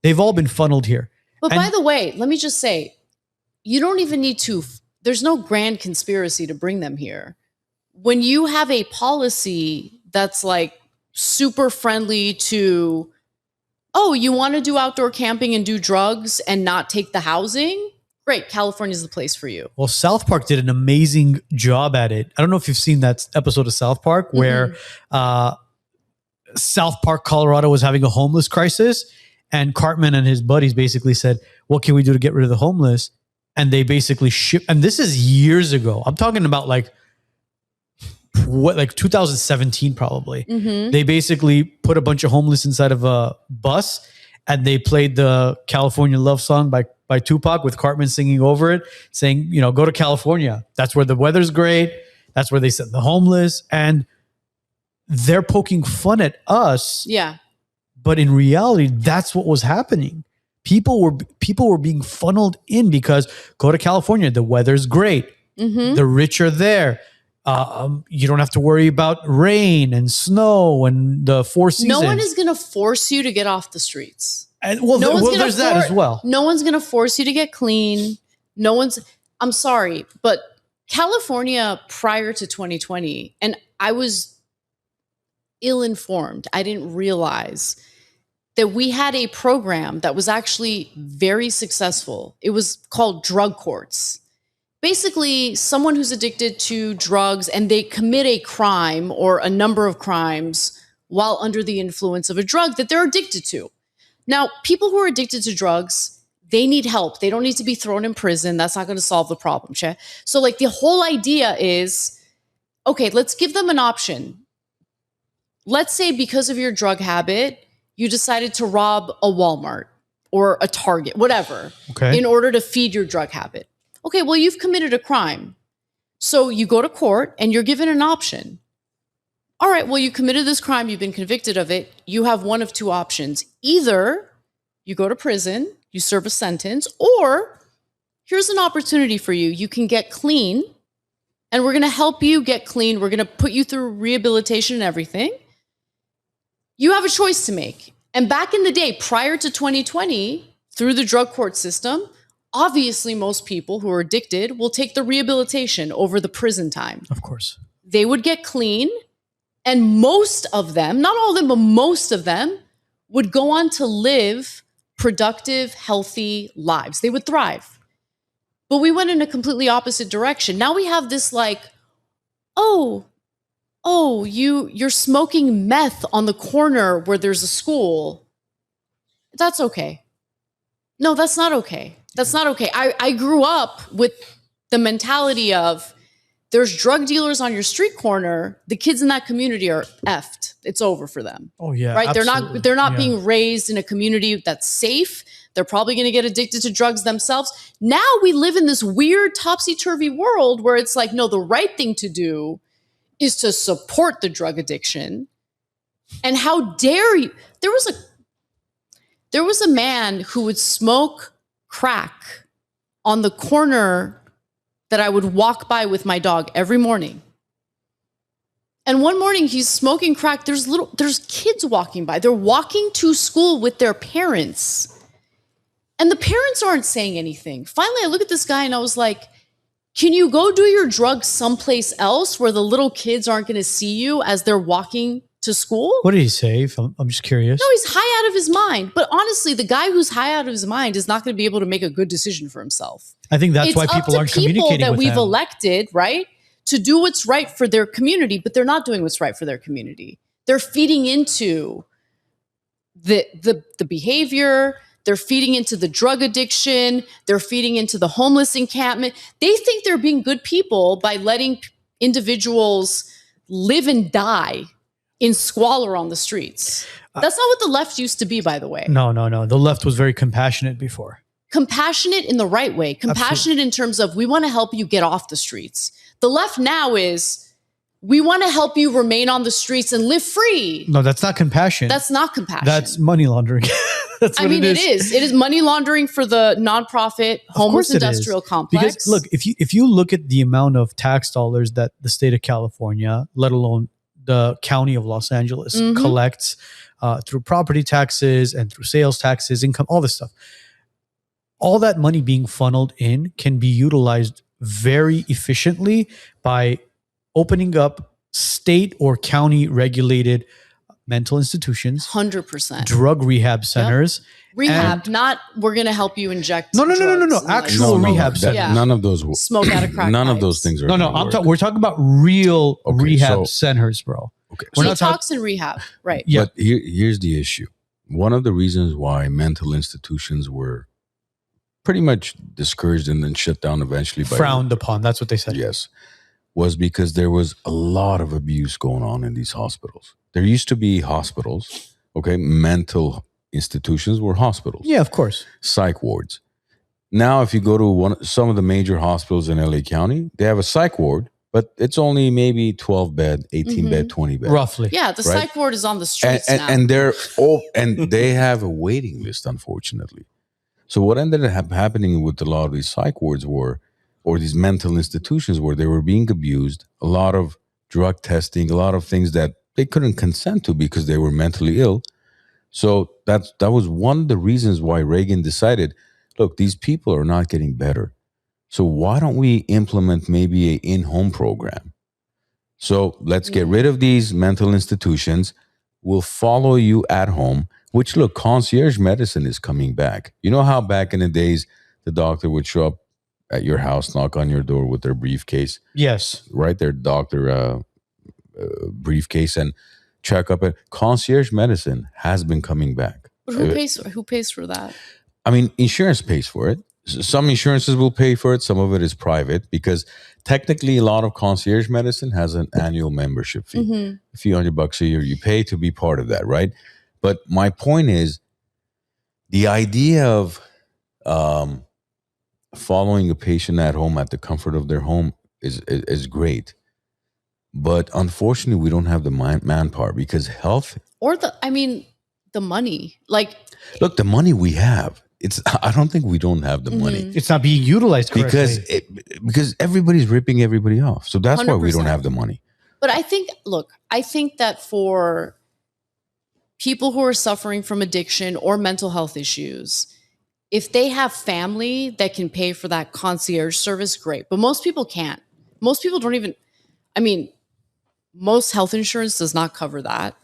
They've all been funneled here. But And- by the way, let me just say, you don't even need to, there's no grand conspiracy to bring them here. When you have a policy that's like super friendly to, oh, you want to do outdoor camping and do drugs and not take the housing? Great, California's the place for you. Well, South Park did an amazing job at it. I don't know if you've seen that episode of South Park where South Park, Colorado was having a homeless crisis, and Cartman and his buddies basically said, what can we do to get rid of the homeless? And they basically and this is years ago. I'm talking about like 2017 probably. Mhm. They basically put a bunch of homeless inside of a bus, and they played the California love song by Tupac with Cartman singing over it, saying, go to California. That's where the weather's great. That's where they send the homeless. And they're poking fun at us Yeah. But in reality, that's what was happening. People were being funneled in because go to California, the weather's great. The rich are there. You don't have to worry about rain and snow and the four seasons. No one is going to force you to get off the streets. And there's that as well. No one's going to force you to get clean. I'm sorry, but California prior to 2020, and I was ill-informed. I didn't realize that we had a program that was actually very successful. It was called drug courts. Basically, someone who's addicted to drugs and they commit a crime or a number of crimes while under the influence of a drug that they're addicted to. Now, people who are addicted to drugs, they need help. They don't need to be thrown in prison. That's not going to solve the problem. So like the whole idea is, okay, let's give them an option. Let's say because of your drug habit, you decided to rob a Walmart or a Target, whatever, in order to feed your drug habit. Okay, well, you've committed a crime. So you go to court and you're given an option. All right, well, you committed this crime. You've been convicted of it. You have one of two options. Either you go to prison, you serve a sentence, or here's an opportunity for you. You can get clean, and we're going to help you get clean. We're going to put you through rehabilitation and everything. You have a choice to make. And back in the day, prior to 2020, through the drug court system, obviously most people who are addicted will take the rehabilitation over the prison time. Of course. They would get clean, and most of them, not all of them, but most of them would go on to live productive, healthy lives. They would thrive. But we went in a completely opposite direction. Now we have this like, you're smoking meth on the corner where there's a school. That's okay. No, that's not okay. That's not okay. I grew up with the mentality of there's drug dealers on your street corner. The kids in that community are effed. It's over for them. Oh yeah, right. Absolutely. They're not being raised in a community that's safe. They're probably going to get addicted to drugs themselves. Now we live in this weird topsy-turvy world where it's like, no, the right thing to do is to support the drug addiction. And how dare you? There was a man who would smoke crack on the corner that I would walk by with my dog every morning. And one morning he's smoking crack. There's kids walking by. They're walking to school with their parents. And the parents aren't saying anything. Finally, I look at this guy and I was like, can you go do your drugs someplace else where the little kids aren't going to see you as they're walking to school? What did he say? I'm just curious. No, he's high out of his mind. But honestly, the guy who's high out of his mind is not going to be able to make a good decision for himself. I think that's why people aren't communicating with him. It's up to people that we've elected, right, to do what's right for their community, but they're not doing what's right for their community. They're feeding into the behavior. They're feeding into the drug addiction. They're feeding into the homeless encampment. They think they're being good people by letting individuals live and die in squalor on the streets. That's not what the left used to be, by the way. No. The left was very compassionate before. Compassionate in the right way. Compassionate Absolutely. In terms of we want to help you get off the streets. The left now is we want to help you remain on the streets and live free. No, that's not compassion. That's not compassion. That's money laundering. That's what it is. It is. It is money laundering for the nonprofit homeless industrial complex. Because look, if you look at the amount of tax dollars that the state of California, let alone the county of Los Angeles, collects through property taxes and through sales taxes, income, all this stuff. All that money being funneled in can be utilized very efficiently by opening up state or county regulated mental institutions, 100%, drug rehab centers, rehab. Not we're going to help you inject. No. Actual rehab centers. Yeah. None of those smoke out of crack. None of those things are. We're talking about real rehab centers, bro. Okay, we're not talking rehab, right? Yeah. But here's the issue. One of the reasons why mental institutions were pretty much discouraged and then shut down eventually, frowned upon. That's what they said. Yes, was because there was a lot of abuse going on in these hospitals. There used to be hospitals, mental institutions were hospitals. Yeah, of course. Psych wards. Now, if you go to some of the major hospitals in LA County, they have a psych ward but it's only maybe 12 bed, 18 bed, 20 bed. Roughly. Yeah, the Right? psych ward is on the streets now. And they're all, and they have a waiting list, unfortunately. So what ended up happening with a lot of these psych wards or these mental institutions where they were being abused, a lot of drug testing, a lot of things that they couldn't consent to because they were mentally ill. So that was one of the reasons why Reagan decided, look, these people are not getting better. So why don't we implement maybe an in-home program? So let's get rid of these mental institutions. We'll follow you at home, which, look, concierge medicine is coming back. You know how back in the days, the doctor would show up at your house, knock on your door with their briefcase? Yes. Right? Their doctor briefcase and check up. Concierge medicine has been coming back. But who pays for that? I mean, insurance pays for it. Some insurances will pay for it. Some of it is private because technically a lot of concierge medicine has an annual membership fee. A few $100 a year you pay to be part of that, right? But my point is the idea of following a patient at home at the comfort of their home is great. But unfortunately, we don't have the manpower because health... Or the money. Like, look, the money we have, I don't think we don't have the money. It's not being utilized correctly. Because everybody's ripping everybody off. So that's 100%. Why we don't have the money. But I think that for people who are suffering from addiction or mental health issues, if they have family that can pay for that concierge service, great. But most people can't. Most people don't even, most health insurance does not cover that.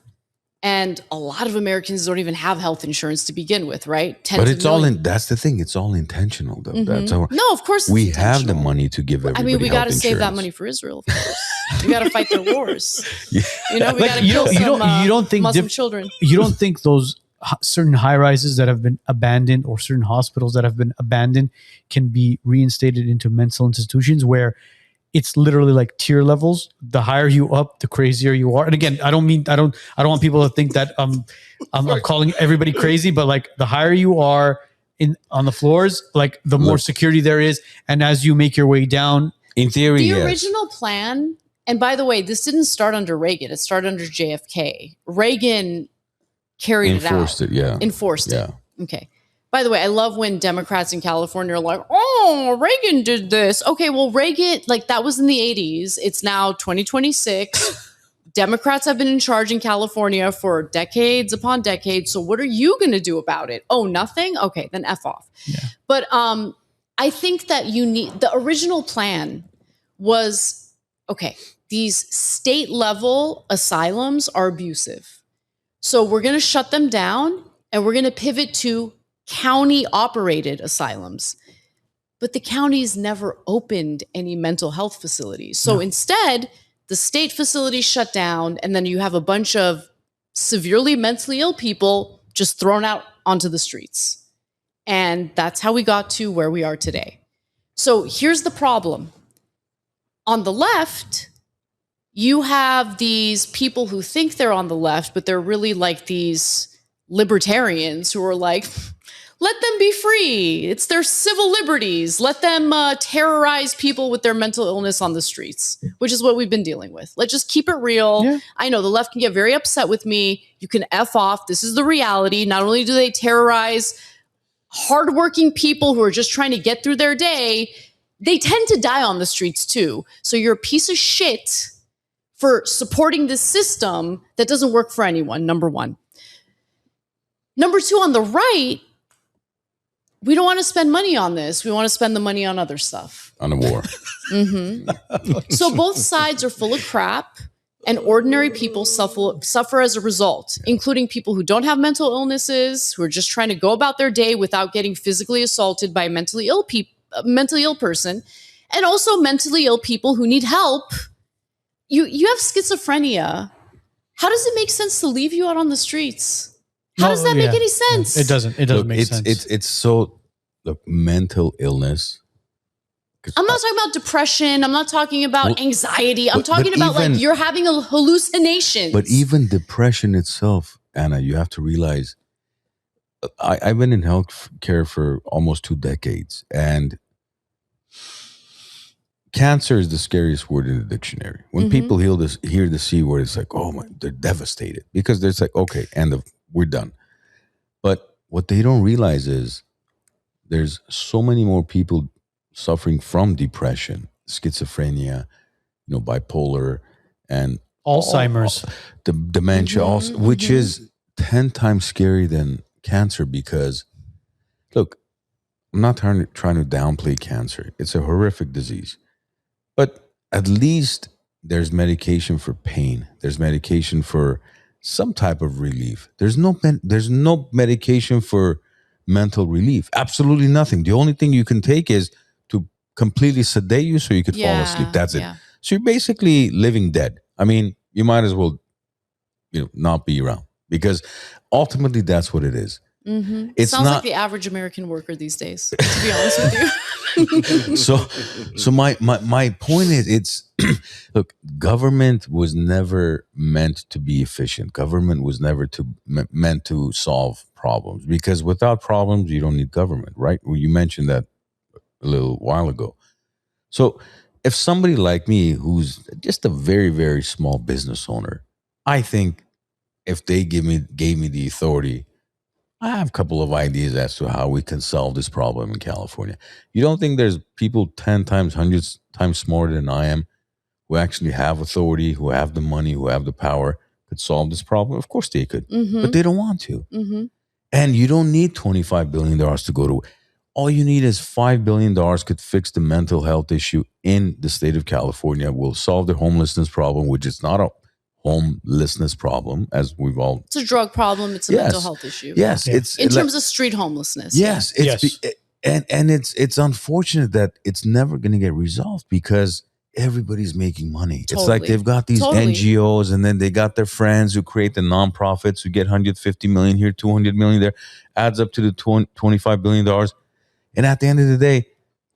And a lot of Americans don't even have health insurance to begin with, right? But it's all that's the thing. It's all intentional, though. That's how, no, of course we have the money to give everybody. We got to save that money for Israel, of course. We got to fight their wars. We got to kill you don't think Muslim children. You don't think those certain high rises that have been abandoned or certain hospitals that have been abandoned can be reinstated into mental institutions where it's literally like tier levels. The higher you up, the crazier you are. And again, I don't want people to think that I'm calling everybody crazy, but like the higher you are on the floors, like the more security there is. And as you make your way down, in theory, the original plan. And by the way, this didn't start under Reagan. It started under JFK. Reagan carried it out. Enforced it. Okay. By the way, I love when Democrats in California are like, oh, Reagan did this. Okay, well, Reagan, like that was in the 80s. It's now 2026. Democrats have been in charge in California for decades upon decades. So what are you going to do about it? Oh, nothing? Okay, then F off. Yeah. But I think that the original plan was, okay, these state level asylums are abusive. So we're going to shut them down and we're going to pivot to county operated asylums. But the counties never opened any mental health facilities. So instead, the state facilities shut down and then you have a bunch of severely mentally ill people just thrown out onto the streets. And that's how we got to where we are today. So here's the problem. On the left, you have these people who think they're on the left, but they're really like these libertarians who are like, let them be free. It's their civil liberties. Let them terrorize people with their mental illness on the streets, which is what we've been dealing with. Let's just keep it real. Yeah. I know the left can get very upset with me. You can F off. This is the reality. Not only do they terrorize hardworking people who are just trying to get through their day, they tend to die on the streets too. So you're a piece of shit for supporting this system that doesn't work for anyone, number one. Number two, on the right, we don't want to spend money on this. We want to spend the money on other stuff. On a war. So both sides are full of crap, and ordinary people suffer as a result, including people who don't have mental illnesses, who are just trying to go about their day without getting physically assaulted by a mentally ill person, and also mentally ill people who need help. You have schizophrenia. How does it make sense to leave you out on the streets? How does that make any sense? It doesn't make sense. It's so, look, mental illness. I'm not talking about depression. I'm not talking about anxiety. I'm talking about like you're having a hallucination. But even depression itself, Anna, you have to realize, I've been in healthcare for almost 2 decades. And cancer is the scariest word in the dictionary. When people hear the C word, it's like, oh my, they're devastated because there's like, okay, we're done. But what they don't realize is there's so many more people suffering from depression, schizophrenia, bipolar, and Alzheimer's, the dementia, which is 10 times scarier than cancer. Because, look, I'm not trying to downplay cancer. It's a horrific disease. But at least there's medication for pain. There's medication for some type of relief. There's no medication for mental relief. Absolutely nothing. The only thing you can take is to completely sedate you so you could fall asleep. That's it. So you're basically living dead. I mean, you might as well, not be around, because ultimately that's what it is. It sounds like the average American worker these days, to be honest with you. So my point is, look, government was never meant to be efficient. Government was never meant to solve problems, because without problems, you don't need government, right? Well, you mentioned that a little while ago. So if somebody like me, who's just a very, very small business owner, I think if they gave me the authority, I have a couple of ideas as to how we can solve this problem in California. You don't think there's people 10 times, 100 times smarter than I am who actually have authority, who have the money, who have the power, could solve this problem? Of course they could, but they don't want to. And you don't need $25 billion to go to. All you need is $5 billion could fix the mental health issue in the state of California, will solve the homelessness problem, which is not a homelessness problem, as we've all. It's a drug problem. It's a mental health issue. Yes, it's in terms of street homelessness. Yes, and it's unfortunate that it's never going to get resolved, because everybody's making money. It's like they've got these NGOs, and then they got their friends who create the nonprofits who get 150 million here, 200 million there, adds up to the $25 billion. And at the end of the day,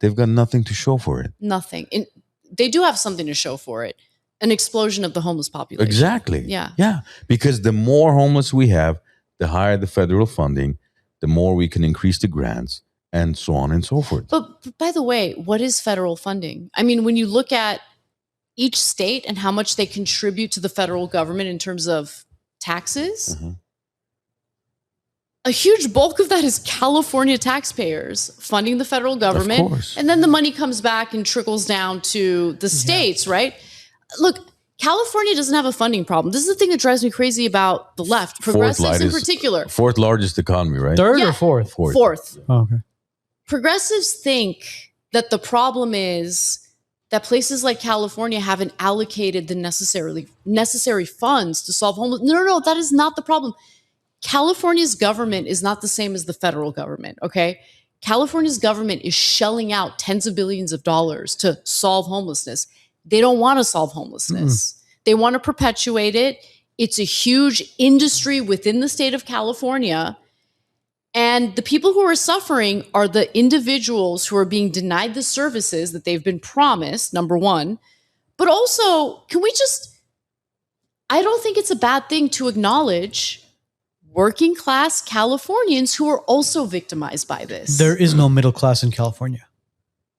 they've got nothing to show for it. Nothing. And they do have something to show for it. An explosion of the homeless population. Exactly. Yeah. Yeah. Because the more homeless we have, the higher the federal funding, the more we can increase the grants, and so on and so forth. But by the way, what is federal funding? I mean, when you look at each state and how much they contribute to the federal government in terms of taxes, a huge bulk of that is California taxpayers funding the federal government. Of course. And then the money comes back and trickles down to the states, right? Look, California doesn't have a funding problem. This is the thing that drives me crazy about the left, progressives in particular. Fourth largest economy, right? Third or fourth? Fourth. Oh, okay. Progressives think that the problem is that places like California haven't allocated the necessary funds to solve homelessness. No, that is not the problem. California's government is not the same as the federal government, okay? California's government is shelling out tens of billions of dollars to solve homelessness. They don't want to solve homelessness. They want to perpetuate it. It's a huge industry within the state of California. And the people who are suffering are the individuals who are being denied the services that they've been promised, number one. But also, I don't think it's a bad thing to acknowledge working class Californians who are also victimized by this. There is no middle class in California.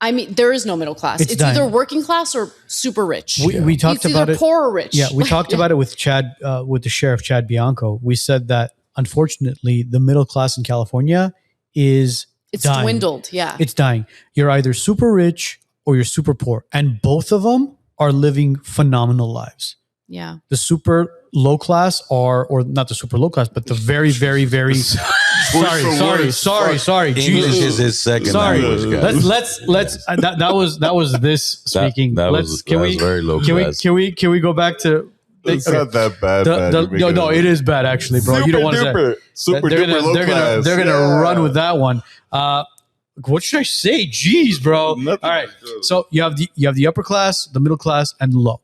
I mean, there is no middle class. It's either working class or super rich. We talked about it. Poor or rich. Yeah, we talked about it with Chad, with the sheriff, Chad Bianco. We said that, unfortunately, the middle class in California is dying. Dwindled. Yeah. It's dying. You're either super rich or you're super poor. And both of them are living phenomenal lives. Yeah. The super low class or not the super low class, but the very, very, very... Sorry. English is his second language, guys. Let's that was this speaking. That was very low class. Can we go back to... It's not that bad. No, it is bad actually, bro. You don't want to say. They're gonna run with that one. What should I say? Jeez, bro. All right. So you have the upper class, the middle class, and low.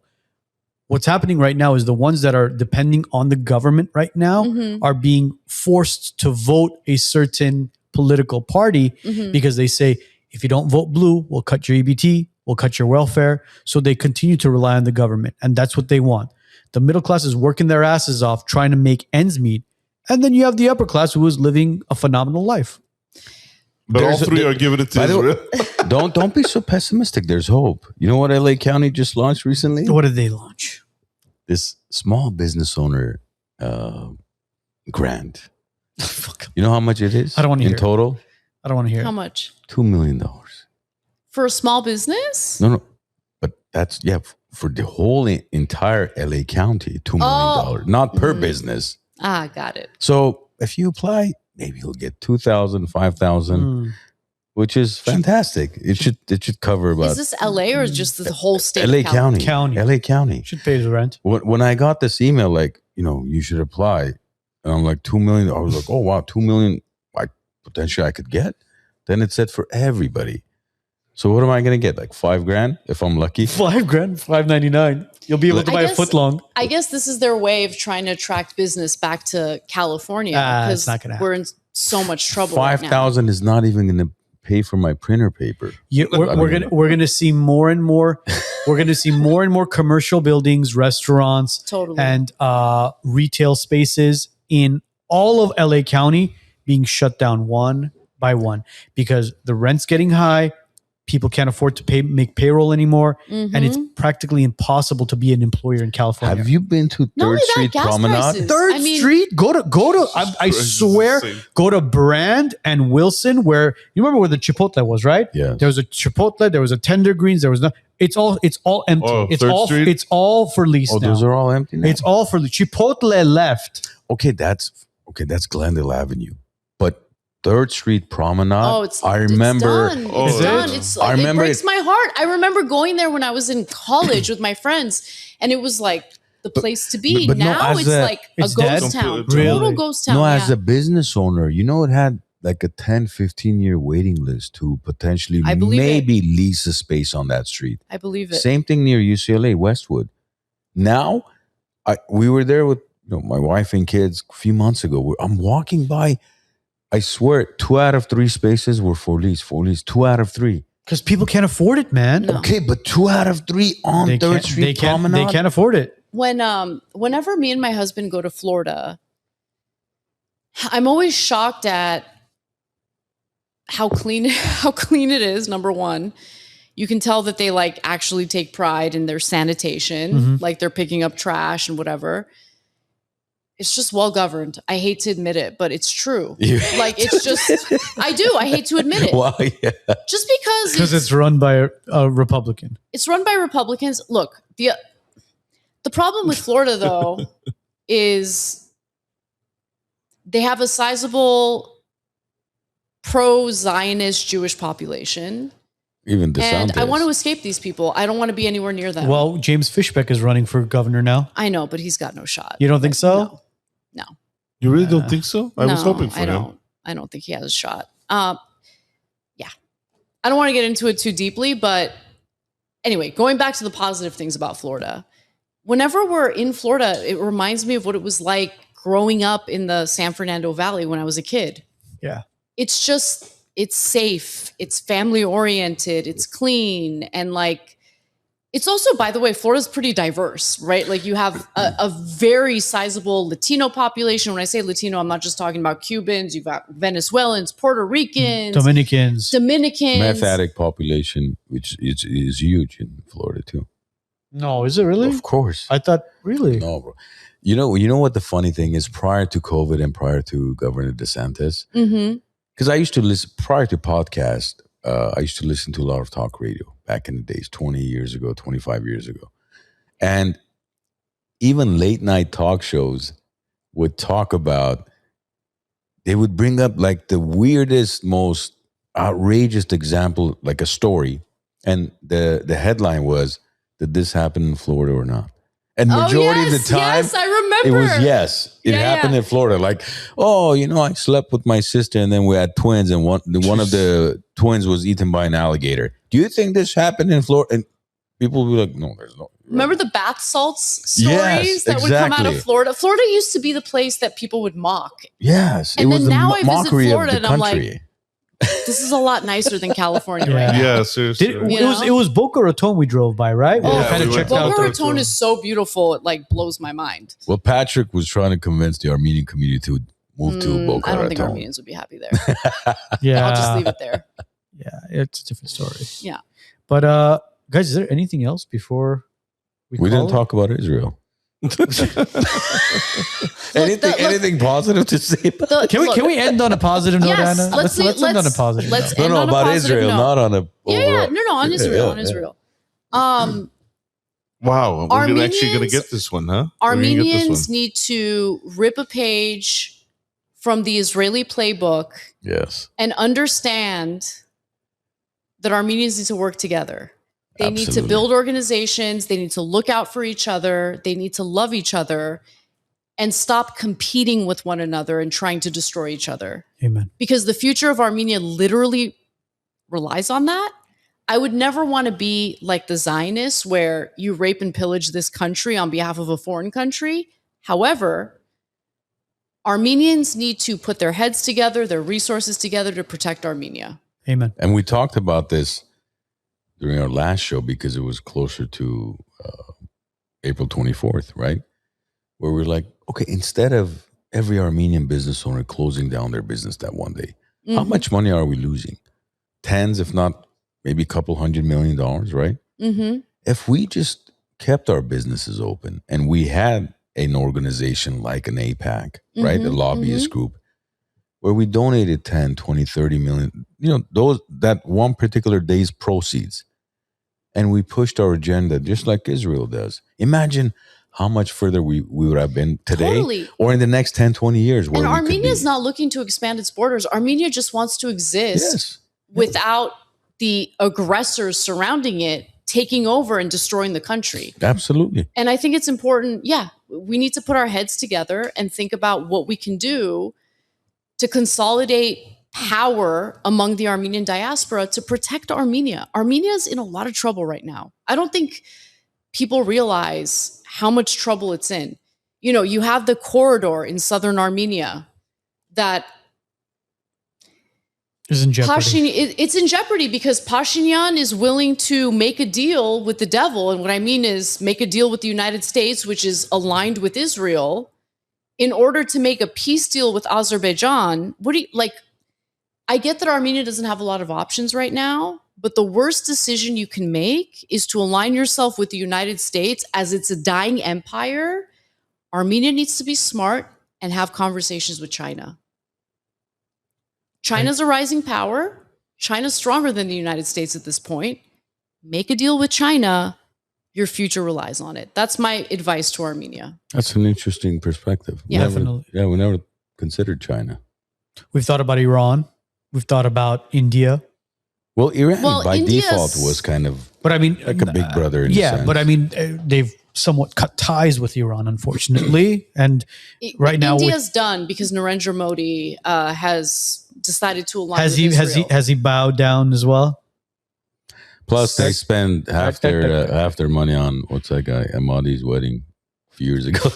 What's happening right now is the ones that are depending on the government right now are being forced to vote a certain political party because they say, if you don't vote blue, we'll cut your EBT, we'll cut your welfare. So they continue to rely on the government, and that's what they want. The middle class is working their asses off trying to make ends meet. And then you have the upper class who is living a phenomenal life. But all three are giving it to Israel. don't be so pessimistic. There's hope. You know what LA County just launched recently? What did they launch? This small business owner grant. You know how much it is? I don't want to hear in total. I don't want to hear How it. much? $2 million. For a small business? No, but that's for the whole entire LA County, $2 million, not per business. Ah, got it. So if you apply, maybe you'll get 2,000, 5,000, which is fantastic. It should cover about. Is this LA or just the whole state? LA of California? County. LA County Should pay the rent. When I got this email, like, you should apply, and I'm like, 2 million. I was like, oh wow, 2 million. Potentially I could get. Then it said for everybody. So what am I going to get? Like $5,000 if I'm lucky. $5,000, $599. You'll be able to buy a foot long. I guess this is their way of trying to attract business back to California It's not gonna happen. we're in so much trouble. right now. 5,000 is not even going to pay for my printer paper. We're gonna see more and more. We're gonna see more and more commercial buildings, restaurants, Totally. and retail spaces in all of LA County being shut down one by one because the rent's getting high. People can't afford to make payroll anymore, and it's practically impossible to be an employer in California. Have you been to Not only 3rd that, Street gas Promenade? prices. Third Street, go to. I swear, go to Brand and Wilson, where you remember where the Chipotle was, right? Yeah. There was a Chipotle, there was a Tender Greens, there was no. It's all empty. Oh, it's 3rd all Street? it's all for lease Oh, now. those are all empty now? It's all for lease. Chipotle left. Okay, that's Glendale Avenue. But 3rd Street Promenade, I remember. It's done. Oh, It's is done. it? It's I like, remember it breaks my heart. I remember going there when I was in college with my friends, and it was like the place to be. but no, now as it's a- like a it's dead? ghost town. Really? Total ghost town. No, yeah. as a business owner, it had like a 10, 15-year waiting list to potentially I believe maybe lease a space on that street. I believe it. Same thing near UCLA, Westwood. Now, we were there with my wife and kids a few months ago. I'm walking by. I swear, 2 out of 3 spaces were for lease. 2 out of 3. Because people can't afford it, man. No. Okay, but 2 out of 3 on 3rd Street Promenade. They can't afford it. Whenever me and my husband go to Florida, I'm always shocked at how clean it is. Number one, you can tell that they like actually take pride in their sanitation, like they're picking up trash and whatever. It's just well governed. I hate to admit it, but it's true. Like it's just, I do. I hate to admit it. Why? Yeah. Just because It's run by a Republican. it's run by Republicans. Look, the problem with Florida though is they have a sizable pro-Zionist Jewish population. Even DeSantis. And I want to escape these people. I don't want to be anywhere near them. Well, James Fishbeck is running for governor now. I know, but he's got no shot. You don't think so? No. You really don't think so? I was No, hoping for I him. don't. I don't think he has a shot. Yeah. I don't want to get into it too deeply, but anyway, going back to the positive things about Florida. Whenever we're in Florida, it reminds me of what it was like growing up in the San Fernando Valley when I was a kid. Yeah. It's just, it's safe, it's family oriented, it's clean, and like, it's also, by the way, Florida's pretty diverse, right? Like you have a very sizable Latino population. When I say Latino, I'm not just talking about Cubans. You've got Venezuelans, Puerto Ricans, Dominicans. Meth addict population, which is huge in Florida too. No, is it really? Of course. I thought, really? No, bro. You know what the funny thing is? Prior to COVID and prior to Governor DeSantis, because I used to listen, prior to podcast, I used to listen to a lot of talk radio back in the days, 20 years ago, 25 years ago. And even late night talk shows would talk about, they would bring up like the weirdest, most outrageous example, like a story. And the headline was, did this happen in Florida or not? And majority of the time, yes, I remember. it was yes. It happened in Florida. Like, I slept with my sister and then we had twins and one of the twins was eaten by an alligator. Do you think this happened in Florida? And people would be like, no, there's no. Remember the bath salts stories that would come out of Florida? Florida used to be the place that people would mock. Yes. And it was then now the I visit mockery Florida of the and I'm country. like, this is a lot nicer than California right now. Yeah, seriously. It was Boca Raton we drove by, right? We Oh, kind of we checked went out. Boca the- Raton is so beautiful. It like blows my mind. Well, Patrick was trying to convince the Armenian community to move to Boca I don't think Raton. Armenians would be happy there. Yeah. I'll just leave it there. Yeah. it's a different story. Yeah. But guys, is there anything else before we didn't talk about Israel? anything positive to say about Can we end on a positive note, Yes, Anna? let's end on a positive note. end on a about positive Israel, note. not on a on Israel, on Israel. Wow, we're actually going to Armenians- get this one, huh? We're gonna get this Armenians one. need to rip a page from the Israeli playbook Yes. and understand that Armenians need to work together. They need to Absolutely. build organizations. They need to look out for each other. They need to love each other and stop competing with one another and trying to destroy each other. Amen. Because the future of Armenia literally relies on that. I would never want to be like the Zionists where you rape and pillage this country on behalf of a foreign country. However, Armenians need to put their heads together, their resources together to protect Armenia. Amen. And we talked about this during our last show because it was closer to April 24th, right? Where we're like, okay, instead of every Armenian business owner closing down their business that one day, how much money are we losing? Tens, if not maybe a couple $100 million, right? Mm-hmm. If we just kept our businesses open and we had an organization like an AIPAC, right? A lobbyist group, where we donated 10, 20, 30 million, that one particular day's proceeds. And we pushed our agenda just like Israel does. Imagine how much further we would have been today Totally. or in the next 10, 20 years. Where And we could Armenia is be. not looking to expand its borders. Armenia just wants to exist Yes. without the aggressors surrounding it taking over and destroying the country. Absolutely. And I think it's important. Yeah, we need to put our heads together and think about what we can do to consolidate power among the Armenian diaspora to protect Armenia. Armenia is in a lot of trouble right now. I don't think people realize how much trouble it's in. You have the corridor in southern Armenia that Is in jeopardy. it's in jeopardy because Pashinyan is willing to make a deal with the devil. And what I mean is make a deal with the United States, which is aligned with Israel, in order to make a peace deal with Azerbaijan. I get that Armenia doesn't have a lot of options right now, but the worst decision you can make is to align yourself with the United States as it's a dying empire. Armenia needs to be smart and have conversations with China. China's a rising power. China's stronger than the United States at this point. Make a deal with China. Your future relies on it. That's my advice to Armenia. That's an interesting perspective. Yeah. Definitely. We never considered China. We've thought about Iran. We've thought about India. Well, Iran by India's- default was kind of But I mean, like a big brother. In a sense. but I mean, they've somewhat cut ties with Iran, unfortunately. And right now, India's done because Narendra Modi has decided to align has with Israel. he bowed down as well? Plus, they spend half their money on what's that guy Ahmadi's wedding a few years ago,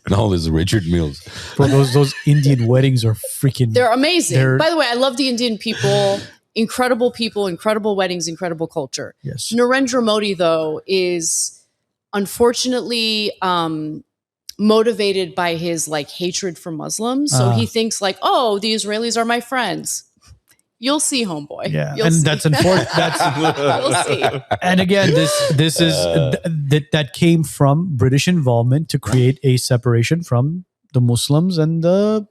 and all his Richard Mills. Bro, those Indian weddings are freaking. They're amazing. They're- By the way, I love the Indian people. Incredible people, incredible weddings, incredible culture. Yes. Narendra Modi, though, is unfortunately motivated by his hatred for Muslims. So he thinks the Israelis are my friends. You'll see, homeboy. Yeah, You'll and see. that's unfortunate. You'll see. And again, this is that came from British involvement to create a separation from the Muslims and the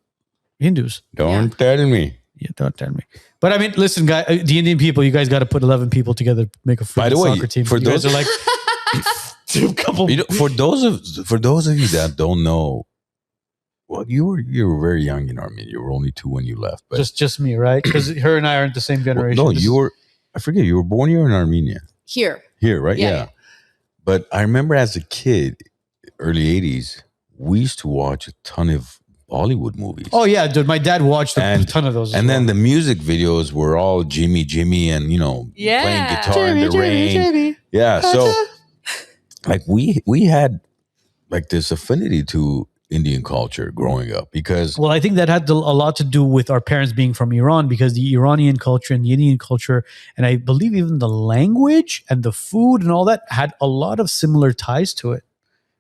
Hindus. Don't tell me. Yeah, don't tell me. But I mean, listen, guys, the Indian people, you guys got to put 11 people together to make a By the freaking way, soccer team. for You guys those- are like a couple. For those of you that don't know, well, you were very young in Armenia. You were only 2 when you left. But Just me, right? Because her and I aren't the same generation. no, This you is- were. I forget. You were born here in Armenia. Here. Here, right? Yeah, Yeah. yeah. But I remember as a kid, early 80s, we used to watch a ton of Bollywood movies. Oh yeah, dude. My dad watched a ton of those. And then the music videos were all Jimmy, and playing guitar in the rain. Yeah, so we had this affinity to Indian culture growing up because Well, I think that had a lot to do with our parents being from Iran, because the Iranian culture and the Indian culture, and I believe even the language and the food and all that had a lot of similar ties to it.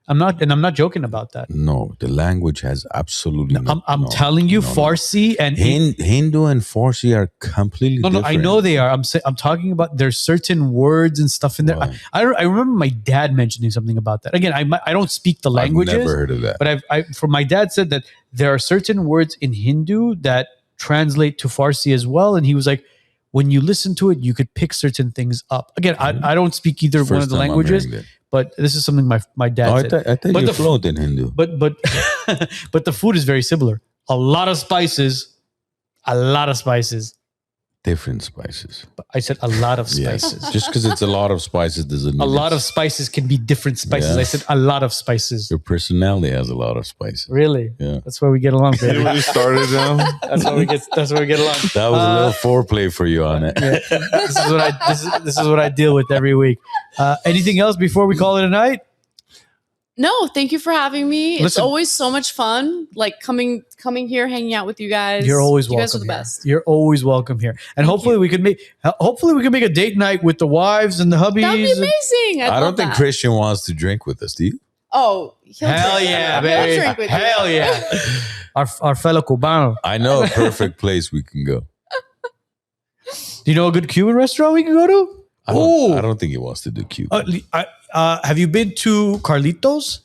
I'm not joking about that. No, the language has absolutely. I'm telling you, Farsi and Hindu and Farsi are completely different. I know they are. I'm talking about there's certain words and stuff in there. Right. I remember my dad mentioning something about that. Again, I don't speak the languages. I've never heard of that. But from my dad said that there are certain words in Hindu that translate to Farsi as well, and he was like, when you listen to it, you could pick certain things up. Again, I don't speak either one of the languages, but this is something my dad said. I thought you're fluent in Hindu. But but the food is very similar. A lot of spices. Different spices. I said a lot of spices. Just because it's a lot of spices doesn't mean a lot of spices can be different spices. Yeah. I said a lot of spices. Your personality has a lot of spices. Really? Yeah. That's where we get along, baby. We started now. That's where we get along. That was a little foreplay for you on it. Yeah. This is what I deal with every week. Anything else before we call it a night? No, thank you for having me. It's Listen, always so much fun, like coming here, hanging out with you guys. You're always welcome. You guys are the best. You're always welcome here, and hopefully we can make a date night with the wives and the hubbies. That'd be amazing. I don't think Christian wants to drink with us. Do you? Oh, Hell yeah, baby! He'll drink with you. Hell yeah! Our fellow Cubano. I know a perfect place we can go. Do you know a good Cuban restaurant we can go to? I don't think he wants to do Cuban. Have you been to Carlitos?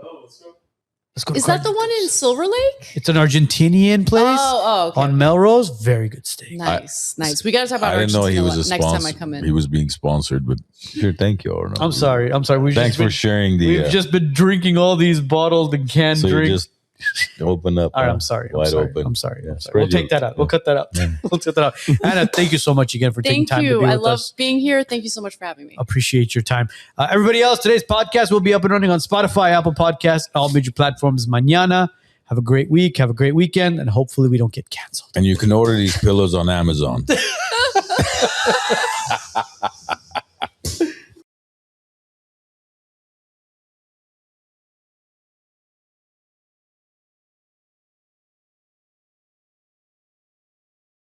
No, let's go. Is that the one in Silver Lake? It's an Argentinian place okay. on Melrose. Very good steak. Nice. We got to talk about I didn't know he was a next sponsor. time I come in. He was being sponsored, but sure, thank you. Arno. I'm sorry. Thanks for sharing the. We've just been drinking all these bottled and canned so drinks. you just open up. All right, I'm sorry. Wide open. I'm sorry. Yeah, We'll take that out. We'll cut that out. Yeah. We'll cut that out. Anna, thank you so much again for taking time to be with us. I love being here. Thank you so much for having me. Appreciate your time. Everybody else, today's podcast will be up and running on Spotify, Apple Podcasts, all major platforms mañana. Have a great week. Have a great weekend. And hopefully we don't get canceled. And you can order these pillows on Amazon.